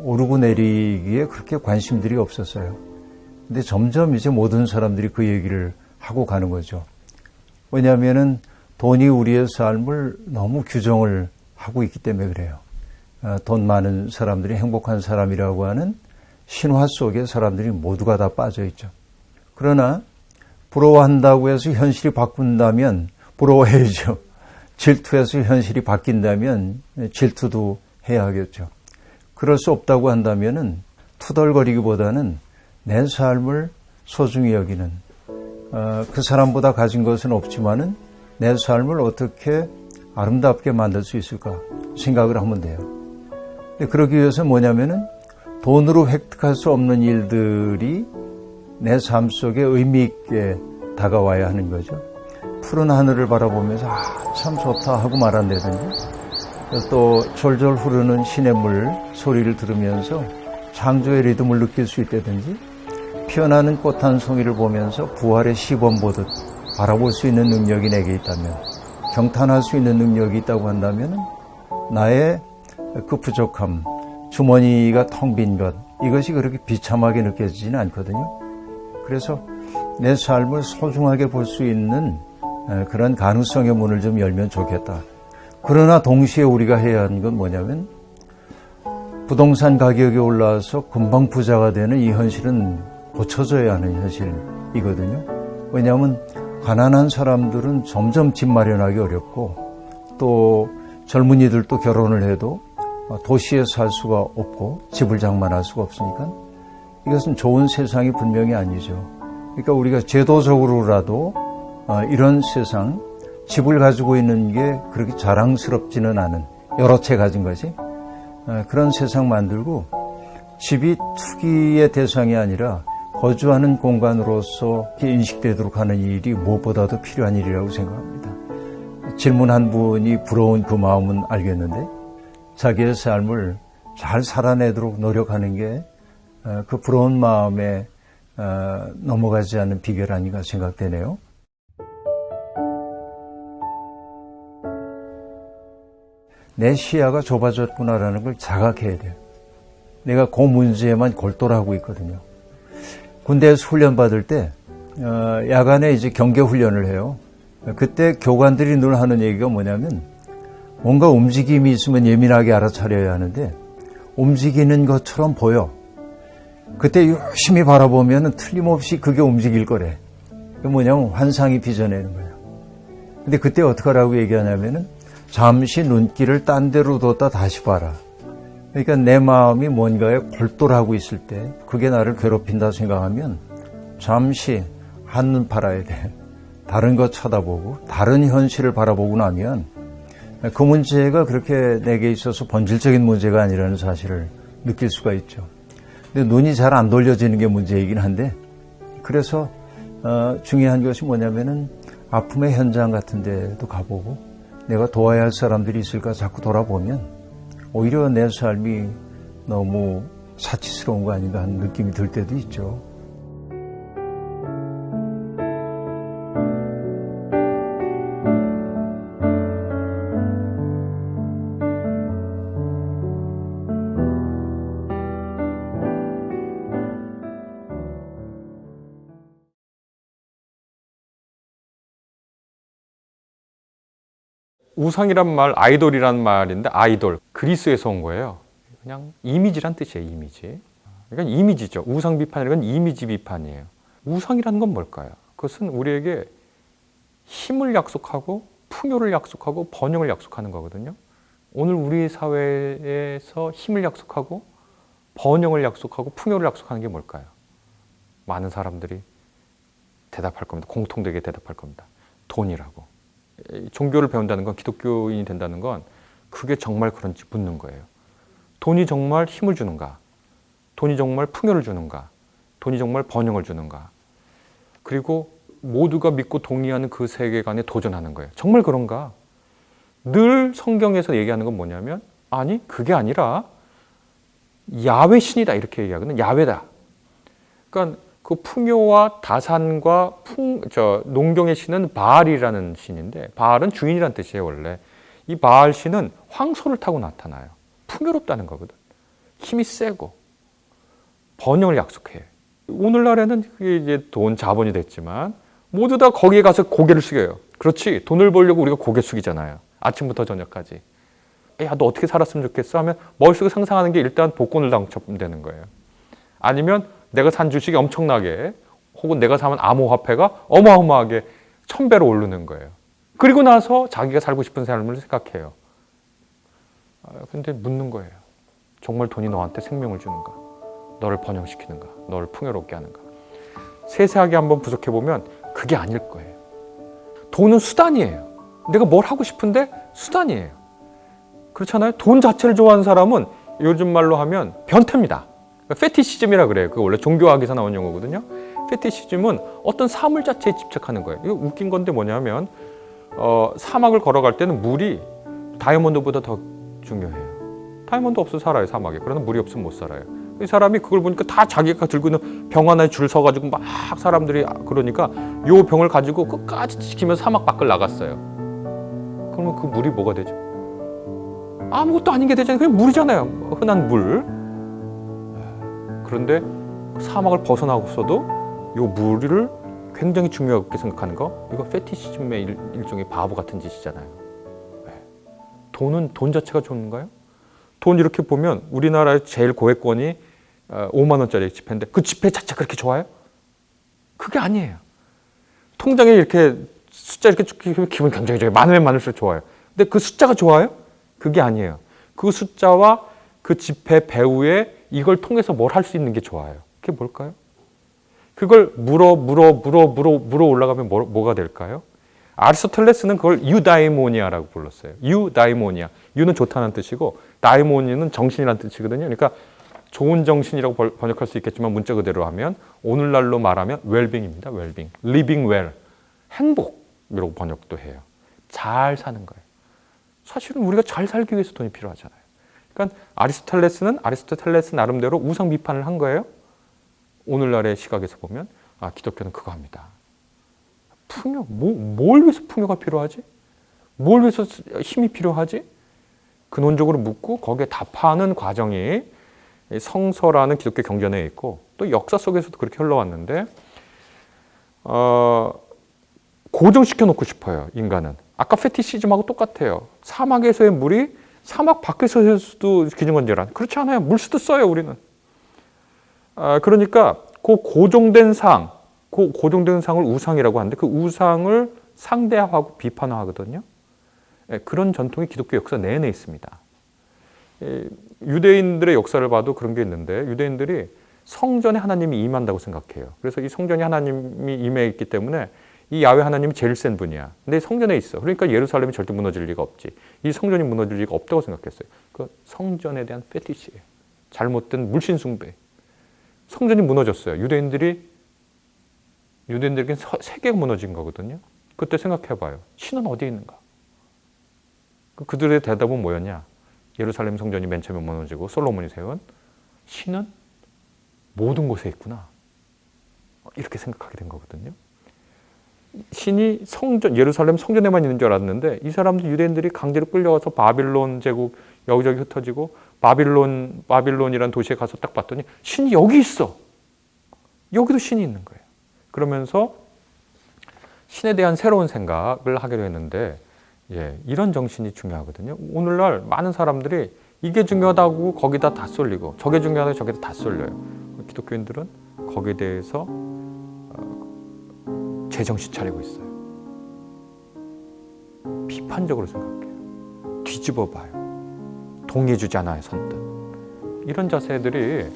Speaker 3: 오르고 내리기에 그렇게 관심들이 없었어요. 근데 점점 이제 모든 사람들이 그 얘기를 하고 가는 거죠. 왜냐하면은 돈이 우리의 삶을 너무 규정을 하고 있기 때문에 그래요. 돈 많은 사람들이 행복한 사람이라고 하는 신화 속에 사람들이 모두가 다 빠져 있죠. 그러나 부러워한다고 해서 현실이 바꾼다면 부러워해야죠. 질투해서 현실이 바뀐다면 질투도 해야 하겠죠. 그럴 수 없다고 한다면은 투덜거리기보다는 내 삶을 소중히 여기는 그 사람보다 가진 것은 없지만은 내 삶을 어떻게 아름답게 만들 수 있을까 생각을 하면 돼요. 근데 그러기 위해서 뭐냐면은 돈으로 획득할 수 없는 일들이 내 삶 속에 의미 있게 다가와야 하는 거죠. 푸른 하늘을 바라보면서 참 좋다 하고 말한다든지, 또 졸졸 흐르는 시냇물 소리를 들으면서 창조의 리듬을 느낄 수 있다든지, 피어나는 꽃 한 송이를 보면서 부활의 시범 보듯 바라볼 수 있는 능력이 내게 있다면, 경탄할 수 있는 능력이 있다고 한다면 나의 그 부족함, 주머니가 텅 빈 것, 이것이 그렇게 비참하게 느껴지지는 않거든요. 그래서 내 삶을 소중하게 볼 수 있는 그런 가능성의 문을 좀 열면 좋겠다. 그러나 동시에 우리가 해야 하는 건 뭐냐면, 부동산 가격이 올라와서 금방 부자가 되는 이 현실은 고쳐져야 하는 현실이거든요. 왜냐하면 가난한 사람들은 점점 집 마련하기 어렵고, 또 젊은이들도 결혼을 해도 도시에 살 수가 없고 집을 장만할 수가 없으니까 이것은 좋은 세상이 분명히 아니죠. 그러니까 우리가 제도적으로라도 이런 세상, 집을 가지고 있는 게 그렇게 자랑스럽지는 않은, 여러 채 가진 거지, 그런 세상 만들고, 집이 투기의 대상이 아니라 거주하는 공간으로서 인식되도록 하는 일이 무엇보다도 필요한 일이라고 생각합니다. 질문한 분이 부러운 그 마음은 알겠는데, 자기의 삶을 잘 살아내도록 노력하는 게 그 부러운 마음에 넘어가지 않는 비결 아닌가 생각되네요. 내 시야가 좁아졌구나라는 걸 자각해야 돼요. 내가 그 문제에만 골똘하고 있거든요. 군대에서 훈련 받을 때 야간에 이제 경계 훈련을 해요. 그때 교관들이 늘 하는 얘기가 뭐냐면, 뭔가 움직임이 있으면 예민하게 알아차려야 하는데 움직이는 것처럼 보여. 그때 열심히 바라보면 틀림없이 그게 움직일 거래. 그게 뭐냐면 환상이 빚어내는 거예요. 근데 그때 어떻게 하라고 얘기하냐면은, 잠시 눈길을 딴 데로 뒀다 다시 봐라. 그러니까 내 마음이 뭔가에 골똘하고 있을 때, 그게 나를 괴롭힌다 생각하면 잠시 한눈 팔아야 돼. 다른 거 쳐다보고 다른 현실을 바라보고 나면 그 문제가 그렇게 내게 있어서 본질적인 문제가 아니라는 사실을 느낄 수가 있죠. 근데 눈이 잘 안 돌려지는 게 문제이긴 한데, 그래서 중요한 것이 뭐냐면은 아픔의 현장 같은 데도 가보고, 내가 도와야 할 사람들이 있을까 자꾸 돌아보면 오히려 내 삶이 너무 사치스러운 거 아닌가 하는 느낌이 들 때도 있죠.
Speaker 2: 우상이란 말, 아이돌이란 말인데, 아이돌, 그리스에서 온 거예요. 그냥 이미지란 뜻이에요, 이미지. 그러니까 이미지죠. 우상 비판이란 이미지 비판이에요. 우상이라는 건 뭘까요? 그것은 우리에게 힘을 약속하고 풍요를 약속하고 번영을 약속하는 거거든요. 오늘 우리 사회에서 힘을 약속하고 번영을 약속하고 풍요를 약속하는 게 뭘까요? 많은 사람들이 대답할 겁니다. 공통되게 대답할 겁니다. 돈이라고. 종교를 배운다는 건, 기독교인이 된다는 건 그게 정말 그런지 묻는 거예요. 돈이 정말 힘을 주는가? 돈이 정말 풍요를 주는가? 돈이 정말 번영을 주는가? 그리고 모두가 믿고 동의하는 그 세계관에 도전하는 거예요. 정말 그런가? 늘 성경에서 얘기하는 건 뭐냐면, 아니 그게 아니라 야훼 신이다 이렇게 얘기하거든요. 야훼다. 그러니까 그 풍요와 다산과 농경의 신은 바알이라는 신인데, 바알은 주인이라는 뜻이에요 원래. 이 바알 신은 황소를 타고 나타나요. 풍요롭다는 거거든. 힘이 세고 번영을 약속해. 오늘날에는 그게 이제 돈, 자본이 됐지만 모두 다 거기에 가서 고개를 숙여요. 그렇지, 돈을 벌려고 우리가 고개 숙이잖아요. 아침부터 저녁까지. 야, 너 어떻게 살았으면 좋겠어? 하면 머릿속에 상상하는 게 일단 복권을 당첨되는 거예요. 아니면 내가 산 주식이 엄청나게, 혹은 내가 사면 암호화폐가 어마어마하게 1000배로 오르는 거예요. 그리고 나서 자기가 살고 싶은 삶을 생각해요. 근데 묻는 거예요. 정말 돈이 너한테 생명을 주는가? 너를 번영시키는가? 너를 풍요롭게 하는가? 세세하게 한번 분석해보면 그게 아닐 거예요. 돈은 수단이에요. 내가 뭘 하고 싶은데 수단이에요. 그렇잖아요. 돈 자체를 좋아하는 사람은 요즘 말로 하면 변태입니다. 페티시즘이라 그래요. 그 원래 종교학에서 나온 용어거든요. 페티시즘은 어떤 사물 자체에 집착하는 거예요. 이거 웃긴 건데 뭐냐면 사막을 걸어갈 때는 물이 다이아몬드보다 더 중요해요. 다이아몬드 없어 살아요, 사막에. 그러나 물이 없으면 못 살아요. 이 사람이 그걸 보니까 다 자기가 들고 있는 병 하나에 줄 서가지고 막 사람들이 그러니까 요 병을 가지고 끝까지 지키면서 사막 밖을 나갔어요. 그러면 그 물이 뭐가 되죠? 아무것도 아닌 게 되잖아요. 그냥 물이잖아요. 흔한 물. 그런데 사막을 벗어나고서도 요 물을 굉장히 중요하게 생각하는 거, 이거 페티시즘의 일종의 바보 같은 짓이잖아요. 돈 자체가 좋은가요? 돈 이렇게 보면 우리나라의 제일 고액권이 5만 원짜리 지폐인데 그 지폐 자체가 그렇게 좋아요? 그게 아니에요. 통장에 이렇게 숫자 이렇게 쭉 기분 굉장히 좋아요. 많으면 많을수록 좋아요. 근데 그 숫자가 좋아요? 그게 아니에요. 그 숫자와 그 지폐 배후에 이걸 통해서 뭘 할 수 있는 게 좋아요. 그게 뭘까요? 그걸 물어 올라가면 뭐가 될까요? 아리스토텔레스는 그걸 유다이모니아라고 불렀어요. 유다이모니아. 유는 좋다는 뜻이고 다이모니는 정신이라는 뜻이거든요. 그러니까 좋은 정신이라고 번역할 수 있겠지만 문자 그대로 하면 오늘날로 말하면 웰빙입니다. 웰빙. living well. 행복이라고 번역도 해요. 잘 사는 거예요. 사실은 우리가 잘 살기 위해서 돈이 필요하잖아요. 그러니까 아리스토텔레스 나름대로 우상 비판을 한 거예요. 오늘날의 시각에서 보면 기독교는 그거 합니다. 풍요, 뭘 위해서 풍요가 필요하지? 뭘 위해서 힘이 필요하지? 근원적으로 묻고 거기에 답하는 과정이 성서라는 기독교 경전에 있고 또 역사 속에서도 그렇게 흘러왔는데 고정시켜 놓고 싶어요. 인간은. 아까 페티시즘하고 똑같아요. 사막에서의 물이 사막 밖에서도 기능건재란. 그렇지 않아요. 물수도 써요. 우리는. 그러니까 그 고정된 상을 우상이라고 하는데 그 우상을 상대화하고 비판화하거든요. 그런 전통이 기독교 역사 내내 있습니다. 유대인들의 역사를 봐도 그런 게 있는데 유대인들이 성전에 하나님이 임한다고 생각해요. 그래서 이 성전에 하나님이 임해 있기 때문에 이 야훼 하나님이 제일 센 분이야. 근데 성전에 있어. 그러니까 예루살렘이 절대 무너질 리가 없지. 이 성전이 무너질 리가 없다고 생각했어요. 그 성전에 대한 페티시예요. 잘못된 물신 숭배. 성전이 무너졌어요. 유대인들에겐 세계가 무너진 거거든요. 그때 생각해봐요. 신은 어디에 있는가? 그들의 대답은 뭐였냐? 예루살렘 성전이 맨 처음에 무너지고 솔로몬이 세운 신은 모든 곳에 있구나. 이렇게 생각하게 된 거거든요. 신이 예루살렘 성전에만 있는 줄 알았는데 이 사람들 유대인들이 강제로 끌려가서 바빌론 제국 여기저기 흩어지고 바빌론이라는 도시에 가서 딱 봤더니 신이 여기 있어. 여기도 신이 있는 거예요. 그러면서 신에 대한 새로운 생각을 하게 되는데 이런 정신이 중요하거든요. 오늘날 많은 사람들이 이게 중요하다고 거기다 다 쏠리고 저게 중요하다고 저기다 다 쏠려요. 기독교인들은 거기에 대해서 제정신 차리고 있어요. 비판적으로 생각해요. 뒤집어 봐요. 동의해주지 않아요, 선뜻. 이런 자세들이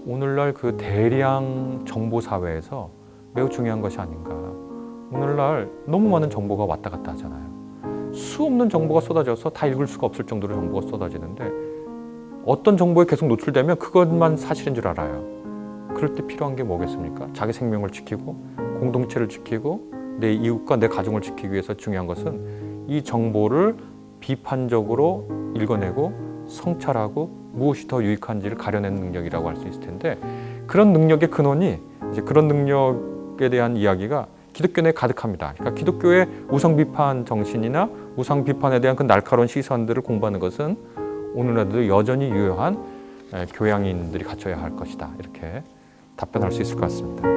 Speaker 2: 오늘날 그 대량 정보 사회에서 매우 중요한 것이 아닌가. 오늘날 너무 많은 정보가 왔다 갔다 하잖아요. 수 없는 정보가 쏟아져서 다 읽을 수가 없을 정도로 정보가 쏟아지는데 어떤 정보에 계속 노출되면 그것만 사실인 줄 알아요. 그럴 때 필요한 게 뭐겠습니까? 자기 생명을 지키고 공동체를 지키고 내 이웃과 내 가정을 지키기 위해서 중요한 것은 이 정보를 비판적으로 읽어내고 성찰하고 무엇이 더 유익한지를 가려내는 능력이라고 할 수 있을 텐데 그런 능력의 근원이 이제 그런 능력에 대한 이야기가 기독교 내에 가득합니다. 그러니까 기독교의 우상 비판 정신이나 우상 비판에 대한 그 날카로운 시선들을 공부하는 것은 오늘날도 여전히 유효한 교양인들이 갖춰야 할 것이다. 이렇게 답변할 수 있을 것 같습니다.